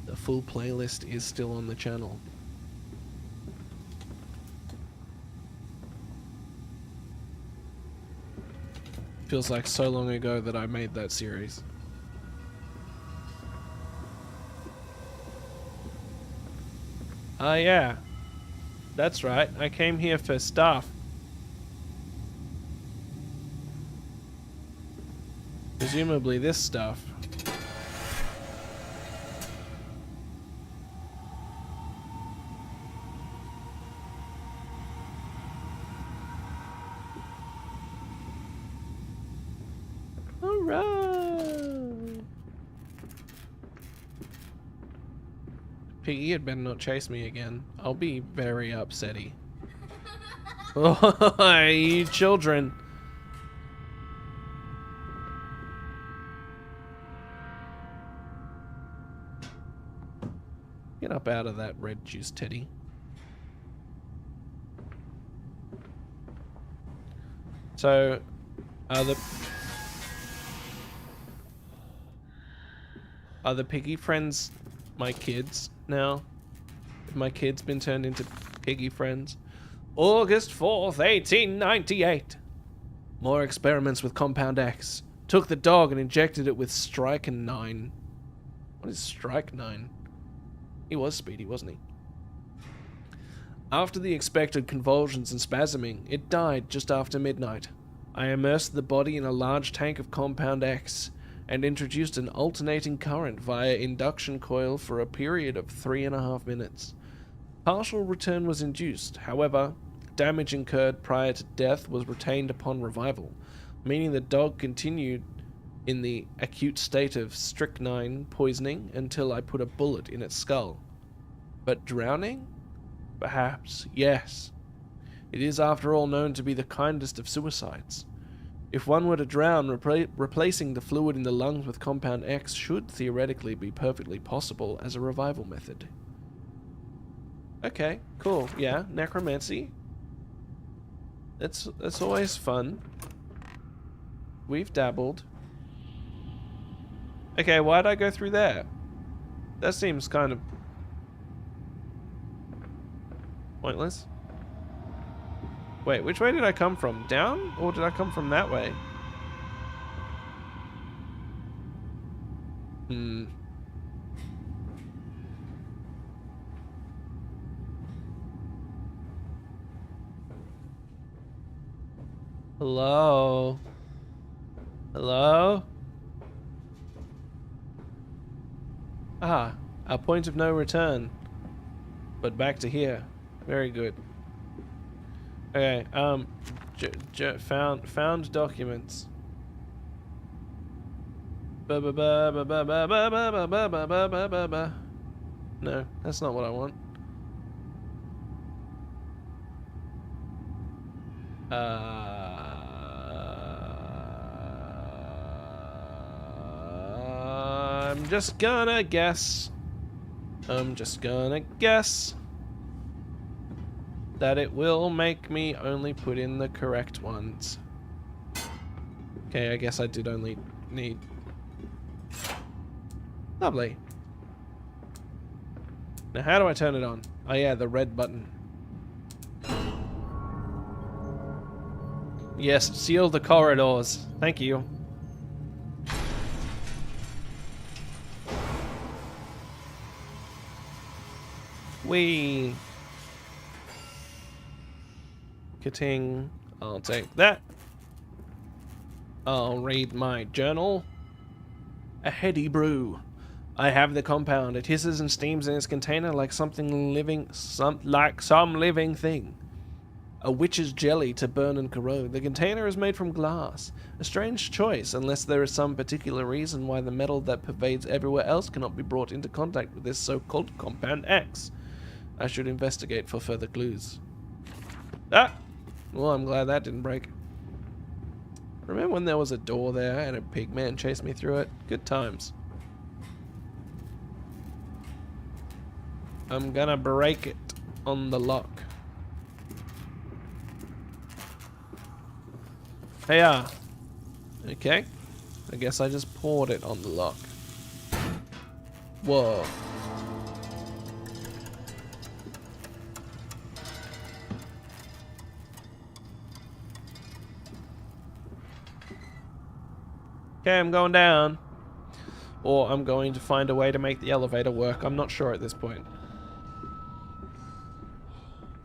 The full playlist is still on the channel. Feels like so long ago that I made that series. Ah, yeah. That's right. I came here for stuff. Presumably this stuff. Hurrah! Piggy had better not chase me again. I'll be very upsetty. Oh, you children. Get up out of that red juice, Teddy. So, are the piggy friends my kids now? Have my kids been turned into piggy friends? August 4th, 1898. More experiments with Compound X. Took the dog and injected it with strychnine. What is strychnine? He was speedy, wasn't he? After the expected convulsions and spasming, it died just after midnight. I immersed the body in a large tank of Compound X and introduced an alternating current via induction coil for a period of 3.5 minutes. Partial return was induced, however, damage incurred prior to death was retained upon revival, meaning the dog continued in the acute state of strychnine poisoning until I put a bullet in its skull. But drowning? Perhaps, yes. It is after all known to be the kindest of suicides. If one were to drown, replacing the fluid in the lungs with Compound X should theoretically be perfectly possible as a revival method. Okay, cool. Yeah, necromancy. That's always fun. We've dabbled. Okay, why'd I go through there? That seems kind of pointless. Wait, which way did I come from? Down? Or did I come from that way? Hello? Hello? Ah, a point of no return. But back to here. Very good. Okay, found documents. No, that's not what I want. I'm just gonna guess that it will make me only put in the correct ones. Okay, I guess I did only need... Lovely. Now how do I turn it on? Oh yeah, the red button. Yes, seal the corridors. Thank you. Whee! Ka-ting. I'll take that. I'll read my journal. A heady brew. I have the compound. It hisses and steams in its container like something living, some living thing. A witch's jelly to burn and corrode. The container is made from glass. A strange choice, unless there is some particular reason why the metal that pervades everywhere else cannot be brought into contact with this so-called Compound X. I should investigate for further clues. Ah! Well, I'm glad that didn't break. Remember when there was a door there and a pig man chased me through it? Good times. I'm gonna break it on the lock. Hey, okay. I guess I just poured it on the lock. Whoa. Okay, I'm going down. Or I'm going to find a way to make the elevator work. I'm not sure at this point.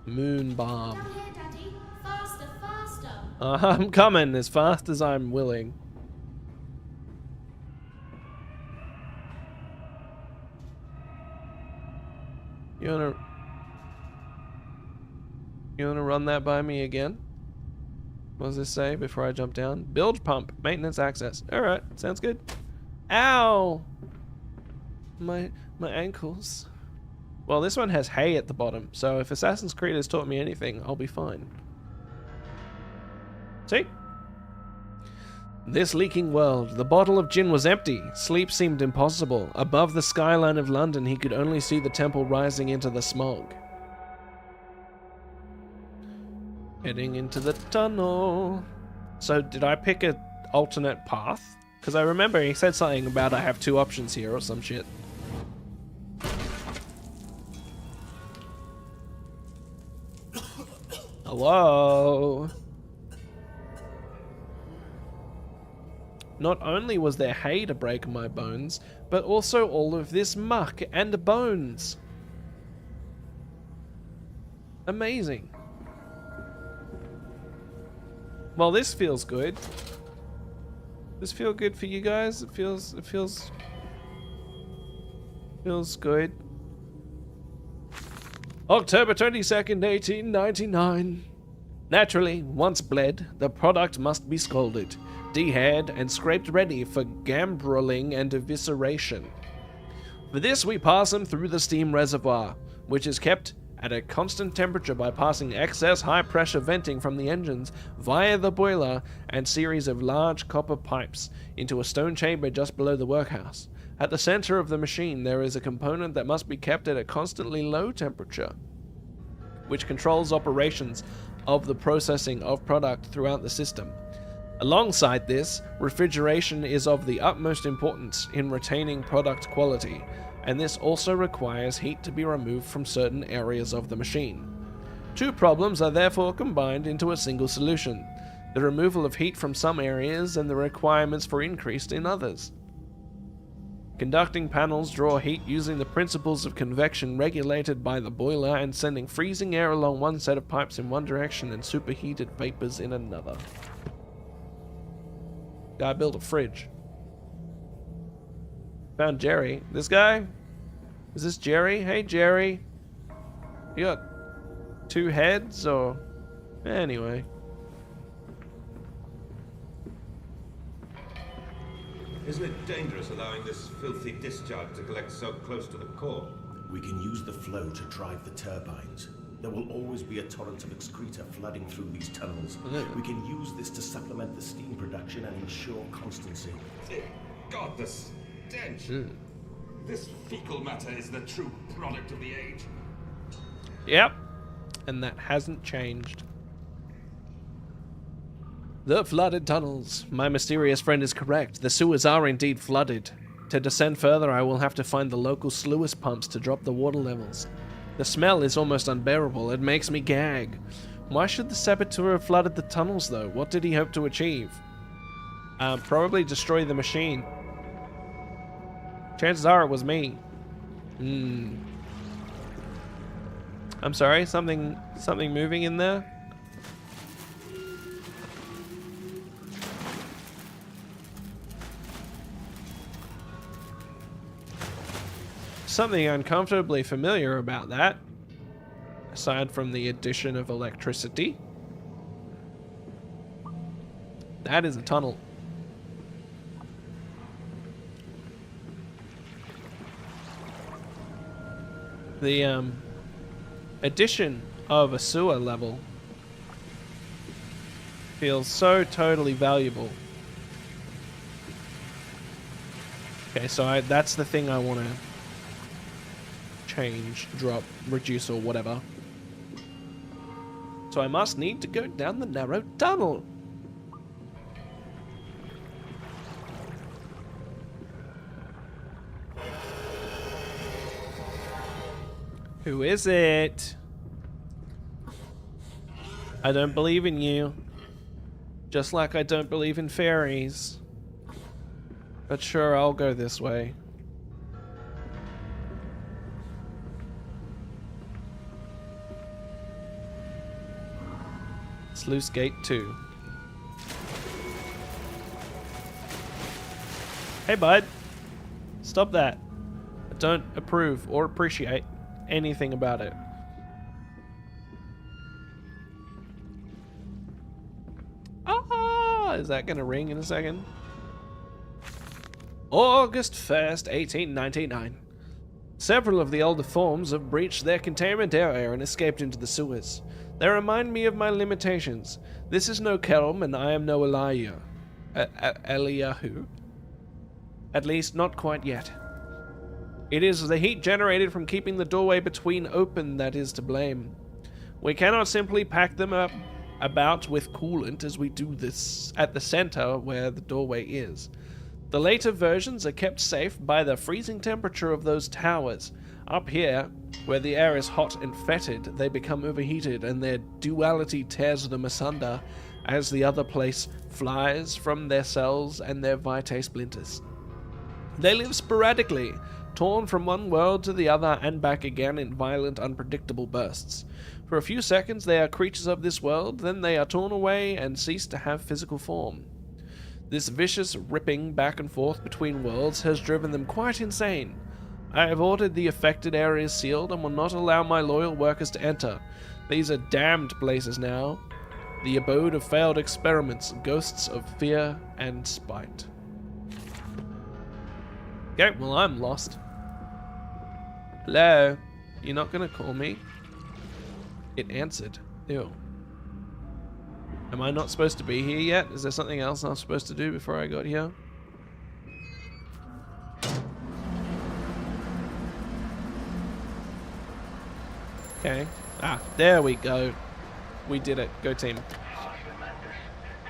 Moon bomb. Down here, Daddy. Faster, faster. I'm coming as fast as I'm willing. You wanna run that by me again? What does this say before I jump down? Bilge pump, maintenance access. Alright, sounds good. Ow! My ankles. Well, this one has hay at the bottom, so if Assassin's Creed has taught me anything, I'll be fine. See? This leaking world. The bottle of gin was empty. Sleep seemed impossible. Above the skyline of London, he could only see the temple rising into the smog. Heading into the tunnel. So, did I pick an alternate path? Because I remember he said something about I have 2 options here or some shit. Hello? Not only was there hay to break my bones, but also all of this muck and bones. Amazing. Well, this feels good. This feel good for you guys? It feels good. October 22nd, 1899. Naturally, once bled, the product must be scalded, dehaired, and scraped ready for gambroling and evisceration. For this, we pass them through the steam reservoir, which is kept at a constant temperature by passing excess high-pressure venting from the engines via the boiler and series of large copper pipes into a stone chamber just below the workhouse. At the center of the machine, there is a component that must be kept at a constantly low temperature, which controls operations of the processing of product throughout the system. Alongside this, refrigeration is of the utmost importance in retaining product quality, and this also requires heat to be removed from certain areas of the machine. 2 problems are therefore combined into a single solution: the removal of heat from some areas and the requirements for increase in others. Conducting panels draw heat using the principles of convection regulated by the boiler and sending freezing air along one set of pipes in one direction and superheated vapors in another. Gotta build a fridge. Found Jerry. This guy? Is this Jerry? Hey, Jerry. You got 2 heads, or... Anyway. Isn't it dangerous allowing this filthy discharge to collect so close to the core? We can use the flow to drive the turbines. There will always be a torrent of excreta flooding through these tunnels. We can use this to supplement the steam production and ensure constancy. God, the stench! This fecal matter is the true product of the age. Yep. And that hasn't changed. The flooded tunnels. My mysterious friend is correct. The sewers are indeed flooded. To descend further, I will have to find the local sluice pumps to drop the water levels. The smell is almost unbearable. It makes me gag. Why should the saboteur have flooded the tunnels, though? What did he hope to achieve? Probably destroy the machine. Chances are it was me. I'm sorry, something moving in there? Something uncomfortably familiar about that, aside from the addition of electricity. That is a tunnel. The addition of a sewer level feels so totally valuable. Okay, so that's the thing I want to change, drop, reduce, or whatever. So I must need to go down the narrow tunnel. Who is it? I don't believe in you. Just like I don't believe in fairies. But sure, I'll go this way. Sluice Gate 2. Hey, bud. Stop that. I don't approve or appreciate anything about it. Is that gonna ring in a second? August 1st, 1899. Several of the older forms have breached their containment area and escaped into the sewers. They remind me of my limitations. This is no Kelm, and I am no Eliyahu. At least, not quite yet. It is the heat generated from keeping the doorway between open that is to blame. We cannot simply pack them up about with coolant as we do this at the center where the doorway is. The later versions are kept safe by the freezing temperature of those towers. Up here, where the air is hot and fetid, they become overheated and their duality tears them asunder as the other place flies from their cells and their vitae splinters. They live sporadically, torn from one world to the other and back again in violent, unpredictable bursts. For a few seconds they are creatures of this world, then they are torn away and cease to have physical form. This vicious ripping back and forth between worlds has driven them quite insane. I have ordered the affected areas sealed and will not allow my loyal workers to enter. These are damned places now, the abode of failed experiments, ghosts of fear and spite. Okay, well, I'm lost. Hello? You're not gonna call me? It answered. Ew. Am I not supposed to be here yet? Is there something else I'm supposed to do before I got here? Okay. Ah, there we go. We did it. Go team. Ozymandias,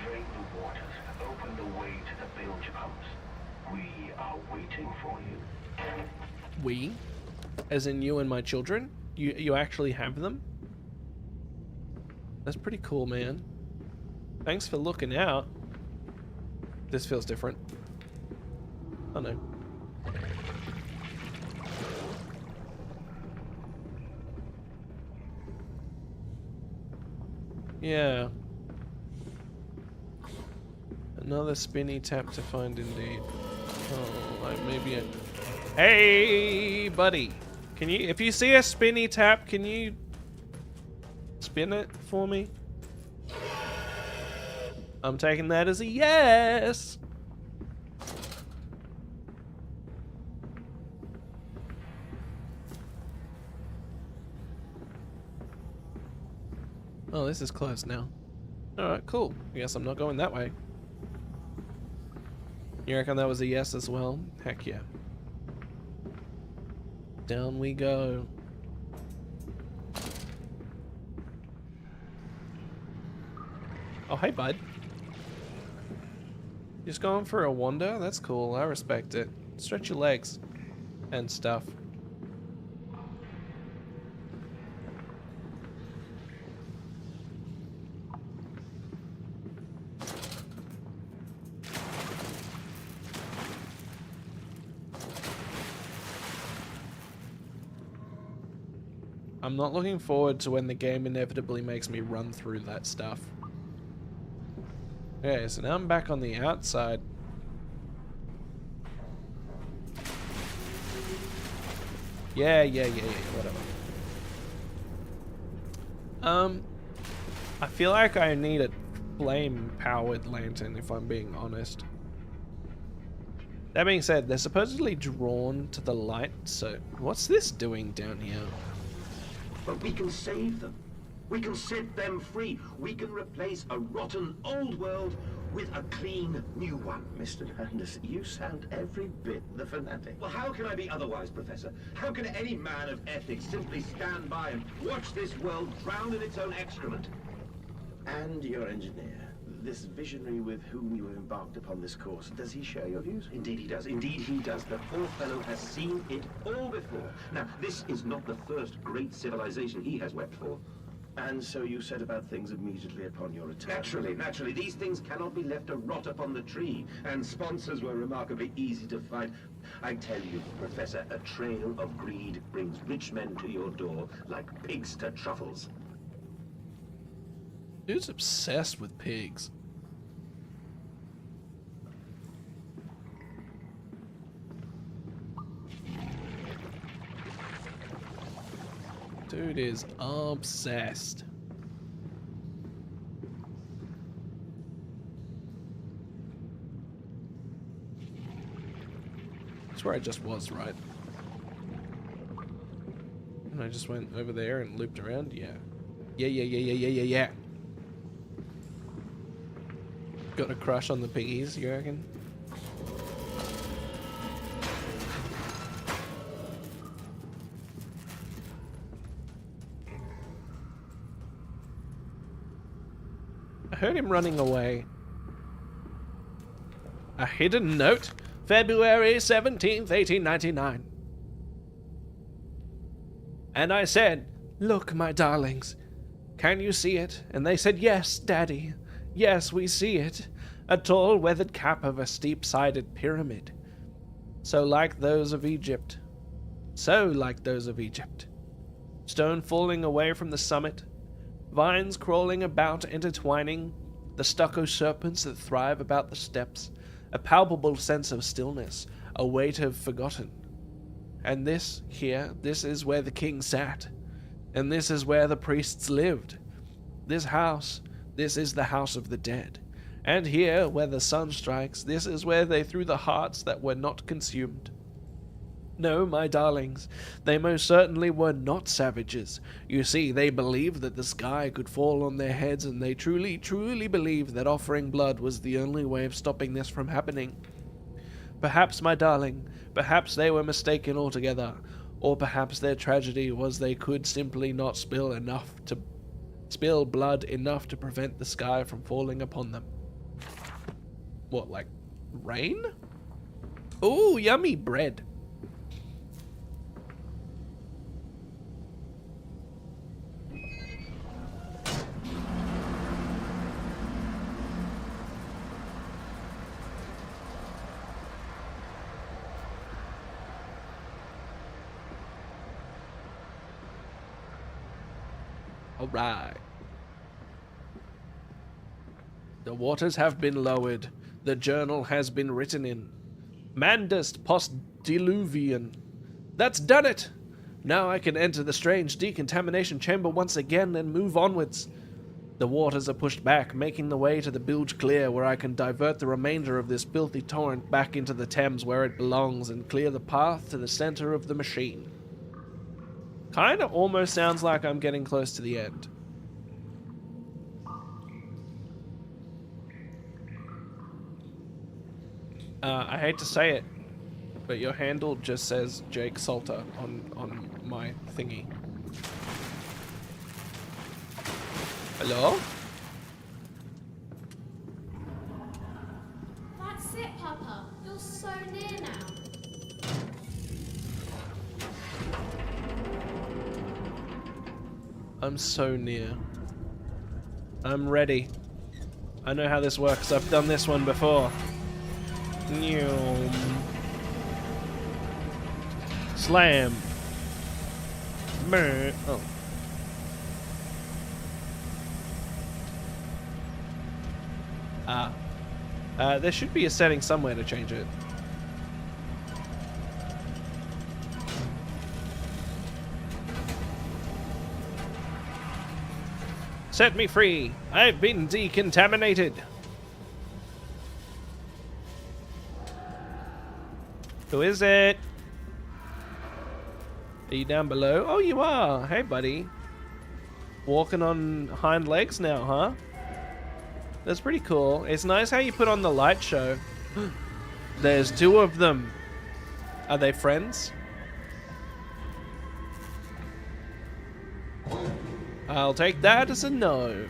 drain the waters, open the way to the bilge pumps. We are waiting for you. We? As in you and my children? You actually have them? That's pretty cool, man. Thanks for looking out. This feels different. Oh no. Yeah. Another spinny tap to find indeed. Oh, like maybe a... Hey, buddy. Can you, if you see a spinny tap, can you spin it for me? I'm taking that as a yes. Oh, this is closed now. Alright, cool. I guess I'm not going that way. You reckon that was a yes as well? Heck yeah. Down we go. Oh, hey, bud. Just going for a wander? That's cool. I respect it. Stretch your legs and stuff. I'm not looking forward to when the game inevitably makes me run through that stuff. Okay, so now I'm back on the outside. Yeah, whatever. I feel like I need a flame-powered lantern, if I'm being honest. That being said, they're supposedly drawn to the light, so what's this doing down here? But we can save them. We can set them free. We can replace a rotten old world with a clean new one. Mr. Landis, you sound every bit the fanatic. Well, how can I be otherwise, Professor? How can any man of ethics simply stand by and watch this world drown in its own excrement? And your engineer, this visionary with whom you have embarked upon this course, does he share your views? Indeed he does. Indeed he does. The poor fellow has seen it all before. Now, this is not the first great civilization he has wept for. And so you set about things immediately upon your return? Naturally. These things cannot be left to rot upon the tree. And sponsors were remarkably easy to find. I tell you, Professor, a trail of greed brings rich men to your door like pigs to truffles. Dude's obsessed with pigs. Dude is obsessed. That's where I just was, right? And I just went over there and looped around? Yeah. Yeah. Got a crush on the piggies, you reckon? I heard him running away. A hidden note? February 17th, 1899. And I said, "Look, my darlings, can you see it?" And they said, "Yes, Daddy. Yes, we see it. A tall, weathered cap of a steep-sided pyramid. So like those of Egypt. So like those of Egypt. Stone falling away from the summit. Vines crawling about, intertwining. The stucco serpents that thrive about the steps. A palpable sense of stillness. A weight of forgotten. And this, here, this is where the king sat. And this is where the priests lived. This house, this is the house of the dead. And here, where the sun strikes, this is where they threw the hearts that were not consumed. No, my darlings, they most certainly were not savages. You see, they believed that the sky could fall on their heads, and they truly, truly believed that offering blood was the only way of stopping this from happening. Perhaps, my darling, perhaps they were mistaken altogether, or perhaps their tragedy was they could simply not spill blood enough to prevent the sky from falling upon them. What, like rain? Ooh, yummy bread. All right. The waters have been lowered. The journal has been written in. Mandest post-diluvian. That's done it! Now I can enter the strange decontamination chamber once again and move onwards. The waters are pushed back, making the way to the bilge clear, where I can divert the remainder of this filthy torrent back into the Thames where it belongs and clear the path to the center of the machine. Kinda almost sounds like I'm getting close to the end. I hate to say it, but your handle just says Jake Salter on my thingy. Hello? That's it, Papa. You're so near now. I'm so near. I'm ready. I know how this works. I've done this one before. Slam. Brr. Oh. There should be a setting somewhere to change it. Set me free! I've been decontaminated! Who is it? Are you down below? Oh, you are! Hey, buddy. Walking on hind legs now, huh? That's pretty cool. It's nice how you put on the light show. There's two of them. Are they friends? I'll take that as a no.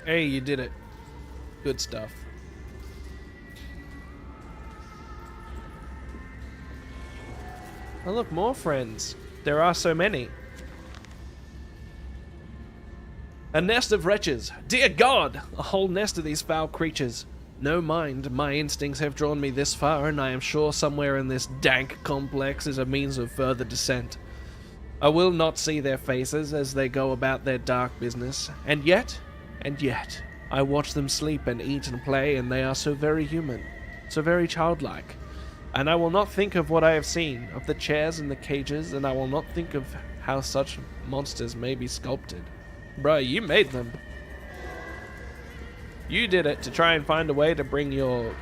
Hey, you did it. Good stuff. Oh, look, more friends. There are so many. A nest of wretches. Dear God! A whole nest of these foul creatures. No mind, my instincts have drawn me this far, and I am sure somewhere in this dank complex is a means of further descent. I will not see their faces as they go about their dark business, and yet, I watch them sleep and eat and play, and they are so very human, so very childlike. And I will not think of what I have seen, of the chairs and the cages, and I will not think of how such monsters may be sculpted. Bruh, you made them. You did it to try and find a way to bring your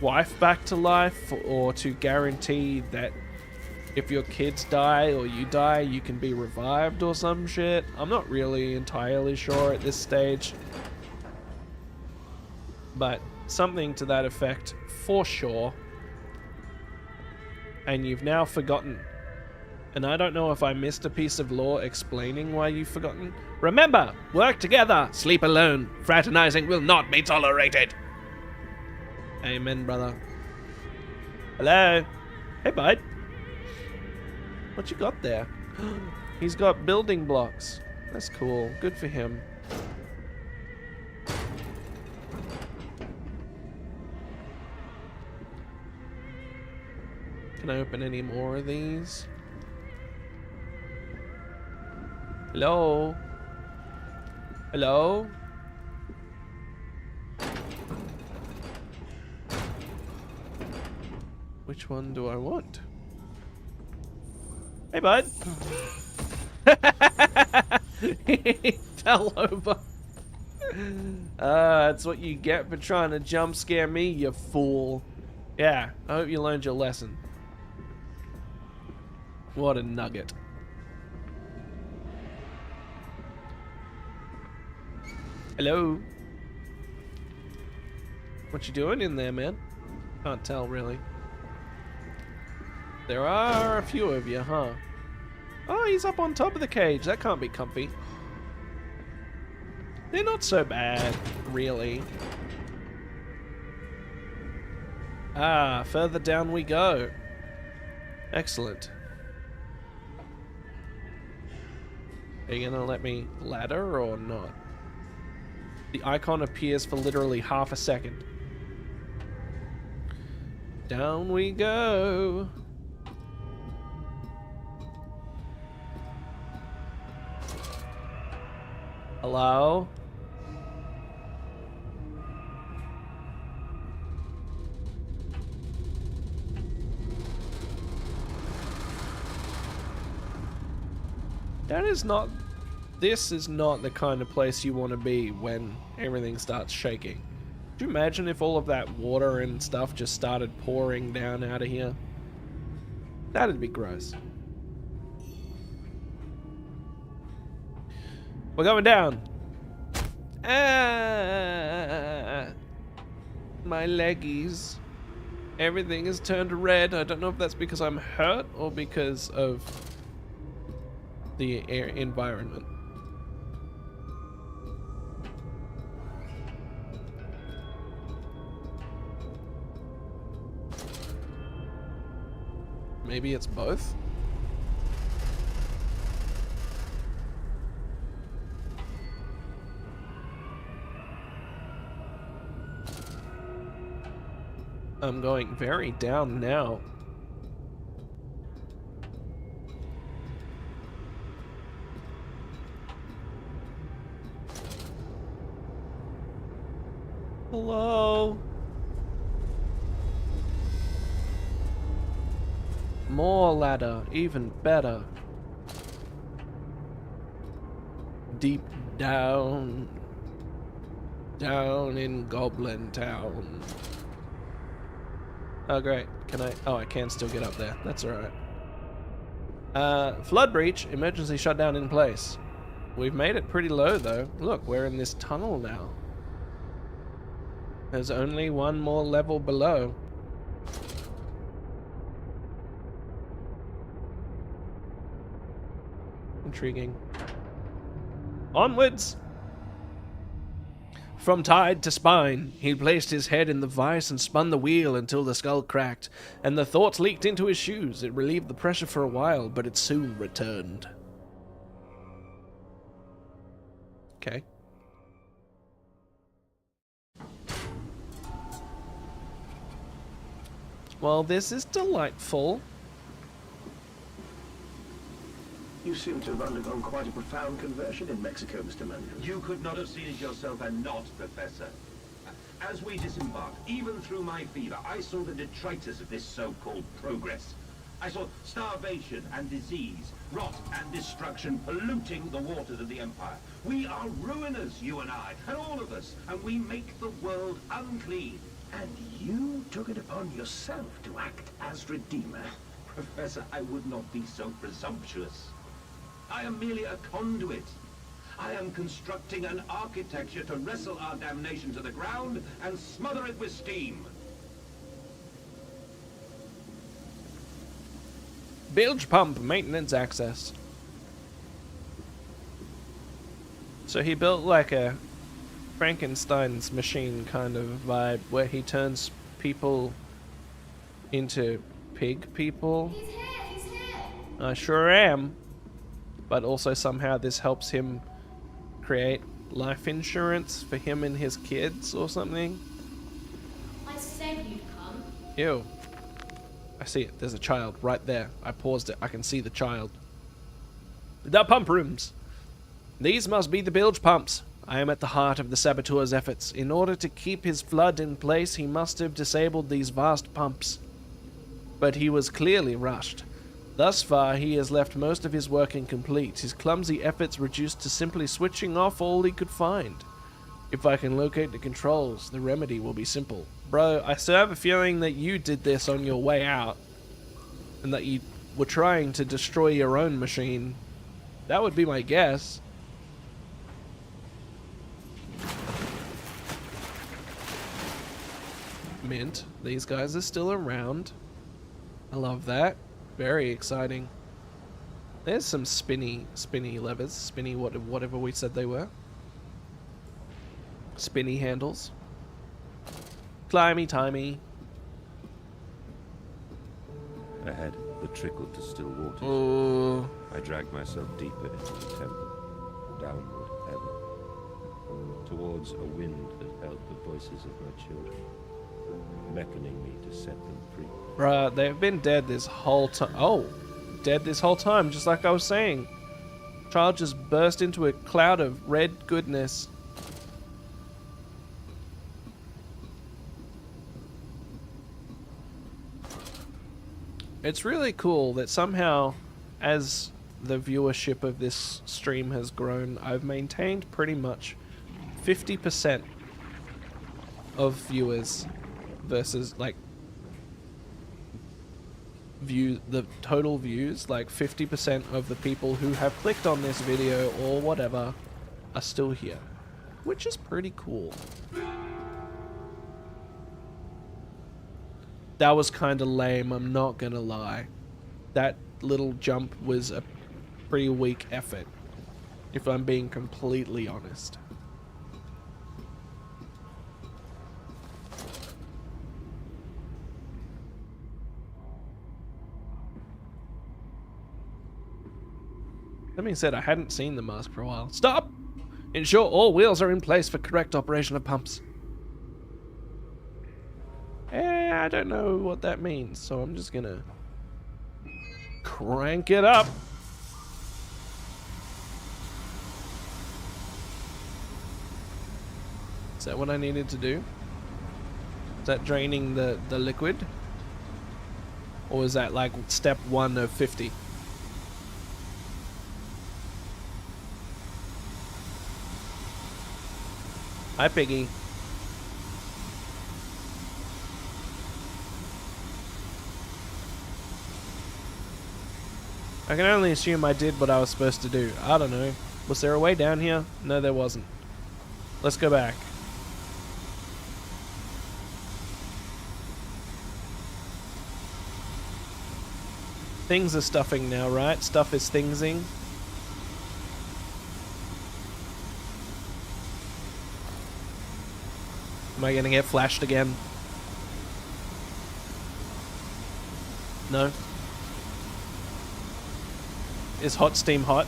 wife back to life, or to guarantee that if your kids die or you die, you can be revived or some shit. I'm not really entirely sure at this stage, but something to that effect for sure. And you've now forgotten. And I don't know if I missed a piece of lore explaining why you've forgotten. Remember, work together, sleep alone. Fraternizing will not be tolerated. Amen, brother. Hello? Hey, bud. What you got there? He's got building blocks. That's cool. Good for him. Can I open any more of these? Hello? Hello? Which one do I want? Hey, bud. Fell over. That's what you get for trying to jump scare me, you fool. Yeah, I hope you learned your lesson. What a nugget. Hello? What you doing in there, man? Can't tell, really. There are a few of you, huh? Oh, he's up on top of the cage. That can't be comfy. They're not so bad, really. Ah, further down we go. Excellent. Are you gonna let me ladder or not? The icon appears for literally half a second. Down we go. Hello? That is not... This is not the kind of place you want to be when everything starts shaking. Could you imagine if all of that water and stuff just started pouring down out of here? That'd be gross. We're going down. Ah, my leggies. Everything is turned red. I don't know if that's because I'm hurt or because of the air environment. Maybe it's both? I'm going very down now. Hello? More ladder, even better. Deep down. Down in Goblin Town. Oh, great. Can I... Oh, I can still get up there. That's alright. Flood breach. Emergency shutdown in place. We've made it pretty low, though. Look, we're in this tunnel now. There's only one more level below. Intriguing. Onwards! From tide to spine, he placed his head in the vise and spun the wheel until the skull cracked, and the thoughts leaked into his shoes. It relieved the pressure for a while, but it soon returned. Okay. Well, this is delightful. You seem to have undergone quite a profound conversion in Mexico, Mr. Mandel. You could not have seen it yourself and not, Professor. As we disembarked, even through my fever, I saw the detritus of this so-called progress. I saw starvation and disease, rot and destruction polluting the waters of the Empire. We are ruiners, you and I, and all of us, and we make the world unclean. And you took it upon yourself to act as Redeemer. Professor, I would not be so presumptuous. I am merely a conduit. I am constructing an architecture to wrestle our damnation to the ground and smother it with steam. Bilge pump maintenance access. So he built like a Frankenstein's machine kind of vibe where he turns people into pig people. He's here, he's here. I sure am. But also somehow this helps him create life insurance for him and his kids or something. I said you'd come. Ew. I see it. There's a child right there. I paused it. I can see the child. The pump rooms. These must be the bilge pumps. I am at the heart of the saboteur's efforts. In order to keep his flood in place, he must have disabled these vast pumps. But he was clearly rushed. Thus far, he has left most of his work incomplete, his clumsy efforts reduced to simply switching off all he could find. If I can locate the controls, the remedy will be simple. Bro, I still have a feeling that you did this on your way out, and that you were trying to destroy your own machine. That would be my guess. Mint, these guys are still around. I love that. Very exciting. There's some spinny levers. Spinny whatever we said they were. Spinny handles. Climby-timey. Ahead, the trickle to still waters. Oh. I dragged myself deeper into the temple, downward ever, towards a wind that held the voices of my children, beckoning me to set them free. Bruh, they've been dead this whole time. Oh, dead this whole time, just like I was saying. Child just burst into a cloud of red goodness. It's really cool that somehow, as the viewership of this stream has grown, I've maintained pretty much 50% of viewers versus like the total views. Like 50% of the people who have clicked on this video or whatever are still here, which is pretty cool. That was kind of lame, I'm not gonna lie. That little jump was a pretty weak effort, if I'm being completely honest. That being said, I hadn't seen the mask for a while. Stop! Ensure all wheels are in place for correct operation of pumps. I don't know what that means, so I'm just gonna crank it up. Is that what I needed to do? Is that draining the liquid? Or is that like step 1 of 50? Hi, Piggy. I can only assume I did what I was supposed to do. I don't know. Was there a way down here? No, there wasn't. Let's go back. Things are stuffing now, right? Stuff is thingsing. Am I gonna get flashed again? No. Is hot steam hot?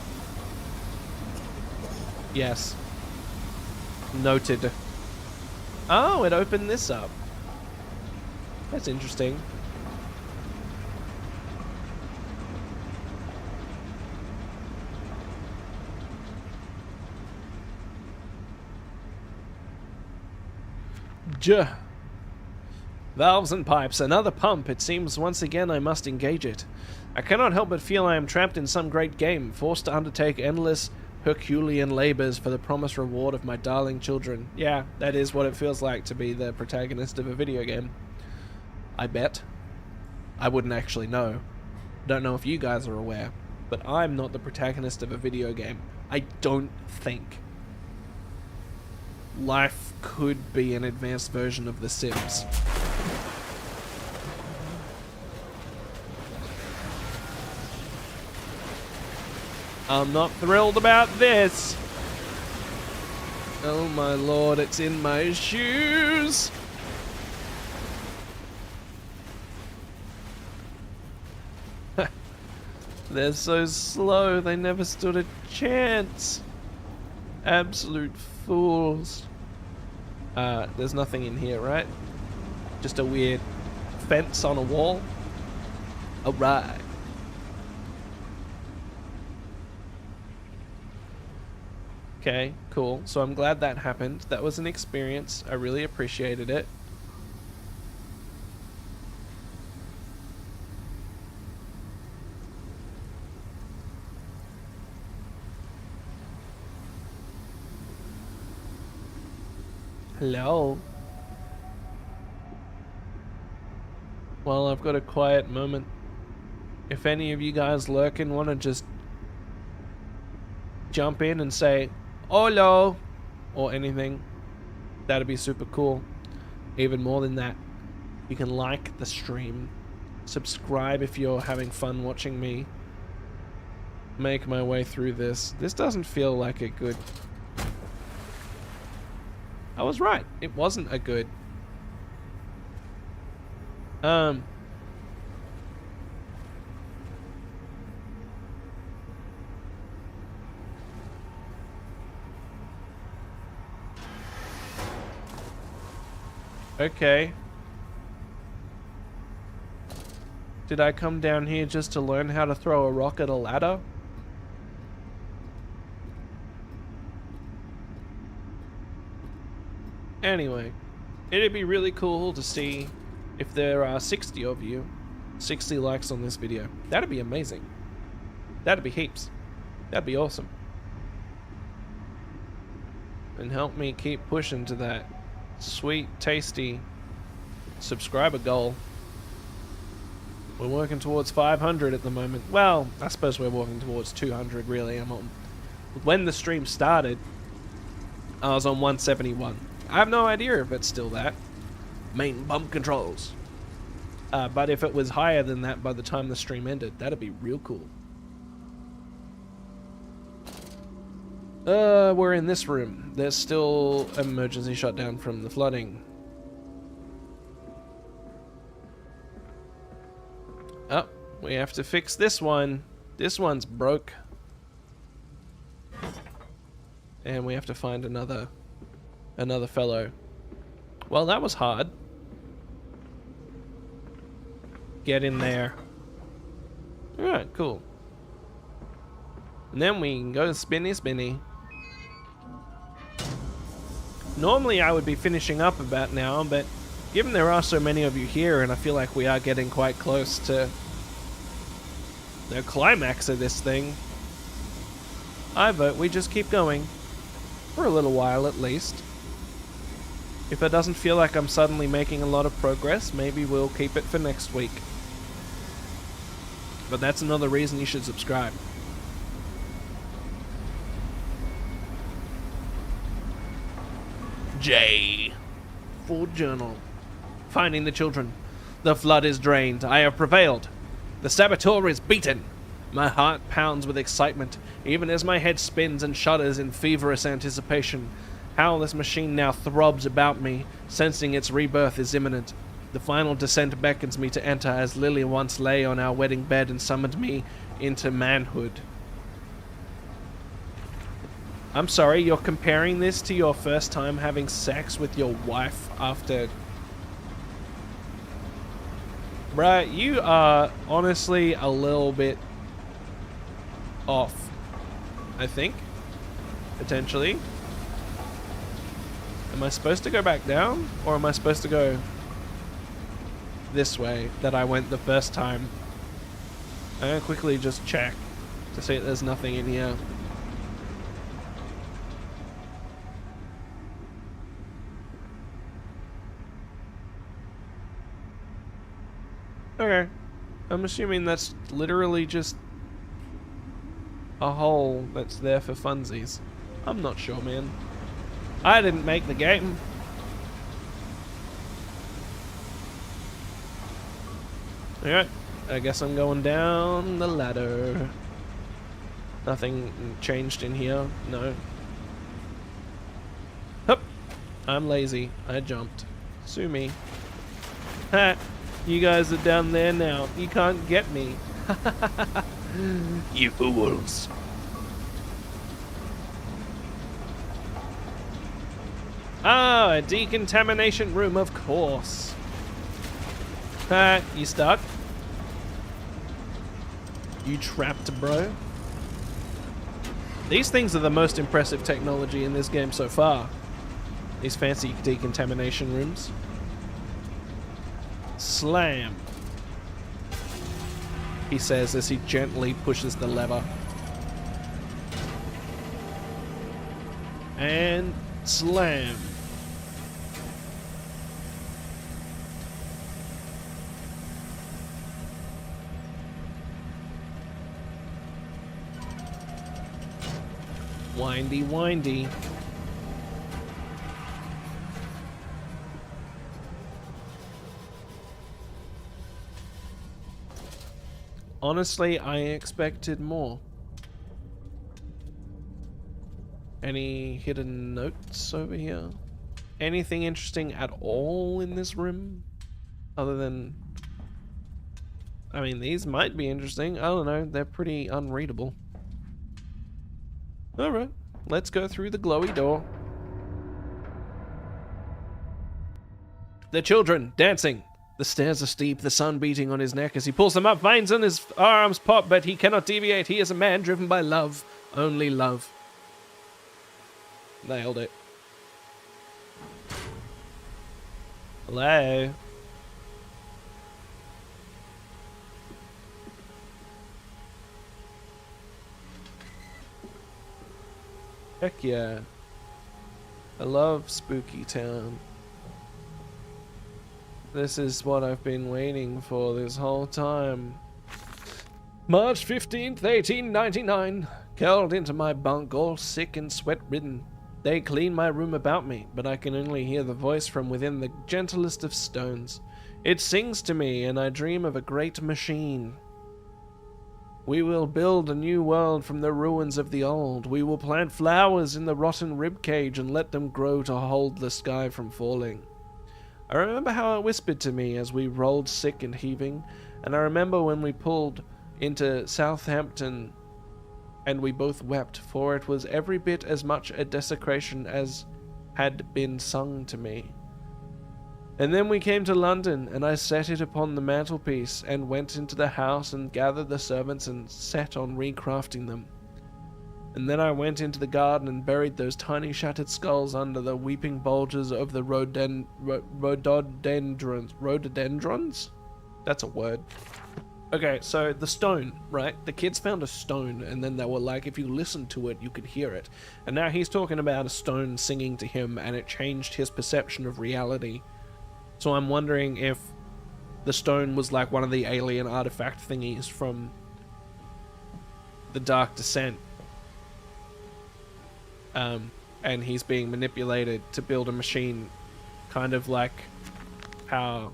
Yes. Noted. Oh, it opened this up. That's interesting. Valves and pipes, another pump. It seems once again I must engage it. I cannot help but feel I am trapped in some great game, forced to undertake endless Herculean labors for the promised reward of my darling children. Yeah, that is what it feels like to be the protagonist of a video game. I bet. I wouldn't actually know. Don't know if you guys are aware, but I'm not the protagonist of a video game. I don't think. Life could be an advanced version of The Sims. I'm not thrilled about this. Oh my lord, it's in my shoes. They're so slow, they never stood a chance. Absolute fools. There's nothing in here, right? Just a weird fence on a wall. Alright. Okay, cool. So I'm glad that happened. That was an experience. I really appreciated it. Hello. Well, I've got a quiet moment. If any of you guys lurking want to just jump in and say "Hello" or anything, that'd be super cool. Even more than that, you can like the stream, subscribe if you're having fun watching me make my way through this. This doesn't feel like a good... I was right. It wasn't a good... Okay. Did I come down here just to learn how to throw a rock at a ladder? Anyway, it'd be really cool to see if there are 60 of you, 60 likes on this video. That'd be amazing. That'd be heaps. That'd be awesome. And help me keep pushing to that sweet, tasty subscriber goal. We're working towards 500 at the moment. Well, I suppose we're working towards 200 really. I'm on... When the stream started, I was on 171. I have no idea if it's still that. Main bump controls. But if it was higher than that by the time the stream ended, that'd be real cool. We're in this room. There's still emergency shutdown from the flooding. Oh, we have to fix this one. This one's broke. And we have to find another fellow. Well, that was hard. Get in there. Alright, cool. And then we can go spinny spinny. Normally I would be finishing up about now, but given there are so many of you here and I feel like we are getting quite close to the climax of this thing, I vote we just keep going. For a little while at least. If it doesn't feel like I'm suddenly making a lot of progress, maybe we'll keep it for next week. But that's another reason you should subscribe. J. Full journal. Finding the children. The flood is drained. I have prevailed. The saboteur is beaten. My heart pounds with excitement, even as my head spins and shudders in feverish anticipation. How this machine now throbs about me, sensing its rebirth is imminent. The final descent beckons me to enter as Lily once lay on our wedding bed and summoned me into manhood. I'm sorry, you're comparing this to your first time having sex with your wife after... Bruh, you are honestly a little bit off, I think. Potentially. Am I supposed to go back down? Or am I supposed to go... this way that I went the first time. I'm gonna quickly just check to see if there's nothing in here. Okay. I'm assuming that's literally just a hole that's there for funsies. I'm not sure, man. I didn't make the game. Alright, I guess I'm going down the ladder. Nothing changed in here, no. Hup! I'm lazy, I jumped. Sue me. Ha! You guys are down there now. You can't get me. You fools. Ah, a decontamination room, of course. You stuck? You trapped, bro? These things are the most impressive technology in this game so far. These fancy decontamination rooms. Slam, he says as he gently pushes the lever. And slam. Windy, windy. Honestly, I expected more. Any hidden notes over here? Anything interesting at all in this room? Other than... I mean, these might be interesting. I don't know. They're pretty unreadable. Alright, let's go through the glowy door. The children, dancing. The stairs are steep, the sun beating on his neck as he pulls them up. Vines on his arms pop, but he cannot deviate. He is a man driven by love. Only love. Nailed it. Hello? Heck yeah. I love Spooky Town. This is what I've been waiting for this whole time. March 15th, 1899. Curled into my bunk, all sick and sweat-ridden. They clean my room about me, but I can only hear the voice from within the gentlest of stones. It sings to me, and I dream of a great machine. We will build a new world from the ruins of the old. We will plant flowers in the rotten ribcage and let them grow to hold the sky from falling. I remember how it whispered to me as we rolled sick and heaving, and I remember when we pulled into Southampton and we both wept, for it was every bit as much a desecration as had been sung to me. And then we came to London, and I set it upon the mantelpiece, and went into the house and gathered the servants and set on recrafting them. And then I went into the garden and buried those tiny shattered skulls under the weeping bulges of the rhododendrons. Rhododendrons? That's a word. Okay, so the stone, right? The kids found a stone, and then they were like, if you listened to it, you could hear it. And now he's talking about a stone singing to him, and it changed his perception of reality. So I'm wondering if the stone was like one of the alien artifact thingies from the Dark Descent. And he's being manipulated to build a machine, kind of like how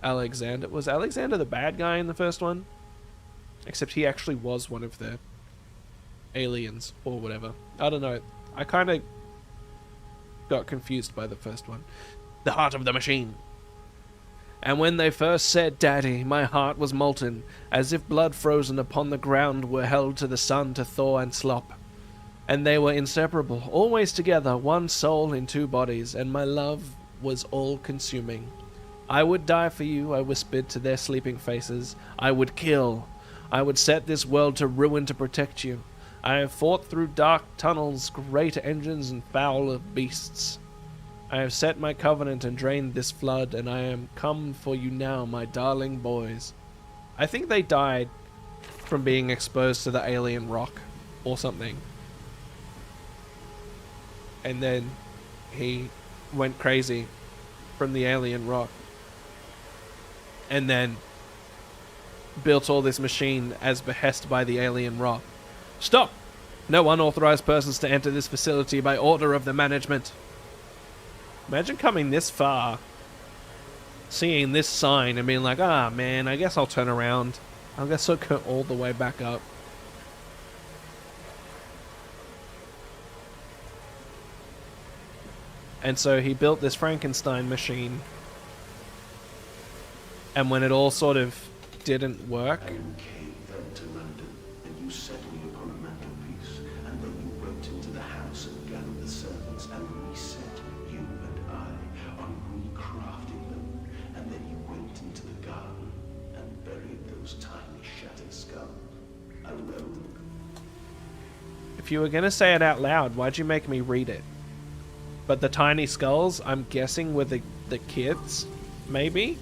Alexander... Was Alexander the bad guy in the first one? Except he actually was one of the aliens, or whatever. I don't know. I kind of got confused by the first one. The heart of the machine. And when they first said Daddy, my heart was molten, as if blood frozen upon the ground were held to the sun to thaw and slop. And they were inseparable, always together, one soul in two bodies, and my love was all-consuming. I would die for you, I whispered to their sleeping faces. I would kill. I would set this world to ruin to protect you. I have fought through dark tunnels, great engines, and foul beasts. I have set my covenant and drained this flood, and I am come for you now, my darling boys. I think they died from being exposed to the alien rock or something. And then he went crazy from the alien rock. And then built all this machine as behest by the alien rock. Stop! No unauthorized persons to enter this facility by order of the management. Imagine coming this far, seeing this sign and being like, ah man, I guess I'll turn around. I guess I'll go all the way back up. And so he built this Frankenstein machine. And when it all sort of didn't work, I came then to London, and you set me upon a mantelpiece, and then you went into the house and gathered the servants and reset you and I on recrafting them, and then you went into the garden and buried those tiny shattered skulls alone. if you were going to say it out loud, why'd you make me read it? But the tiny skulls, I'm guessing, were the kids, maybe?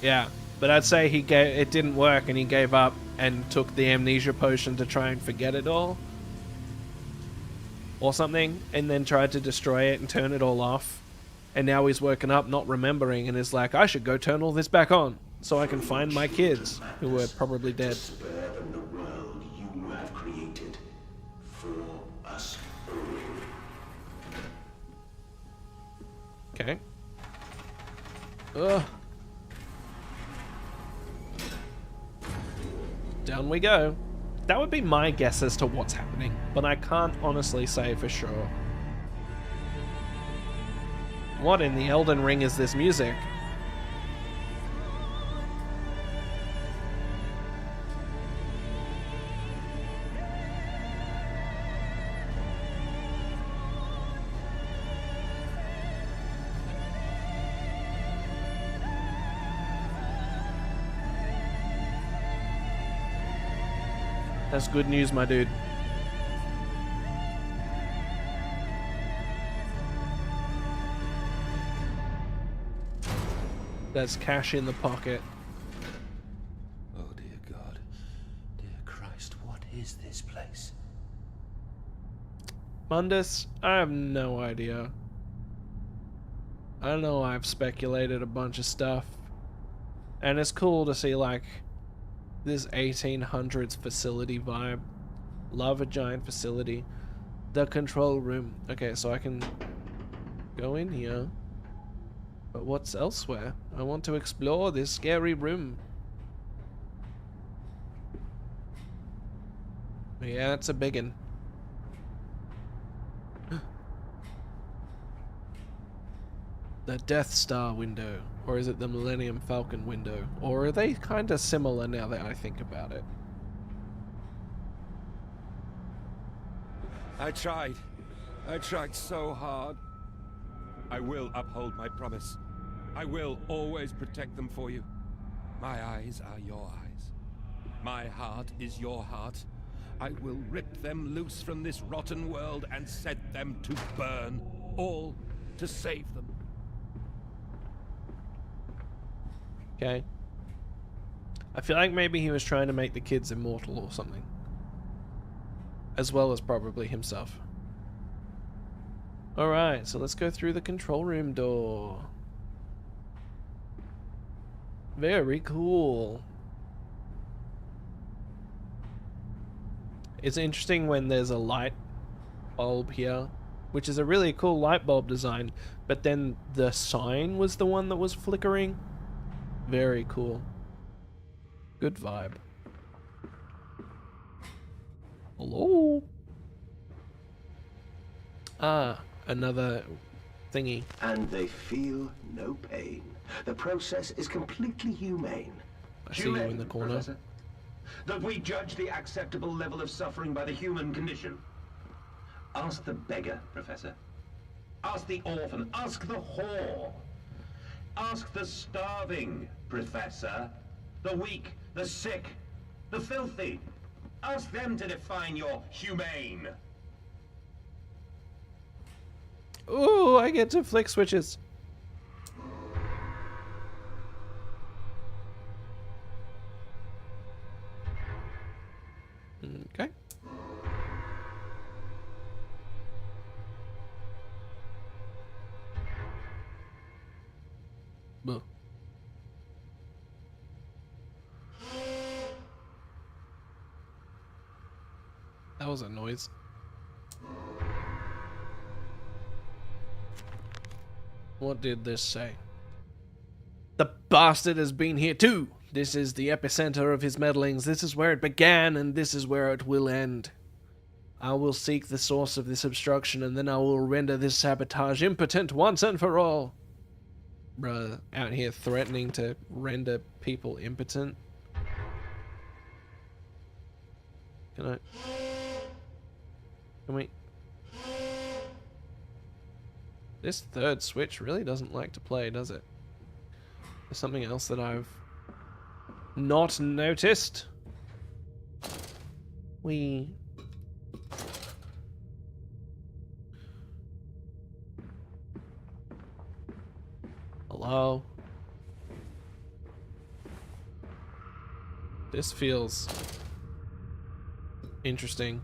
Yeah, but I'd say it didn't work and he gave up and took the amnesia potion to try and forget it all. Or something, and then tried to destroy it and turn it all off. And now he's woken up not remembering and is like, I should go turn all this back on so I can find my kids who were probably dead. Spare them the world you have created for us all. Okay. Ugh. Down we go. That would be my guess as to what's happening, but I can't honestly say for sure. What in the Elden Ring is this music? That's good news, my dude. There's cash in the pocket. Oh, dear God. Dear Christ, what is this place? Mundus, I have no idea. I know I've speculated a bunch of stuff. And it's cool to see, like, this 1800s facility vibe. Love a giant facility. The control room. Okay, so I can go in here. But what's elsewhere? I want to explore this scary room. Yeah, it's a biggin. The Death Star window. Or is it the Millennium Falcon window? Or are they kind of similar now that I think about it? I tried. I tried so hard. I will uphold my promise. I will always protect them for you. My eyes are your eyes. My heart is your heart. I will rip them loose from this rotten world and set them to burn. All to save them. Okay. I feel like maybe he was trying to make the kids immortal or something. As well as probably himself. Alright, so let's go through the control room door. Very cool. It's interesting when there's a light bulb here, which is a really cool light bulb design, but then the sign was the one that was flickering. Very cool. Good vibe. Hello? Ah, another thingy. And they feel no pain. The process is completely humane. I see you in the corner. Professor? That we judge the acceptable level of suffering by the human condition. Ask the beggar, Professor. Ask the orphan. Ask the whore. Ask the starving, Professor. The weak, the sick, the filthy. Ask them to define your humane. Ooh, I get to flick switches. Okay. Buh. That was a noise. What did this say? The bastard has been here too. This is the epicenter of his meddlings. This is where it began, and this is where it will end. I will seek the source of this obstruction, and then I will render this sabotage impotent once and for all. Bruh, out here threatening to render people impotent. Can we... This third switch really doesn't like to play, does it? There's something else that I've not noticed. Hello? This feels interesting.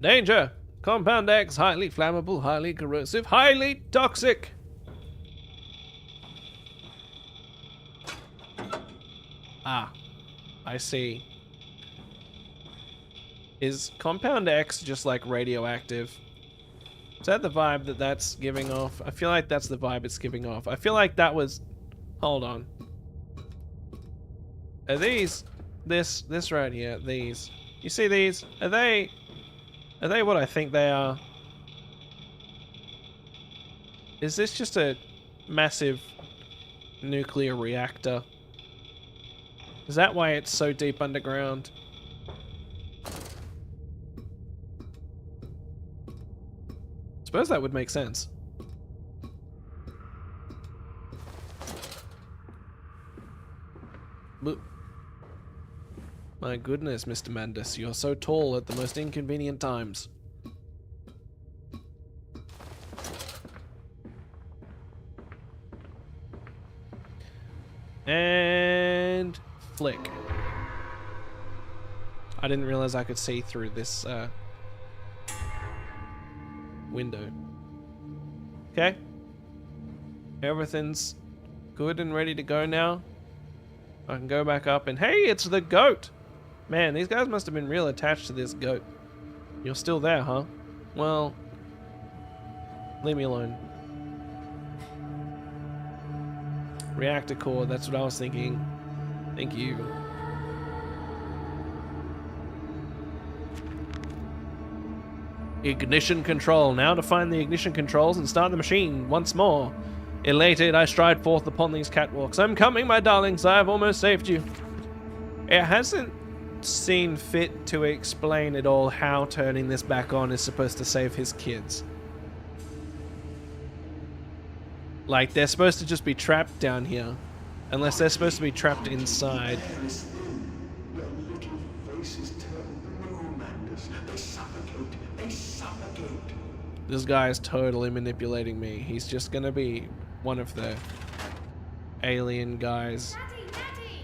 Danger! Compound X, highly flammable, highly corrosive, highly toxic! Ah, I see. Is Compound X just like radioactive? Is that the vibe that that's giving off? I feel like that's the vibe it's giving off. I feel like that was... Hold on. Are these... This right here, these. You see these? Are they what I think they are? Is this just a massive nuclear reactor? Is that why it's so deep underground? Suppose that would make sense. But my goodness, Mr. Mandus, you're so tall at the most inconvenient times. And flick. I didn't realize I could see through this window. Okay. Everything's good and ready to go now. I can go back up and hey, it's the goat! Man, these guys must have been real attached to this goat. You're still there, huh? Well, leave me alone. Reactor core, that's what I was thinking. Thank you. Ignition control. Now to find the ignition controls and start the machine once more. Elated, I stride forth upon these catwalks. I'm coming, my darlings. I have almost saved you. It hasn't seen fit to explain at all how turning this back on is supposed to save his kids. Like, they're supposed to just be trapped down here. Unless they're supposed to be trapped inside. Your little faces turn blue, Mandus. They suffocate. They suffocate. This guy is totally manipulating me. He's just gonna be one of the alien guys. Daddy, Daddy!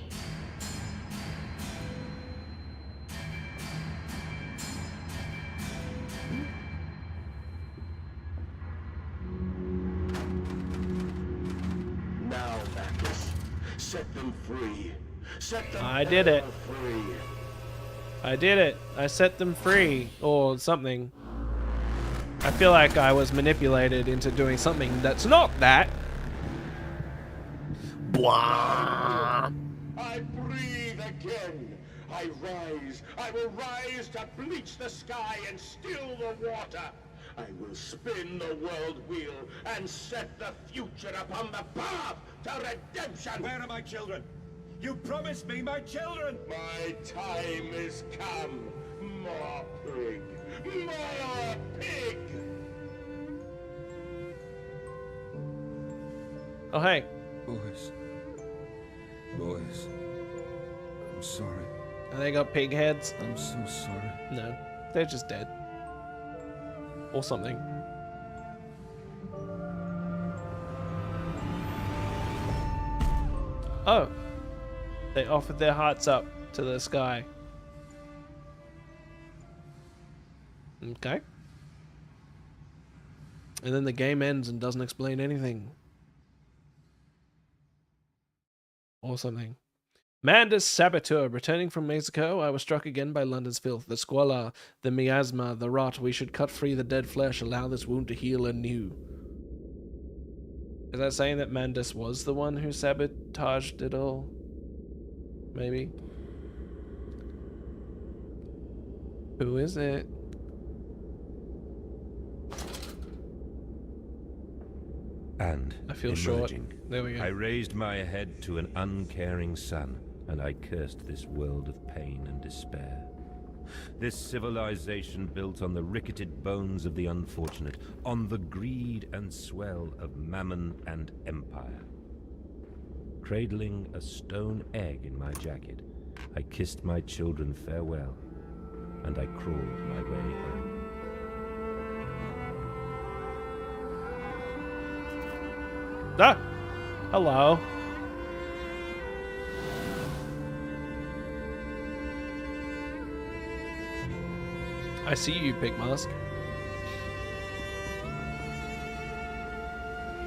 Now, Mandus, set them free. Set them I did it. free. I did it. I set them free. Or something. I feel like I was manipulated into doing something that's not that. Blah. I breathe again. I rise. I will rise to bleach the sky and still the water. I will spin the world wheel and set the future upon the path to redemption. Where are my children? You promised me my children! My time is come. More pig. More pig. Oh, hey. Boys, Please. I'm sorry. And they got pig heads. I'm so sorry. No, they're just dead. Or something. Oh. They offered their hearts up to the sky. Okay. And then the game ends and doesn't explain anything. Or something. Mandus Saboteur, returning from Mexico, I was struck again by London's filth, the squalor, the miasma, the rot. We should cut free the dead flesh, allow this wound to heal anew. Is that saying that Mandus was the one who sabotaged it all? Maybe. Who is it? And I feel emerging, short. There we go. I raised my head to an uncaring sun, and I cursed this world of pain and despair. This civilization built on the ricketed bones of the unfortunate, on the greed and swell of mammon and empire. Cradling a stone egg in my jacket, I kissed my children farewell, and I crawled my way home. Ah! Hello. I see you, Pig Mask.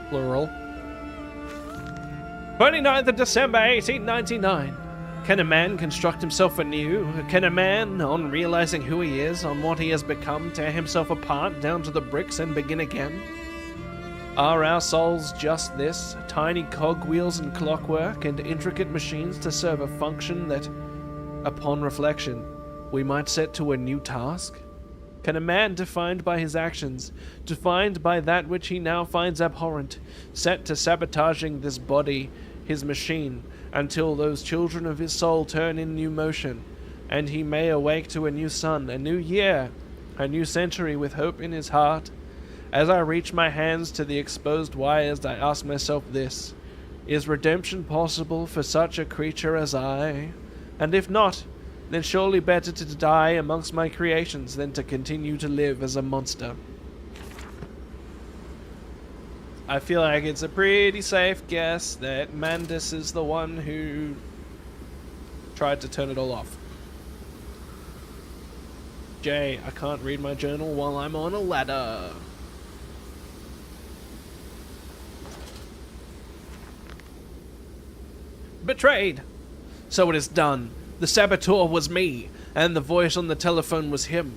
Plural. 29th of December, 1899. Can a man construct himself anew? Can a man, on realizing who he is, on what he has become, tear himself apart down to the bricks and begin again? Are our souls just this, tiny cogwheels and clockwork and intricate machines to serve a function that, upon reflection, we might set to a new task? Can a man defined by his actions, defined by that which he now finds abhorrent, set to sabotaging this body, his machine, until those children of his soul turn in new motion, and he may awake to a new sun, a new year, a new century with hope in his heart? As I reach my hands to the exposed wires, I ask myself this: is redemption possible for such a creature as I? And if not, then surely better to die amongst my creations than to continue to live as a monster. I feel like it's a pretty safe guess that Mandus is the one who tried to turn it all off. Jay, I can't read my journal while I'm on a ladder. Betrayed! So it is done. The saboteur was me, and the voice on the telephone was him.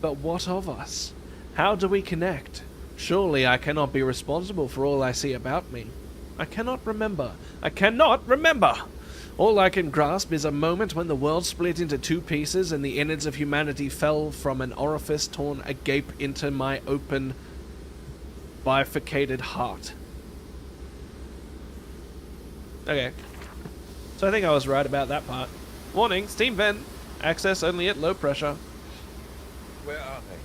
But what of us? How do we connect? Surely I cannot be responsible for all I see about me. I cannot remember. I cannot remember! All I can grasp is a moment when the world split into two pieces and the innards of humanity fell from an orifice torn agape into my open, bifurcated heart. Okay. So I think I was right about that part. Warning, steam vent. Access only at low pressure. Where are they?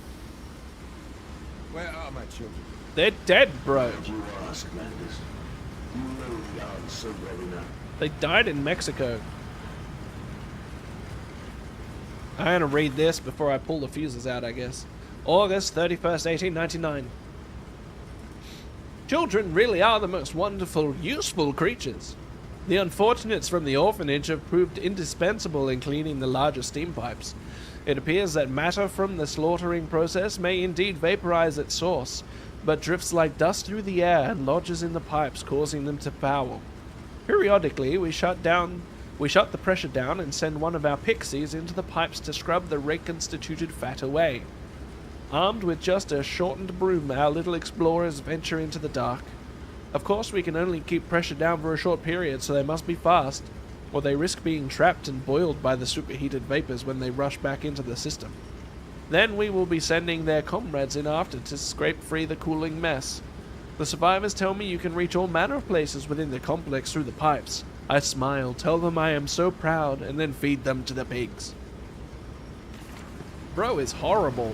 Where are my children? They're dead, bro. You ask, Mandus. You know the answer well enough. They died in Mexico. I'm gonna read this before I pull the fuses out, I guess. August 31st, 1899. Children really are the most wonderful, useful creatures. The unfortunates from the orphanage have proved indispensable in cleaning the larger steam pipes. It appears that matter from the slaughtering process may indeed vaporize at source, but drifts like dust through the air and lodges in the pipes, causing them to foul. Periodically, we shut the pressure down and send one of our pixies into the pipes to scrub the reconstituted fat away. Armed with just a shortened broom, our little explorers venture into the dark. Of course, we can only keep pressure down for a short period, so they must be fast, or they risk being trapped and boiled by the superheated vapors when they rush back into the system. Then we will be sending their comrades in after to scrape free the cooling mess. The survivors tell me you can reach all manner of places within the complex through the pipes. I smile, tell them I am so proud, and then feed them to the pigs. Bro is horrible.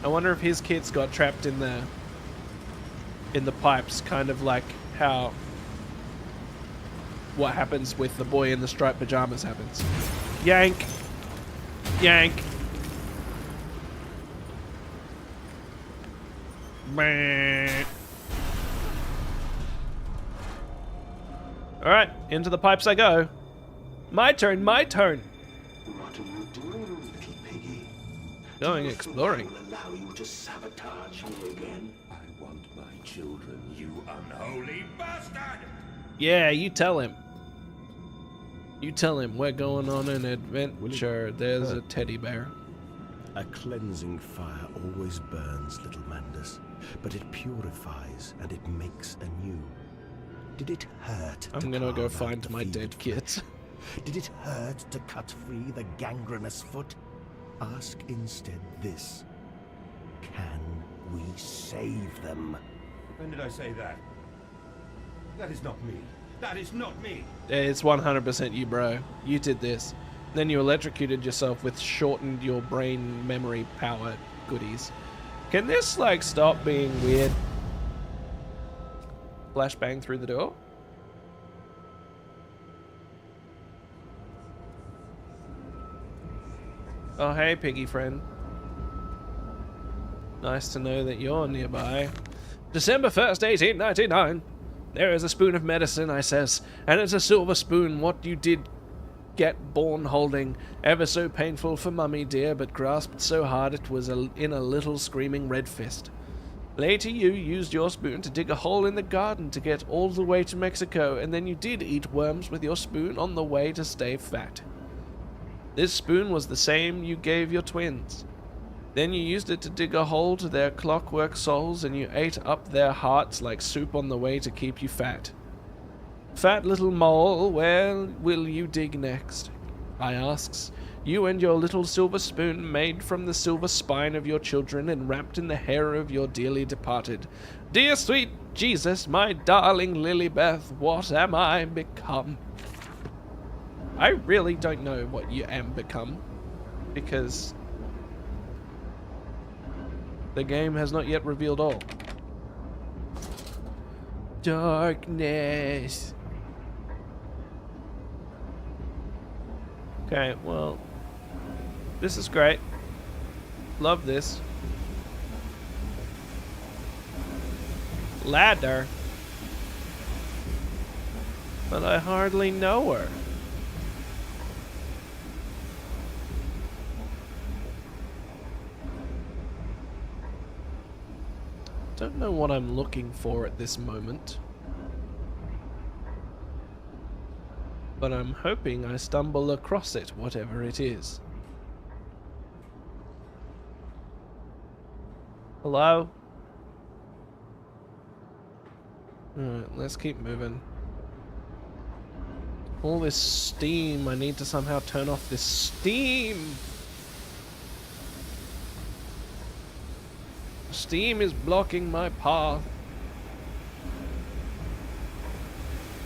I wonder if his kids got trapped in the pipes, kind of like how what happens with the boy in the striped pajamas happens. Yank. Yank. Alright, into the pipes I go. My turn, my turn. What are you doing, little piggy? Going exploring. Will allow you to sabotage me again? I want my children, you unholy bastard! Yeah, you tell him. You tell him we're going on an adventure. There's a teddy bear. A cleansing fire always burns, little Mandus, but it purifies and it makes anew. Did it hurt? I'm gonna go carve out find the my dead fevered kids. Did it hurt to cut free the gangrenous foot? Ask instead this. Can we save them? When did I say that? That is not me. That is not me. It's 100% you, bro. You did this. Then you electrocuted yourself with shortened your brain memory power goodies. Can this, like, stop being weird? Flashbang through the door? Oh, hey, piggy friend. Nice to know that you're nearby. December 1st, 1899. There is a spoon of medicine, I says, and it's a silver spoon, what you did get born holding. Ever so painful for mummy, dear, but grasped so hard it was in a little screaming red fist. Later you used your spoon to dig a hole in the garden to get all the way to Mexico, and then you did eat worms with your spoon on the way to stay fat. This spoon was the same you gave your twins. Then you used it to dig a hole to their clockwork souls, and you ate up their hearts like soup on the way to keep you fat. Fat little mole, where will you dig next? I asks. You and your little silver spoon made from the silver spine of your children and wrapped in the hair of your dearly departed. Dear sweet Jesus, my darling Lilybeth, what am I become? I really don't know what you am become, because the game has not yet revealed all. Darkness. Okay, well, this is great. Love this. Ladder. But I hardly know her. Don't know what I'm looking for at this moment. But I'm hoping I stumble across it, whatever it is. Hello? Alright, let's keep moving. All this steam, I need to somehow turn off this steam! Steam is blocking my path.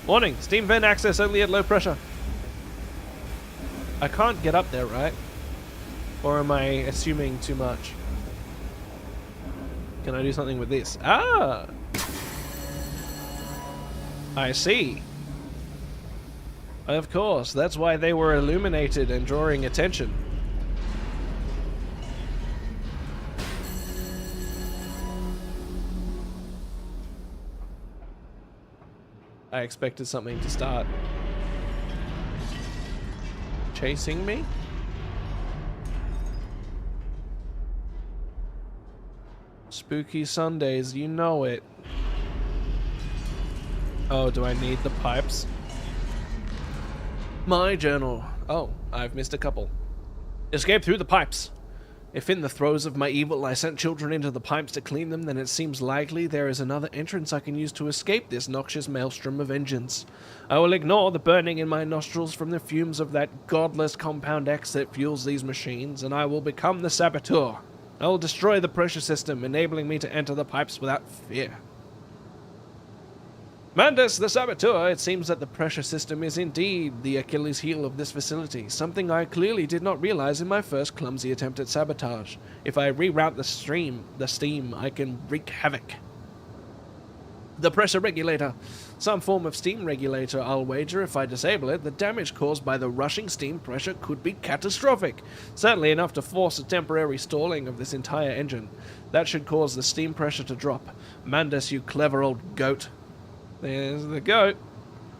Warning! Steam vent access only at low pressure. I can't get up there, right? Or am I assuming too much? Can I do something with this? Ah! I see. Of course, that's why they were illuminated and drawing attention. I expected something to start chasing me. Spooky Sundays, you know it. Oh, do I need the pipes? My journal. Oh, I've missed a couple. Escape through the pipes. If in the throes of my evil I sent children into the pipes to clean them, then it seems likely there is another entrance I can use to escape this noxious maelstrom of vengeance. I will ignore the burning in my nostrils from the fumes of that godless Compound X that fuels these machines, and I will become the saboteur. I will destroy the pressure system, enabling me to enter the pipes without fear. Mandus, the saboteur, it seems that the pressure system is indeed the Achilles heel of this facility, something I clearly did not realize in my first clumsy attempt at sabotage. If I reroute the steam, I can wreak havoc. The pressure regulator. Some form of steam regulator, I'll wager. If I disable it, the damage caused by the rushing steam pressure could be catastrophic. Certainly enough to force a temporary stalling of this entire engine. That should cause the steam pressure to drop. Mandus, you clever old goat. There's the goat.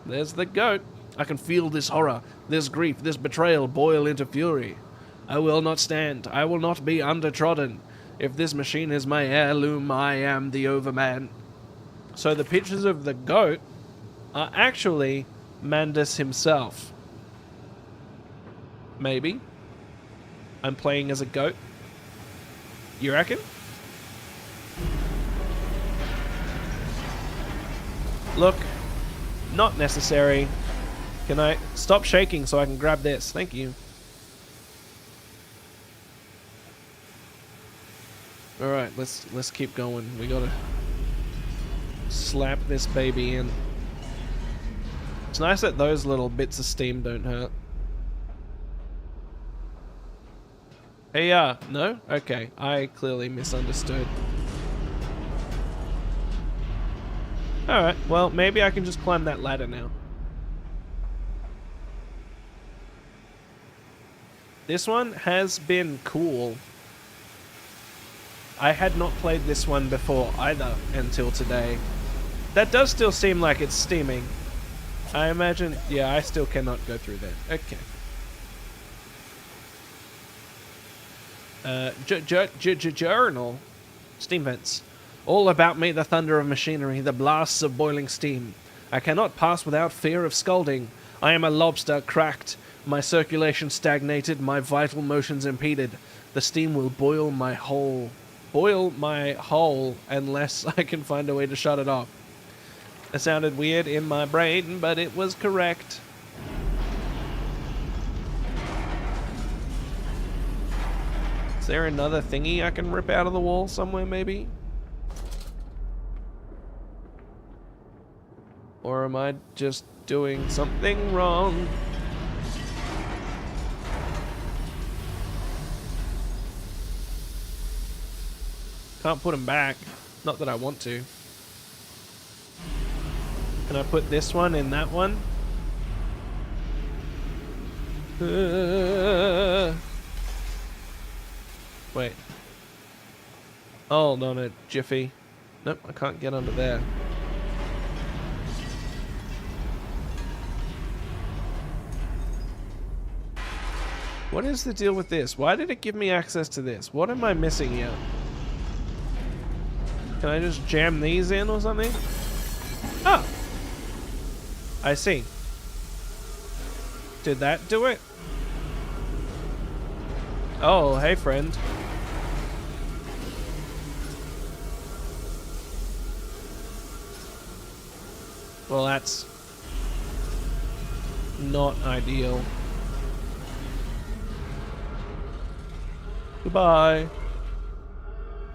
There's the goat. I can feel this horror, this grief, this betrayal boil into fury. I will not stand. I will not be undertrodden. If this machine is my heirloom, I am the overman. So the pictures of the goat are actually Mandus himself. Maybe. I'm playing as a goat. You reckon? Look, not necessary. Can I stop shaking so I can grab this? Thank you. Alright, let's keep going. We gotta slap this baby in. It's nice that those little bits of steam don't hurt. Hey, no? Okay, I clearly misunderstood. Alright, well, maybe I can just climb that ladder now. This one has been cool. I had not played this one before either until today. That does still seem like it's steaming. I imagine... yeah, I still cannot go through that. Okay. Journal. Steam vents. All about me the thunder of machinery, the blasts of boiling steam. I cannot pass without fear of scalding. I am a lobster, cracked. My circulation stagnated, my vital motions impeded. The steam will boil my whole unless I can find a way to shut it off. It sounded weird in my brain, but it was correct. Is there another thingy I can rip out of the wall somewhere, maybe? Or am I just doing something wrong? Can't put them back. Not that I want to. Can I put this one in that one? Wait. Hold on a jiffy. Nope, I can't get under there. What is the deal with this? Why did it give me access to this? What am I missing here? Can I just jam these in or something? Oh! I see. Did that do it? Oh, hey friend. Well, that's not ideal. Goodbye.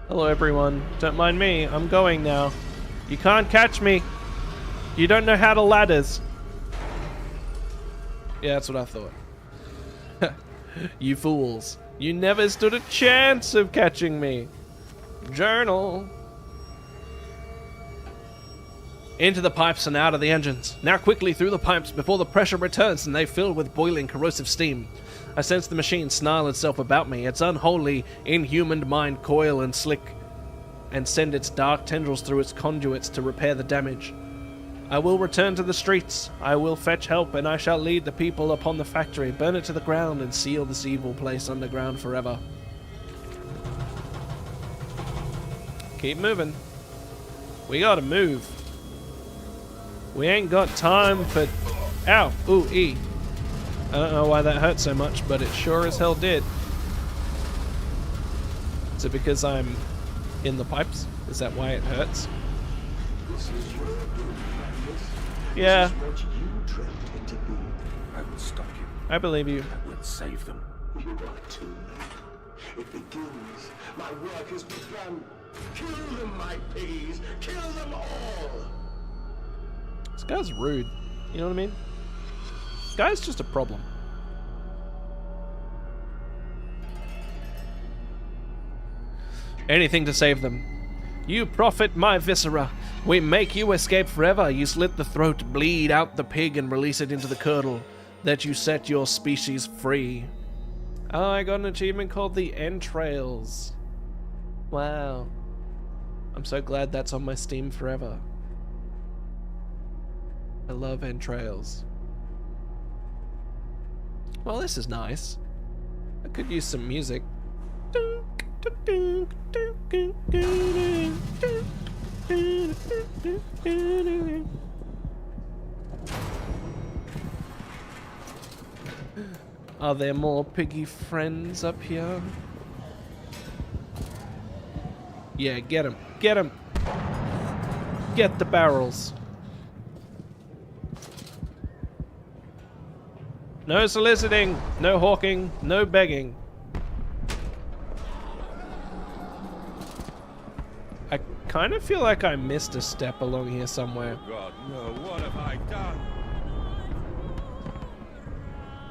Hello everyone. Don't mind me. I'm going now. You can't catch me. You don't know how to ladders. Yeah, that's what I thought. You fools. You never stood a chance of catching me. Journal. Into the pipes and out of the engines. Now quickly through the pipes before the pressure returns and they fill with boiling corrosive steam. I sense the machine snarl itself about me, its unholy, inhuman mind coil and slick, and send its dark tendrils through its conduits to repair the damage. I will return to the streets, I will fetch help, and I shall lead the people upon the factory, burn it to the ground, and seal this evil place underground forever. Keep moving. We gotta move. We ain't got time for... Ow! Ooh, E. I don't know why that hurt so much, but it sure as hell did. Is it because I'm in the pipes? Is that why it hurts? This is your doing, Magnus. Yeah. This is what you trained it to be. I will stop you. I believe you. I will save them. You are too late. It begins. My work has begun. Kill them, my piggies. Kill them all. This guy's rude. You know what I mean? This guy's just a problem. Anything to save them. You profit my viscera. We make you escape forever. You slit the throat, bleed out the pig, and release it into the curdle, that you set your species free. Oh, I got an achievement called the Entrails. Wow. I'm so glad that's on my Steam forever. I love Entrails. Well, this is nice. I could use some music. Are there more piggy friends up here? Yeah, get him. Get him. Get the barrels. No soliciting, no hawking, no begging. I kind of feel like I missed a step along here somewhere. God, no, what have I done?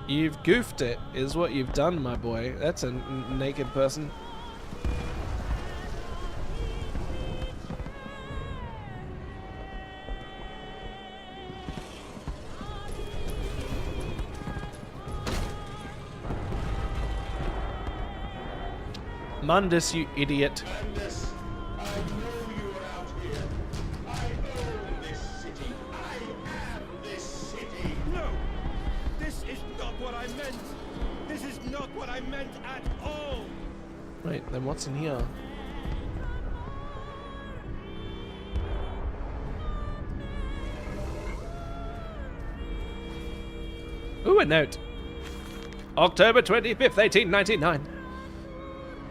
You've goofed it, is what you've done, my boy. That's a naked person. Mundus, you idiot. Mundus, I know you are out here. I own this city. I am this city. No! This is not what I meant! This is not what I meant at all! Wait, then what's in here? Ooh, a note. October 25th, 1899.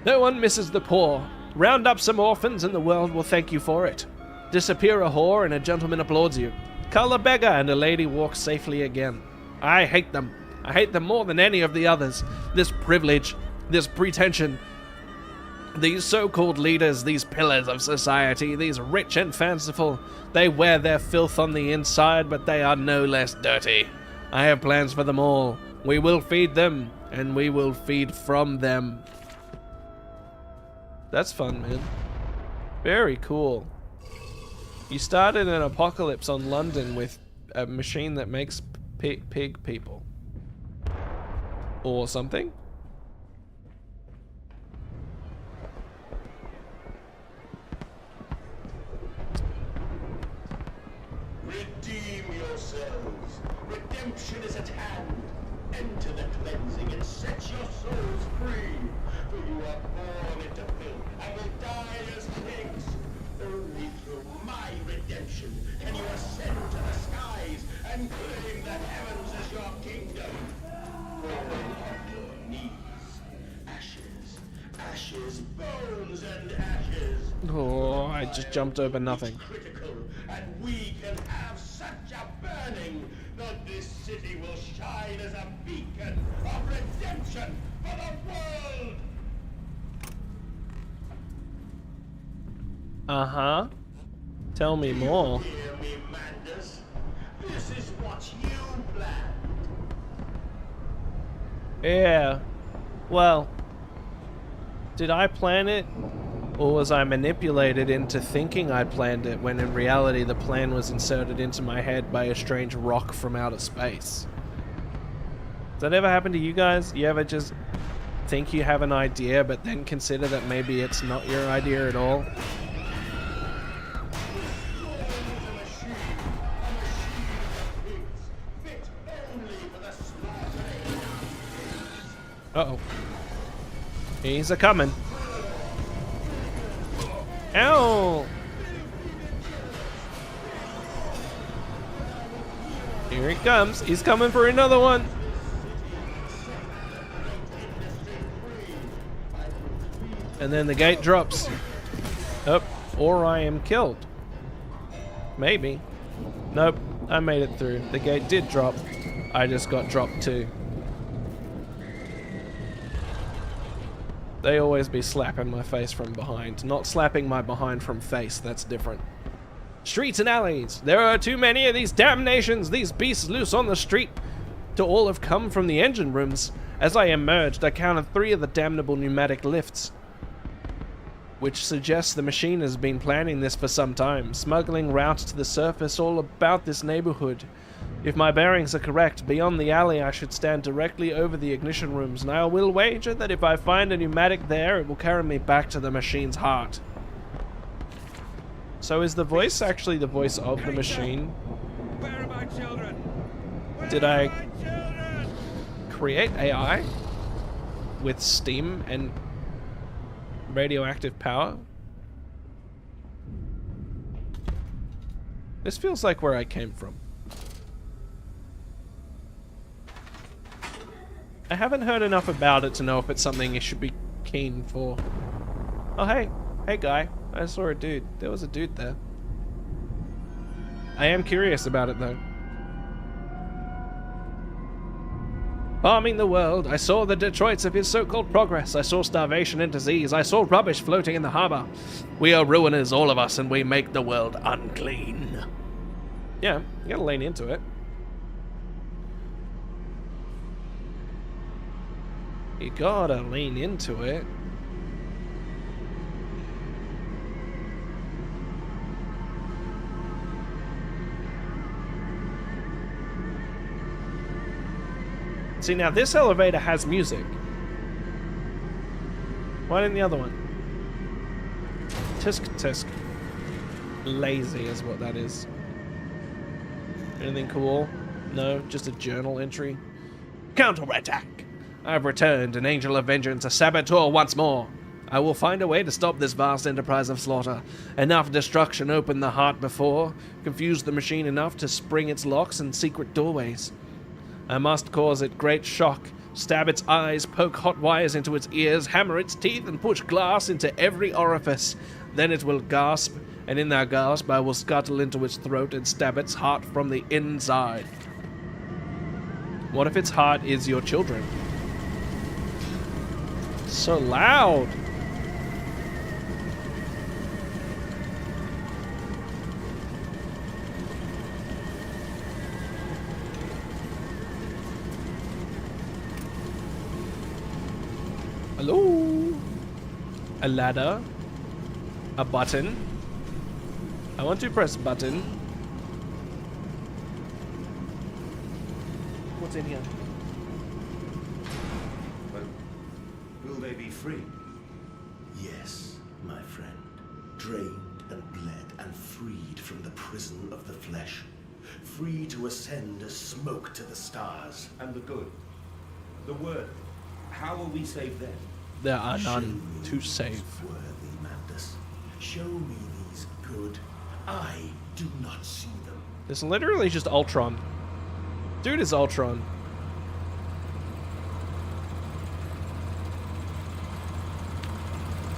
No one misses the poor. Round up some orphans and the world will thank you for it. Disappear a whore and a gentleman applauds you. Cull a beggar and a lady walks safely again. I hate them. I hate them more than any of the others. This privilege, this pretension, these so-called leaders, these pillars of society, these rich and fanciful, they wear their filth on the inside, but they are no less dirty. I have plans for them all. We will feed them, and we will feed from them. That's fun, man. Very cool. You started an apocalypse on London with a machine that makes pig people. Or something? Redeem yourselves. Redemption is at hand. Enter the cleansing and set your souls free. For you are born into filth and will die as pigs. Only through my redemption can you ascend to the skies and claim the heavens as your kingdom. Fall on your knees. Ashes, ashes, bones and ashes. Oh, I just jumped over nothing. Critical, and we can have such a burning that this city will shine as a beacon of redemption for the world. Uh-huh. Tell me more. Hear me, Mandus. This is what you planned. Yeah. Well, did I plan it? Or was I manipulated into thinking I planned it when in reality the plan was inserted into my head by a strange rock from outer space? Does that ever happen to you guys? You ever just think you have an idea but then consider that maybe it's not your idea at all? Uh-oh. He's a-coming. Ow! Here he comes. He's coming for another one. And then the gate drops. Oh, or I am killed. Maybe. Nope, I made it through. The gate did drop. I just got dropped too. They always be slapping my face from behind. Not slapping my behind from face, that's different. Streets and alleys. There are too many of these damnations, these beasts loose on the street, to all have come from the engine rooms. As I emerged, I counted 3 of the damnable pneumatic lifts. which suggests the machine has been planning this for some time, smuggling routes to the surface all about this neighborhood. If my bearings are correct, beyond the alley I should stand directly over the ignition rooms, and I will wager that if I find a pneumatic there, it will carry me back to the machine's heart. So is the voice actually the voice of the machine? Where are my children? Did I create AI with steam and radioactive power? This feels like where I came from. I haven't heard enough about it to know if it's something you should be keen for. Oh, hey. Hey, guy. I saw a dude. There was a dude there. I am curious about it, though. Bombing the world, I saw the Detroits of his so-called progress. I saw starvation and disease. I saw rubbish floating in the harbor. We are ruiners, all of us, and we make the world unclean. Yeah, you gotta lean into it. You gotta lean into it. See, now this elevator has music. Why didn't the other one? Tisk tisk. Lazy is what that is. Anything cool? No, just a journal entry. Counterattack! I've returned, an angel of vengeance, a saboteur once more. I will find a way to stop this vast enterprise of slaughter. Enough destruction opened the heart before, confused the machine enough to spring its locks and secret doorways. I must cause it great shock, stab its eyes, poke hot wires into its ears, hammer its teeth, and push glass into every orifice. Then it will gasp, and in that gasp I will scuttle into its throat and stab its heart from the inside. What if its heart is your children? So loud! Hello? A ladder? A button? I want to press button. What's in here? Well, will they be free? Yes, my friend. Drained and bled and freed from the prison of the flesh. Free to ascend as smoke to the stars. And the good? The word? How will we save them? There are Show none me to these save. worthy Mandus. Show me these good. I do not see them. This is literally just Ultron. Dude is Ultron.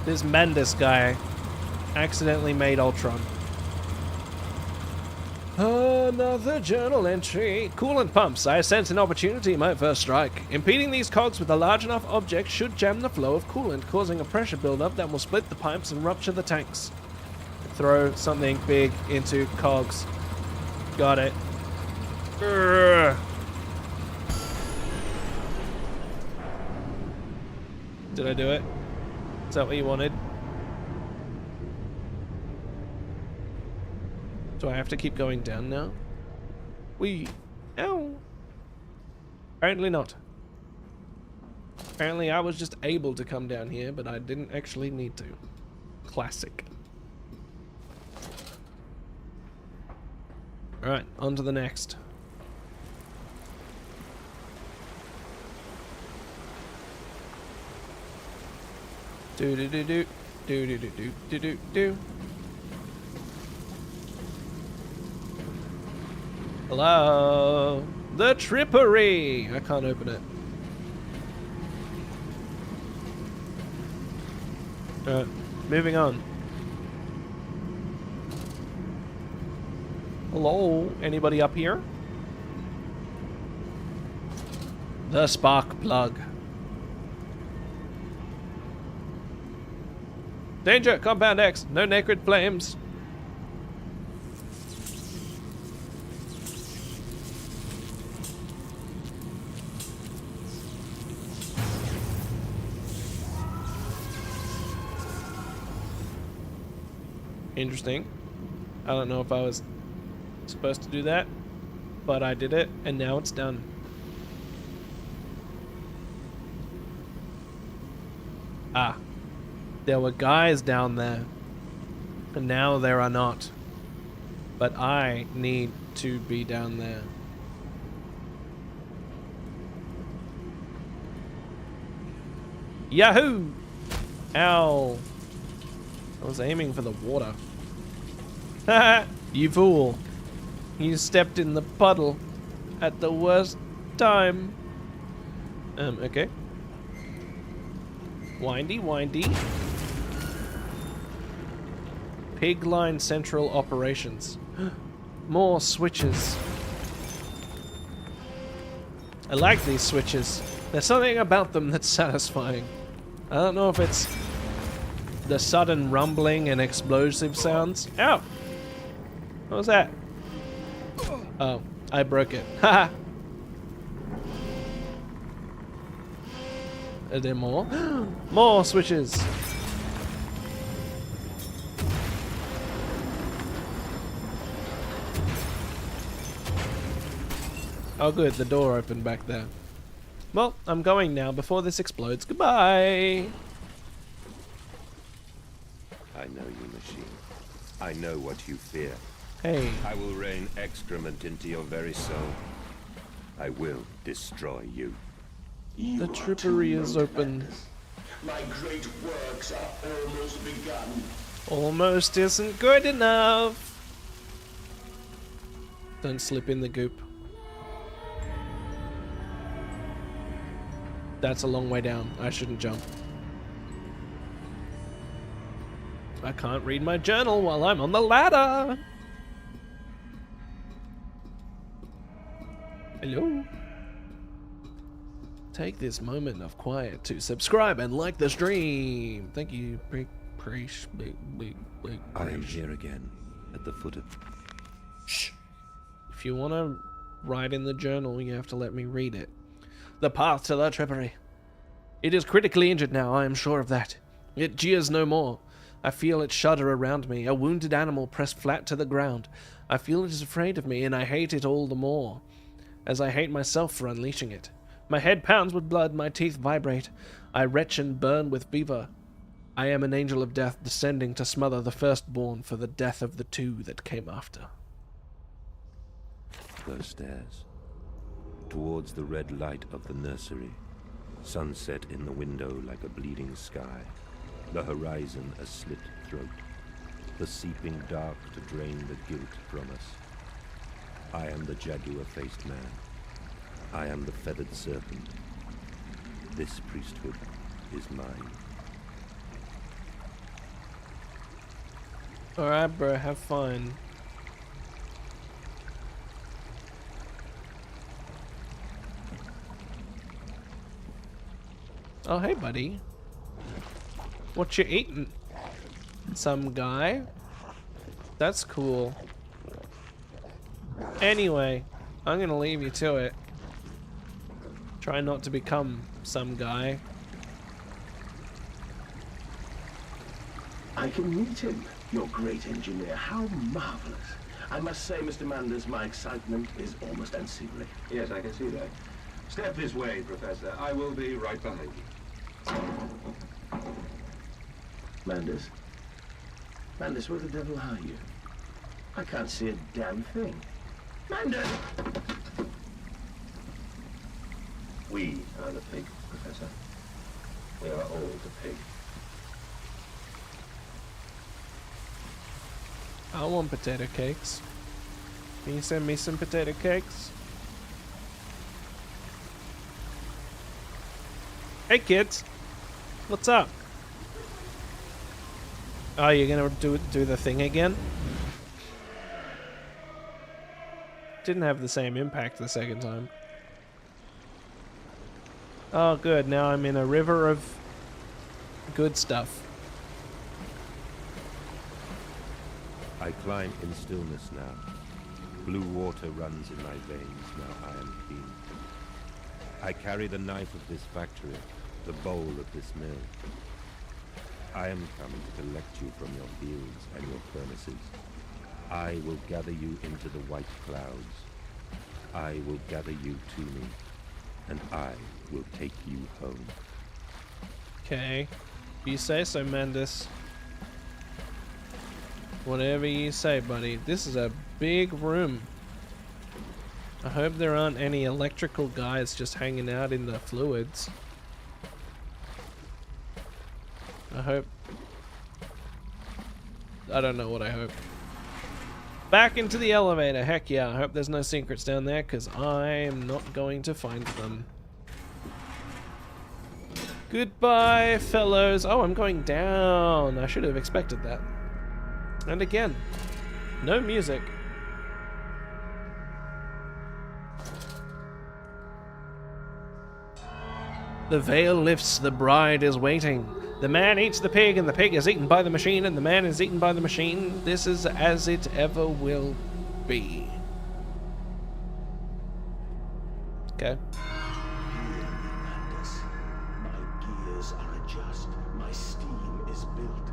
This Mendes guy accidentally made Ultron. Another journal entry. Coolant pumps. I sense an opportunity might first strike. Impeding these cogs with a large enough object should jam the flow of coolant, causing a pressure buildup that will split the pipes and rupture the tanks. Throw something big into cogs. Got it. Urgh. Did I do it? Is that what you wanted? Do I have to keep going down now? Ow. Apparently not. Apparently I was just able to come down here, but I didn't actually need to. Classic. Alright, on to the next. Do do do do do do do do do do do. Hello, the Trippery. I can't open it. Alright, moving on. Hello, anybody up here? The spark plug. Danger, Compound X, no naked flames. Interesting. I don't know if I was supposed to do that, but I did it, and now it's done. Ah. There were guys down there, and now there are not. But I need to be down there. Yahoo! Ow. I was aiming for the water. Haha! You fool. You stepped in the puddle at the worst time. Okay. Windy, windy. Pigline Central Operations. More switches. I like these switches. There's something about them that's satisfying. I don't know if it's the sudden rumbling and explosive sounds. Ow! What was that? Oh, I broke it. Haha! Are there more? More switches! Oh good, the door opened back there. Well, I'm going now before this explodes. Goodbye! I know you, machine. I know what you fear. Hey. I will rain excrement into your very soul. I will destroy you. The trippery is open. My great works are almost begun. Almost isn't good enough. Don't slip in the goop. That's a long way down. I shouldn't jump. I can't read my journal while I'm on the ladder. Hello? Take this moment of quiet to subscribe and like the stream. Thank you. Big preach. Big. I am here again, at the foot of... Shh. If you want to write in the journal, you have to let me read it. The path to the trippery. It is critically injured now, I am sure of that. It jeers no more. I feel it shudder around me, a wounded animal pressed flat to the ground. I feel it is afraid of me, and I hate it all the more, as I hate myself for unleashing it. My head pounds with blood, my teeth vibrate. I retch and burn with fever. I am an angel of death descending to smother the firstborn for the death of the two that came after. Those stairs. Towards the red light of the nursery. Sunset in the window like a bleeding sky. The horizon a slit throat. The seeping dark to drain the guilt from us. I am the jaguar-faced man. I am the feathered serpent. This priesthood is mine. Alright, bro, have fun. Oh, hey, buddy. What you eating? Some guy? That's cool. Anyway, I'm gonna leave you to it. Try not to become some guy. I can meet him, your great engineer. How marvelous. I must say, Mr. Manders, my excitement is almost unsavory. Yes, I can see that. Step this way, Professor. I will be right behind you. Manders? Manders, where the devil are you? I can't see a damn thing. Manders! We are the pig, Professor. We are all the pig. I want potato cakes. Can you send me some potato cakes? Hey kids, what's up? Oh, you're gonna do the thing again? Didn't have the same impact the second time. Oh good, now I'm in a river of good stuff. I climb in stillness now. Blue water runs in my veins, now I am clean. I carry the knife of this factory, the bowl of this mill. I am come to collect you from your fields and your furnaces. I will gather you into the white clouds. I will gather you to me, and I will take you home. Okay. You say so, Mandus. Whatever you say, buddy. This is a big room. I hope there aren't any electrical guys just hanging out in the fluids. I hope... I don't know what I hope. Back into the elevator. Heck yeah. I hope there's no secrets down there, because I'm not going to find them. Goodbye, fellows. Oh, I'm going down. I should have expected that. And again, no music. The veil lifts, the bride is waiting. The man eats the pig, and the pig is eaten by the machine, and the man is eaten by the machine. This is as it ever will be. Okay. Madness. My gears are adjust. My steam is built.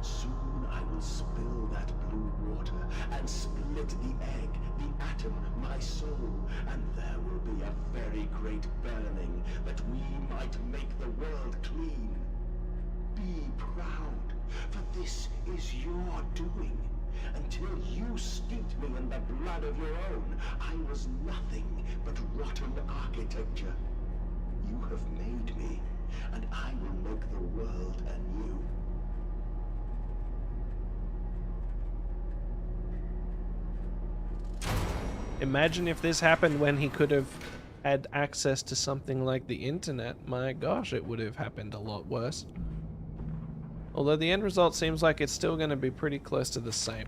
Soon I will spill that blue water and split the egg, the atom, my soul, and there will be a very great burning that we might make the world clean. Be proud, for this is your doing. Until you steeped me in the blood of your own, I was nothing but rotten architecture. You have made me, and I will make the world anew. Imagine if this happened when he could have had access to something like the internet. My gosh, it would have happened a lot worse. Although the end result seems like it's still going to be pretty close to the same.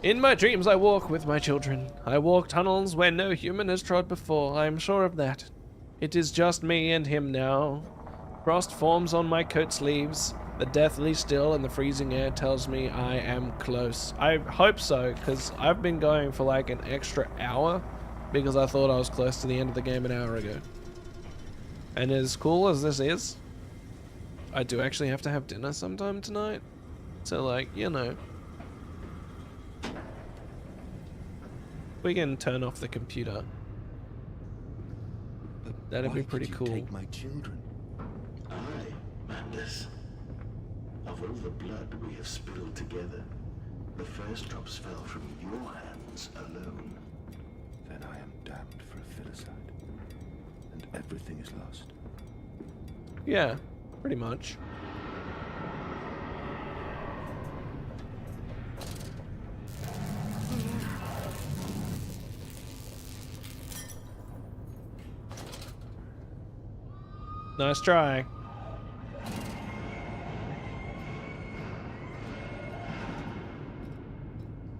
In my dreams I walk with my children. I walk tunnels where no human has trod before. I am sure of that. It is just me and him now. Frost forms on my coat sleeves. The deathly still and the freezing air tells me I am close. I hope so, because I've been going for like an extra hour because I thought I was close to the end of the game an hour ago. And as cool as this is, I do actually have to have dinner sometime tonight. So like, you know, we can turn off the computer. That'd be pretty cool. Take my children. Aye, Mandus. Of all the blood we have spilled together, the first drops fell from your hands alone. Then I am damned for a filicide, and everything is lost. Yeah, pretty much. Nice try.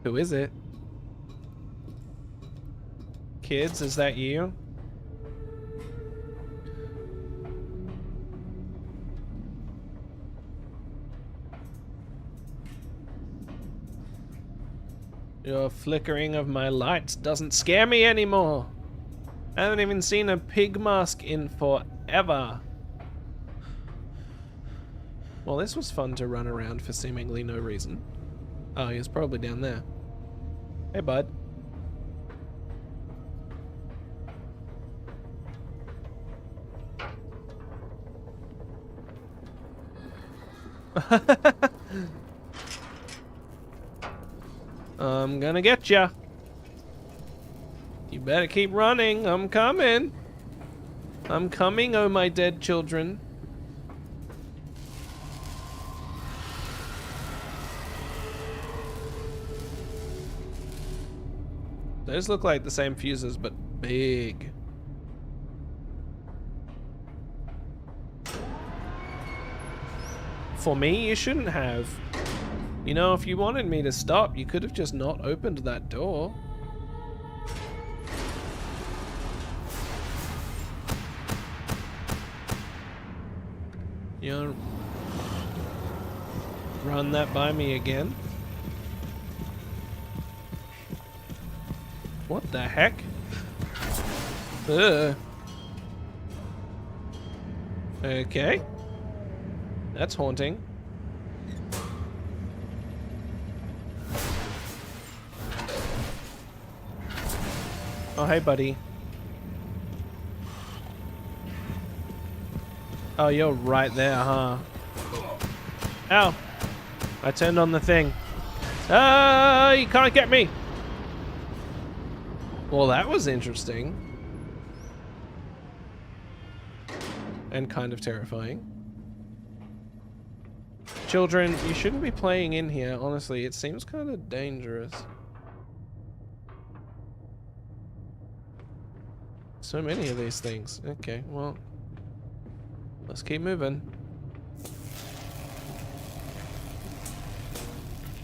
Who is it? Kids, is that you? Your flickering of my lights doesn't scare me anymore. I haven't even seen a pig mask in forever. Well, this was fun to run around for seemingly no reason. Oh, he's probably down there. Hey, bud. I'm gonna get ya. You better keep running. I'm coming. I'm coming, oh my dead children. Those look like the same fuses, but big. For me, you shouldn't have. You know, if you wanted me to stop, you could have just not opened that door. You know, run that by me again. What the heck? Ugh. Okay. That's haunting. Oh, hey, buddy. Oh, you're right there, huh? Ow! I turned on the thing. Ah, you can't get me! Well, that was interesting. And kind of terrifying. Children, you shouldn't be playing in here, honestly. It seems kind of dangerous. So many of these things. Okay, well. Let's keep moving.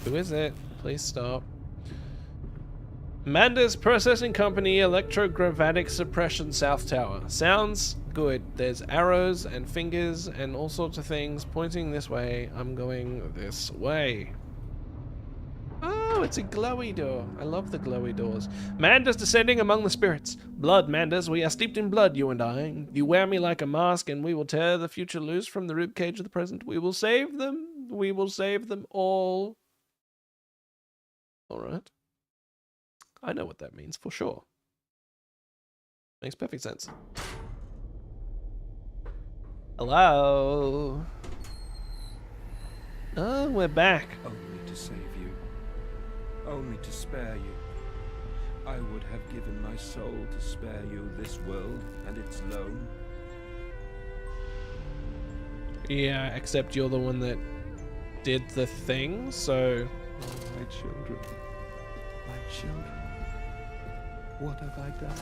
Who is it? Please stop. Manda's Processing Company, Electrogravitic Suppression South Tower. Sounds good. There's arrows and fingers and all sorts of things pointing this way. I'm going this way. Oh, it's a glowy door. I love the glowy doors. Manda's descending among the spirits. Blood, Mandas, we are steeped in blood, you and I. You wear me like a mask, and we will tear the future loose from the ribcage of the present. We will save them. We will save them all. All right. I know what that means for sure. Makes perfect sense. Hello. Oh, we're back. Only to save you. Only to spare you. I would have given my soul to spare you this world and its loan. Yeah, except you're the one that did the thing, so... Oh, my children. My children. What have I done?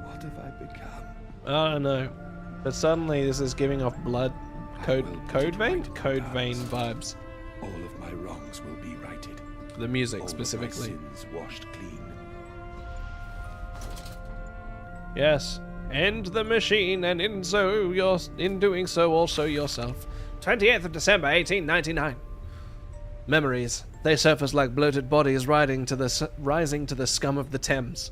What have I become? I don't know. But suddenly this is giving off blood code vein vibes. All of my wrongs will be righted. The music All specifically. of my sins washed clean. Yes. End the machine, and in doing so also yourself. 28th of December 1899. Memories. They surface like bloated bodies rising to the scum of the Thames.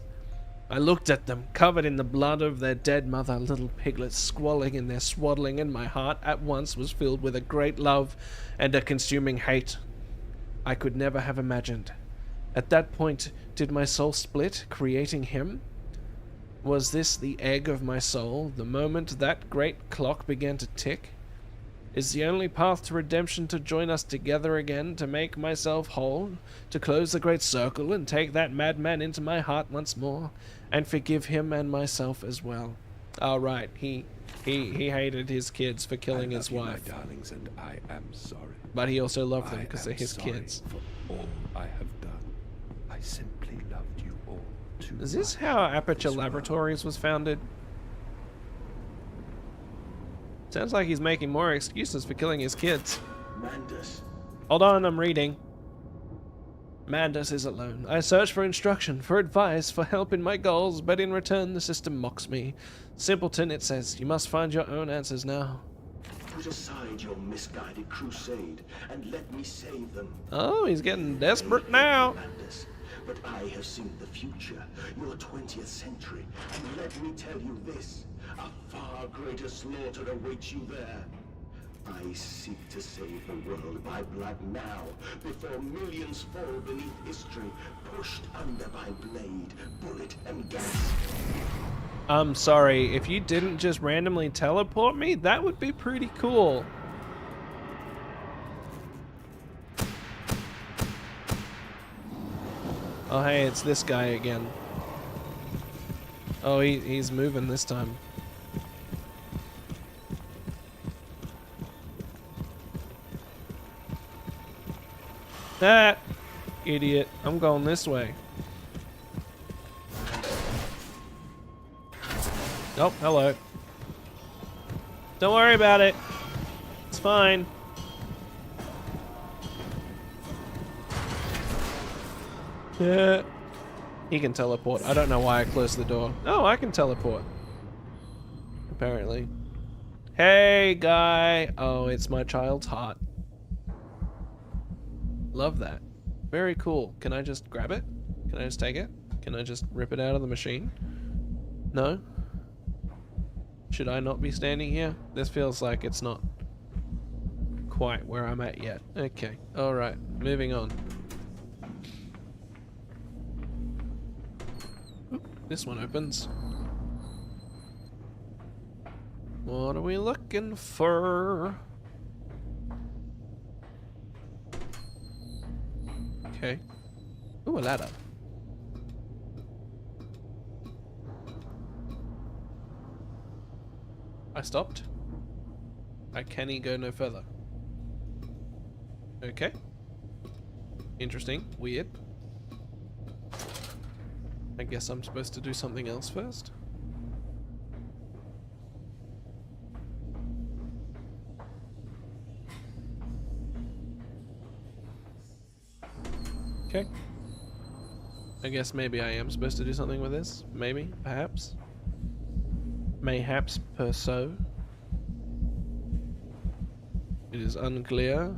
I looked at them, covered in the blood of their dead mother, little piglets squalling in their swaddling, and my heart at once was filled with a great love and a consuming hate I could never have imagined. At that point, did my soul split, creating him? Was this the egg of my soul, the moment that great clock began to tick? Is the only path to redemption to join us together again, to make myself whole, to close the great circle and take that madman into my heart once more, and forgive him and myself as well? Oh, right, he hated his kids for killing his wife. My darlings, and I am sorry. But he also loved them because they're his sorry kids. For all I have done. I simply loved you all too Is this much. how Aperture This world. Laboratories was founded? Sounds like he's making more excuses for killing his kids. Mandas. Hold on, I'm reading. Mandas is alone. I search for instruction, for advice, for help in my goals, but in return the system mocks me. Simpleton, it says, you must find your own answers now. Put aside your misguided crusade and let me save them. Oh, he's getting desperate now. Mandas. But I have seen the future, your 20th century, and let me tell you this. A far greater slaughter awaits you there. I seek to save the world by blood now, before millions fall beneath history, pushed under by blade, bullet, and gas. I'm sorry, if you didn't just randomly teleport me, that would be pretty cool. Oh hey, it's this guy again. Oh, he's moving this time. That idiot. I'm going this way. Oh, hello. Don't worry about it. It's fine. Yeah. He can teleport. I don't know why I closed the door. Oh, I can teleport. Apparently. Hey, guy. Oh, it's my child's heart. Love that. Very cool. Can I just grab it? Can I just take it? Can I just rip it out of the machine? No? Should I not be standing here? This feels like it's not quite where I'm at yet. Okay, alright, moving on. Oop, this one opens. What are we looking for? Okay. Ooh, a ladder. I stopped. Can he go no further? Okay. Interesting. Weird. I guess I'm supposed to do something else first. Okay. I guess maybe I am supposed to do something with this. Maybe. Perhaps. Mayhaps per so. It is unclear.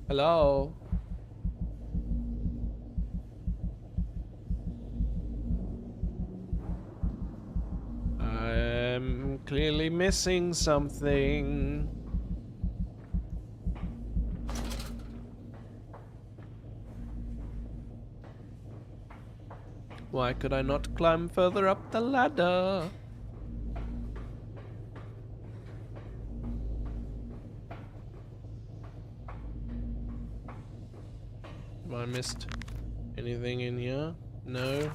Hello? I'm clearly missing something. Why could I not climb further up the ladder? Have I missed anything in here? No.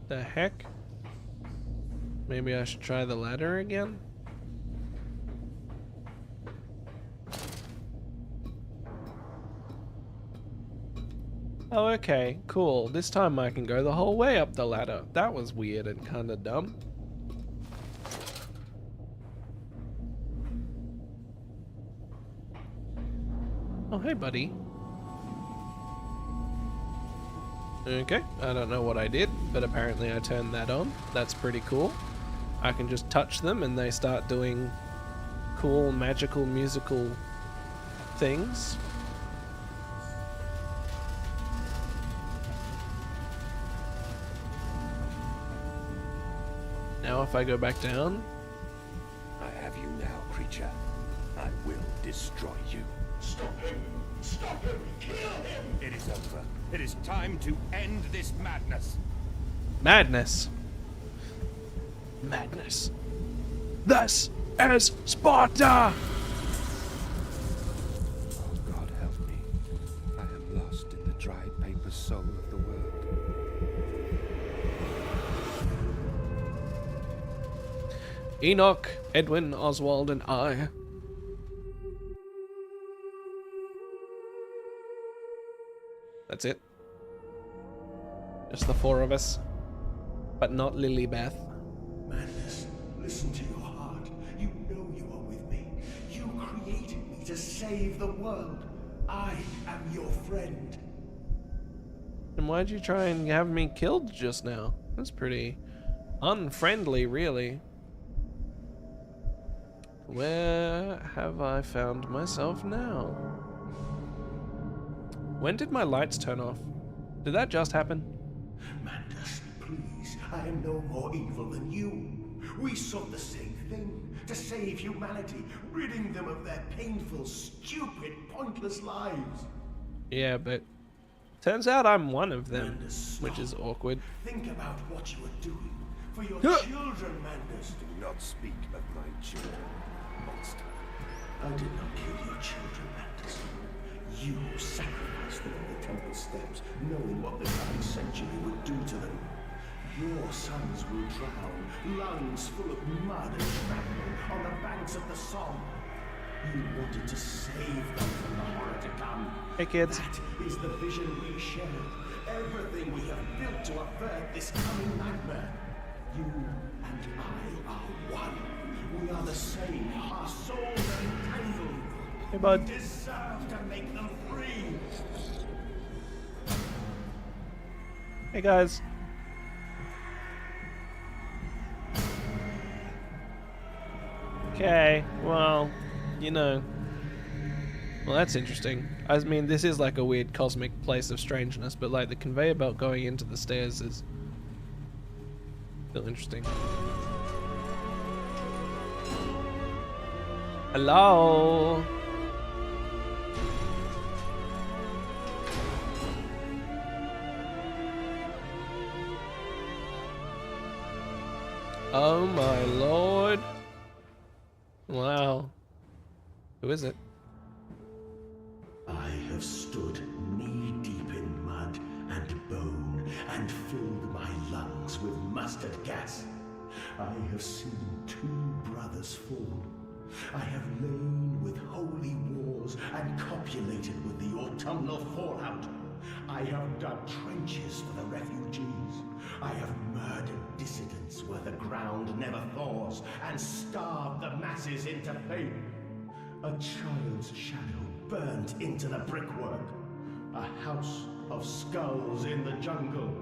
The heck? Maybe I should try the ladder again? Oh, okay, cool. This time I can go the whole way up the ladder. That was weird and kinda dumb. Oh, hey, buddy. Okay, I don't know what I did, but apparently I turned that on. That's pretty cool. I can just touch them and they start doing cool, magical, musical things. Now if I go back down... I have you now, creature. I will destroy you. Stop him! Stop him! Kill him! It is over. It is time to end this madness. Madness. Madness. This is Sparta! Oh, God help me. I am lost in the dried paper soul of the world. Enoch, Edwin, Oswald, and I. That's it. Just the four of us. But not Lilybeth. Madness, listen to your heart. You know you are with me. You created me to save the world. I am your friend. And why'd you try and have me killed just now? That's pretty unfriendly, really. Where have I found myself now? When did my lights turn off? Did that just happen? Madness, please. I am no more evil than you. We sought the same thing, to save humanity, ridding them of their painful, stupid, pointless lives. Yeah, but turns out I'm one of them, Mandus, which is awkward. Think about what you are doing for your children, Mandus. Do not speak of my children, monster. I did not kill your children, Mandus. You sacrificed them on the temple steps, knowing what the coming century would do to them. Your sons will drown, lungs full of mud and shrapnel on the banks of the Somme. You wanted to save them from the horror to come. Hey, kids. That is the vision we shared. Everything we have built to avert this coming nightmare. You and I are one. We are the same. Our souls are entangled. Hey, bud. We deserve to make them free. Hey, guys. Okay, well, you know. Well, that's interesting. I mean, this is like a weird cosmic place of strangeness, but like the conveyor belt going into the stairs is still interesting. Hello? Oh my lord. Wow. Who is it? I have stood knee-deep in mud and bone and filled my lungs with mustard gas. I have seen 2 brothers fall. I have lain with holy wars and copulated with the autumnal fallout. I have dug trenches for the refugees. I have murdered dissidents where the ground never thaws and starved the masses into faith. A child's shadow burnt into the brickwork. A house of skulls in the jungle.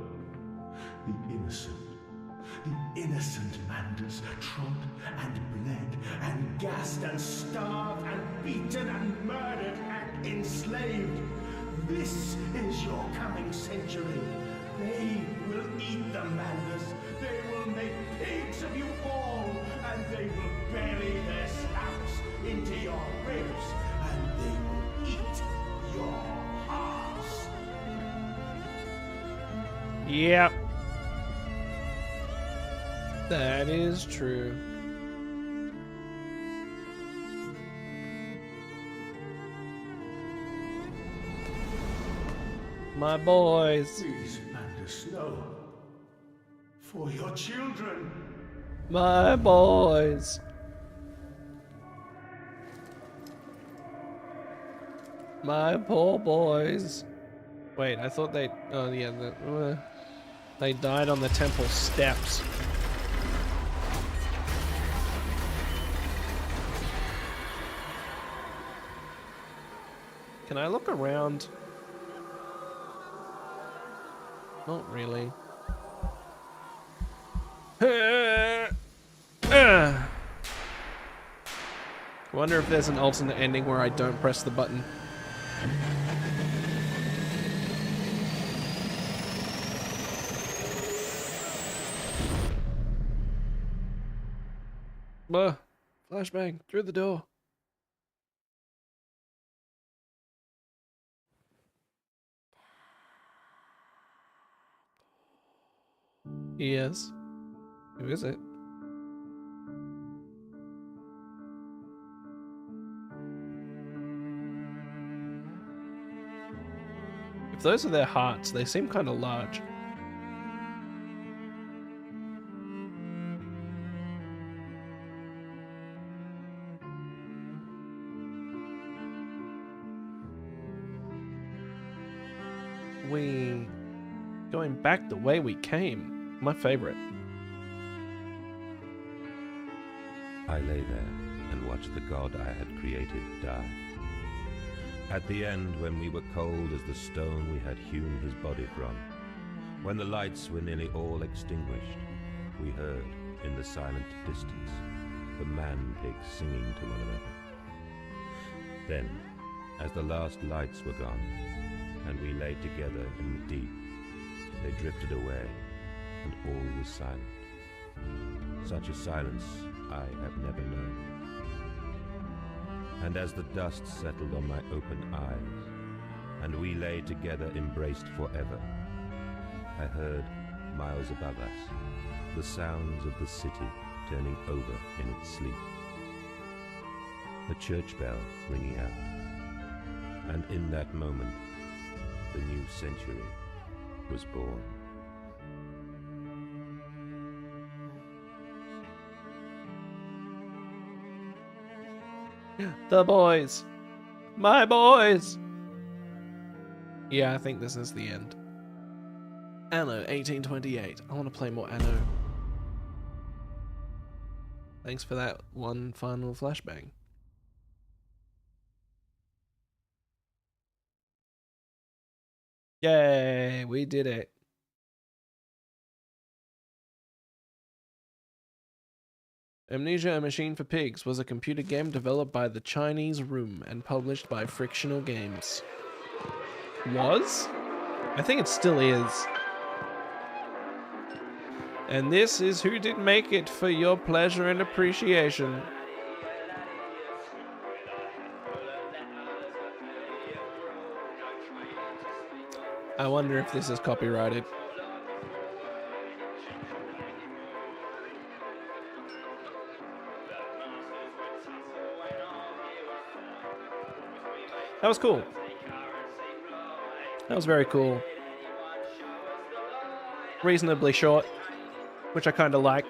The innocent Manders trod and bled and gassed and starved and beaten and murdered and enslaved. This is your coming century. They will eat the Manders. They will make pigs of you all, and they will bury their snouts into your ribs, and they will eat your hearts. Yep. That is true. My boys. Please, Manders, no. For your children. My boys. My poor boys. Wait, I thought they... Oh, yeah. They died on the temple steps. Can I look around? Not really. I wonder if there's an alternate ending where I don't press the button. Flashbang through the door. Yes. Who is it? If those are their hearts, they seem kind of large. Going back the way we came. My favorite. I lay there and watched the god I had created die. At the end, when we were cold as the stone we had hewn his body from, when the lights were nearly all extinguished, we heard, in the silent distance, the man-pigs singing to one another. Then, as the last lights were gone, and we lay together in the deep, they drifted away, and all was silent. Such a silence I have never known. And as the dust settled on my open eyes, and we lay together embraced forever, I heard, miles above us, the sounds of the city turning over in its sleep. A church bell ringing out, and in that moment, the new century was born. The boys. My boys. Yeah, I think this is the end. Anno 1828. I want to play more Anno. Thanks for that one final flashbang. Yay, we did it. Amnesia: A Machine for Pigs was a computer game developed by the Chinese Room and published by Frictional Games. Was? I think it still is. And this is who did make it for your pleasure and appreciation. I wonder if this is copyrighted. That was cool. That was very cool. Reasonably short, which I kind of like.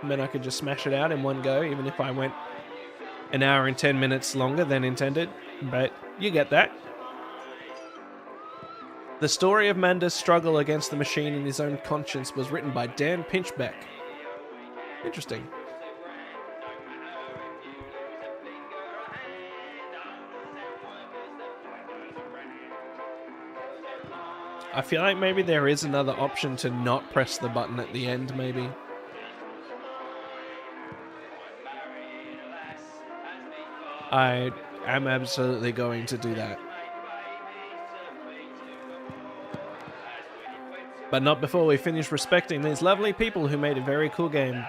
And then I could just smash it out in one go, even if I went an hour and 10 minutes longer than intended. But you get that. The story of Manda's struggle against the machine and his own conscience was written by Dan Pinchbeck. Interesting. I feel like maybe there is another option to not press the button at the end, maybe. I am absolutely going to do that. But not before we finish respecting these lovely people who made a very cool game.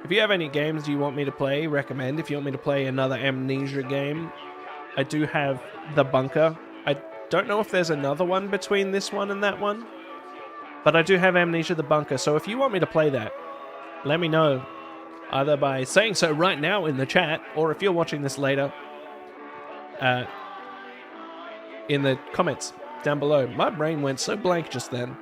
If you have any games you want me to play, recommend. If you want me to play another Amnesia game, I do have The Bunker. I don't know if there's another one between this one and that one, but I do have Amnesia The Bunker, so if you want me to play that, let me know. Either by saying so right now in the chat, or if you're watching this later, in the comments down below. My brain went so blank just then.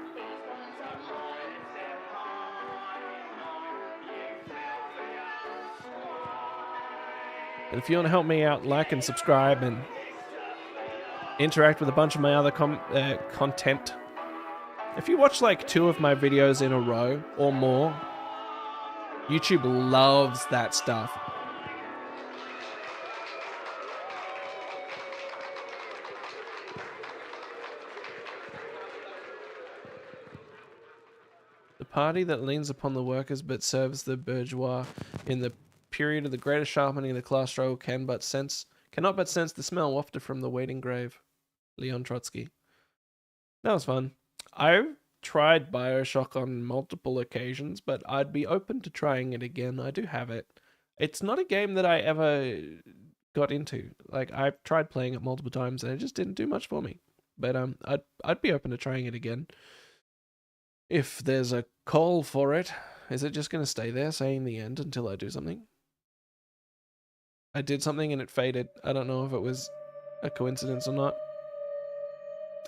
And if you want to help me out, like and subscribe and interact with a bunch of my other content. If you watch like 2 of my videos in a row or more, YouTube loves that stuff. The party that leans upon the workers but serves the bourgeois in the period of the greatest sharpening of the class struggle cannot but sense the smell wafted from the waiting grave. Leon Trotsky. That was fun. I've tried BioShock on multiple occasions, but I'd be open to trying it again. I do have it. It's not a game that I ever got into. Like, I've tried playing it multiple times and it just didn't do much for me. But I'd be open to trying it again. If there's a call for it, is it just going to stay there saying the end until I do something? I did something and it faded. I don't know if it was a coincidence or not.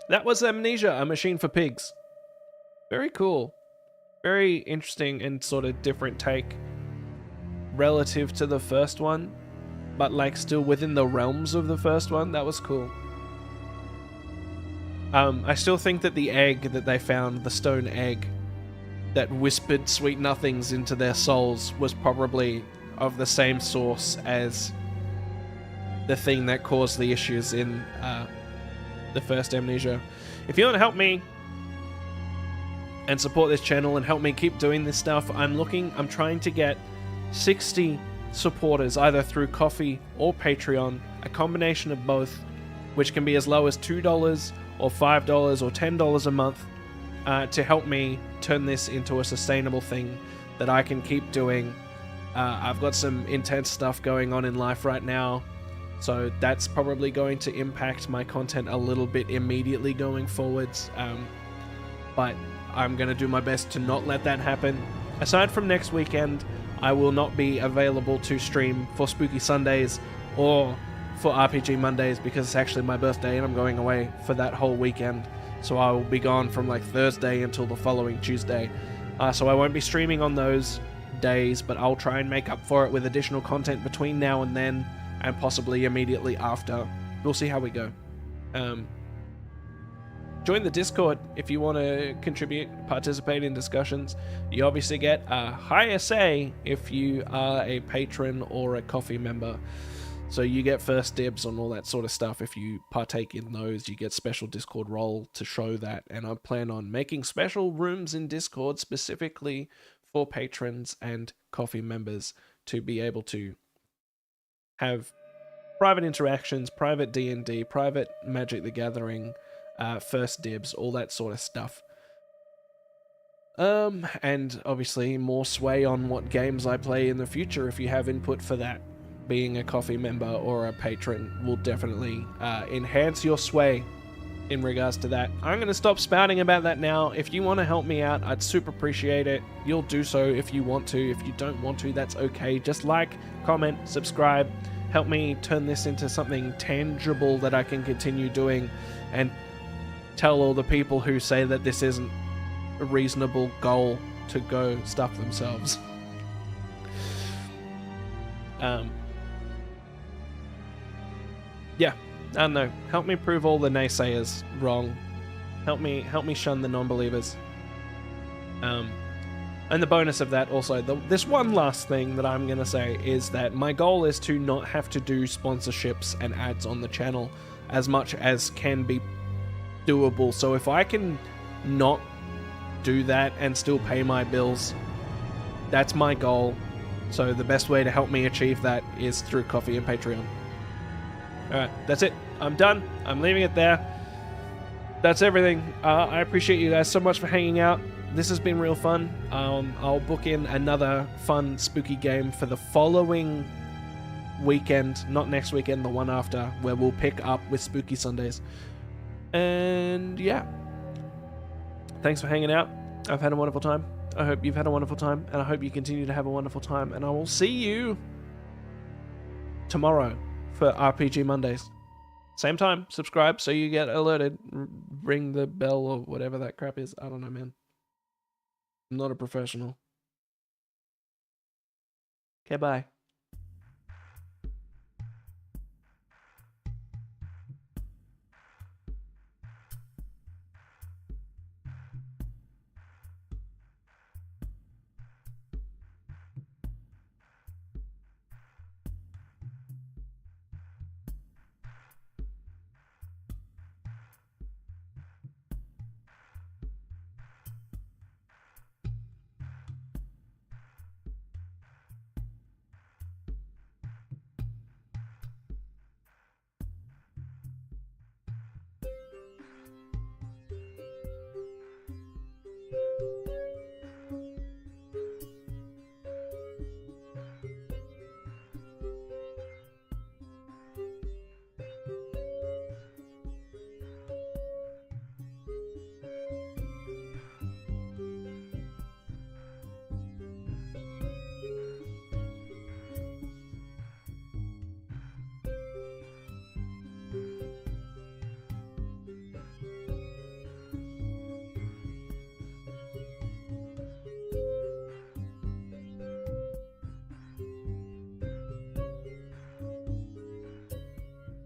That was Amnesia, A Machine for Pigs. Very cool. Very interesting and sort of different take relative to the first one, but like still within the realms of the first one. That was cool. I still think that the egg that they found, the stone egg that whispered sweet nothings into their souls, was probably of the same source as the thing that caused the issues in the first Amnesia. If you want to help me and support this channel and help me keep doing this stuff, I'm trying to get 60 supporters, either through Ko-fi or Patreon, a combination of both, which can be as low as $2 or $5 or $10 a month, to help me turn this into a sustainable thing that I can keep doing. I've got some intense stuff going on in life right now, so that's probably going to impact my content a little bit immediately going forwards, but I'm going to do my best to not let that happen. Aside from next weekend, I will not be available to stream for Spooky Sundays or for RPG Mondays because it's actually my birthday and I'm going away for that whole weekend. So I will be gone from like Thursday until the following Tuesday. So I won't be streaming on those days, but I'll try and make up for it with additional content between now and then, and possibly immediately after. We'll see how we go. join the Discord if you want to contribute, participate in discussions. You obviously get a higher say if you are a patron or a coffee member. So you get first dibs on all that sort of stuff. If you partake in those, you get special Discord role to show that. And I plan on making special rooms in Discord specifically for patrons and coffee members to be able to have private interactions, private D&D, private Magic the Gathering, first dibs, all that sort of stuff. And obviously more sway on what games I play in the future if you have input for that. Being a coffee member or a patron will definitely enhance your sway in regards to that. I'm going to stop spouting about that now. If you want to help me out, I'd super appreciate it. You'll do so if you want to. If you don't want to, that's okay. Just like, comment, subscribe. Help me turn this into something tangible that I can continue doing and tell all the people who say that this isn't a reasonable goal to go stuff themselves. Yeah, I don't know. Help me prove all the naysayers wrong. Help me shun the non-believers. And the bonus of that also, this one last thing that I'm going to say is that my goal is to not have to do sponsorships and ads on the channel as much as can be doable. So if I can not do that and still pay my bills, that's my goal. So the best way to help me achieve that is through Coffee and Patreon. Alright, that's it. I'm done. I'm leaving it there. That's everything. I appreciate you guys so much for hanging out. This has been real fun. I'll book in another fun, spooky game for the following weekend. Not next weekend, the one after, where we'll pick up with Spooky Sundays. And yeah. Thanks for hanging out. I've had a wonderful time. I hope you've had a wonderful time. And I hope you continue to have a wonderful time. And I will see you tomorrow for RPG Mondays. Same time, subscribe so you get alerted. Ring the bell or whatever that crap is. I don't know, man. I'm not a professional. Okay, bye.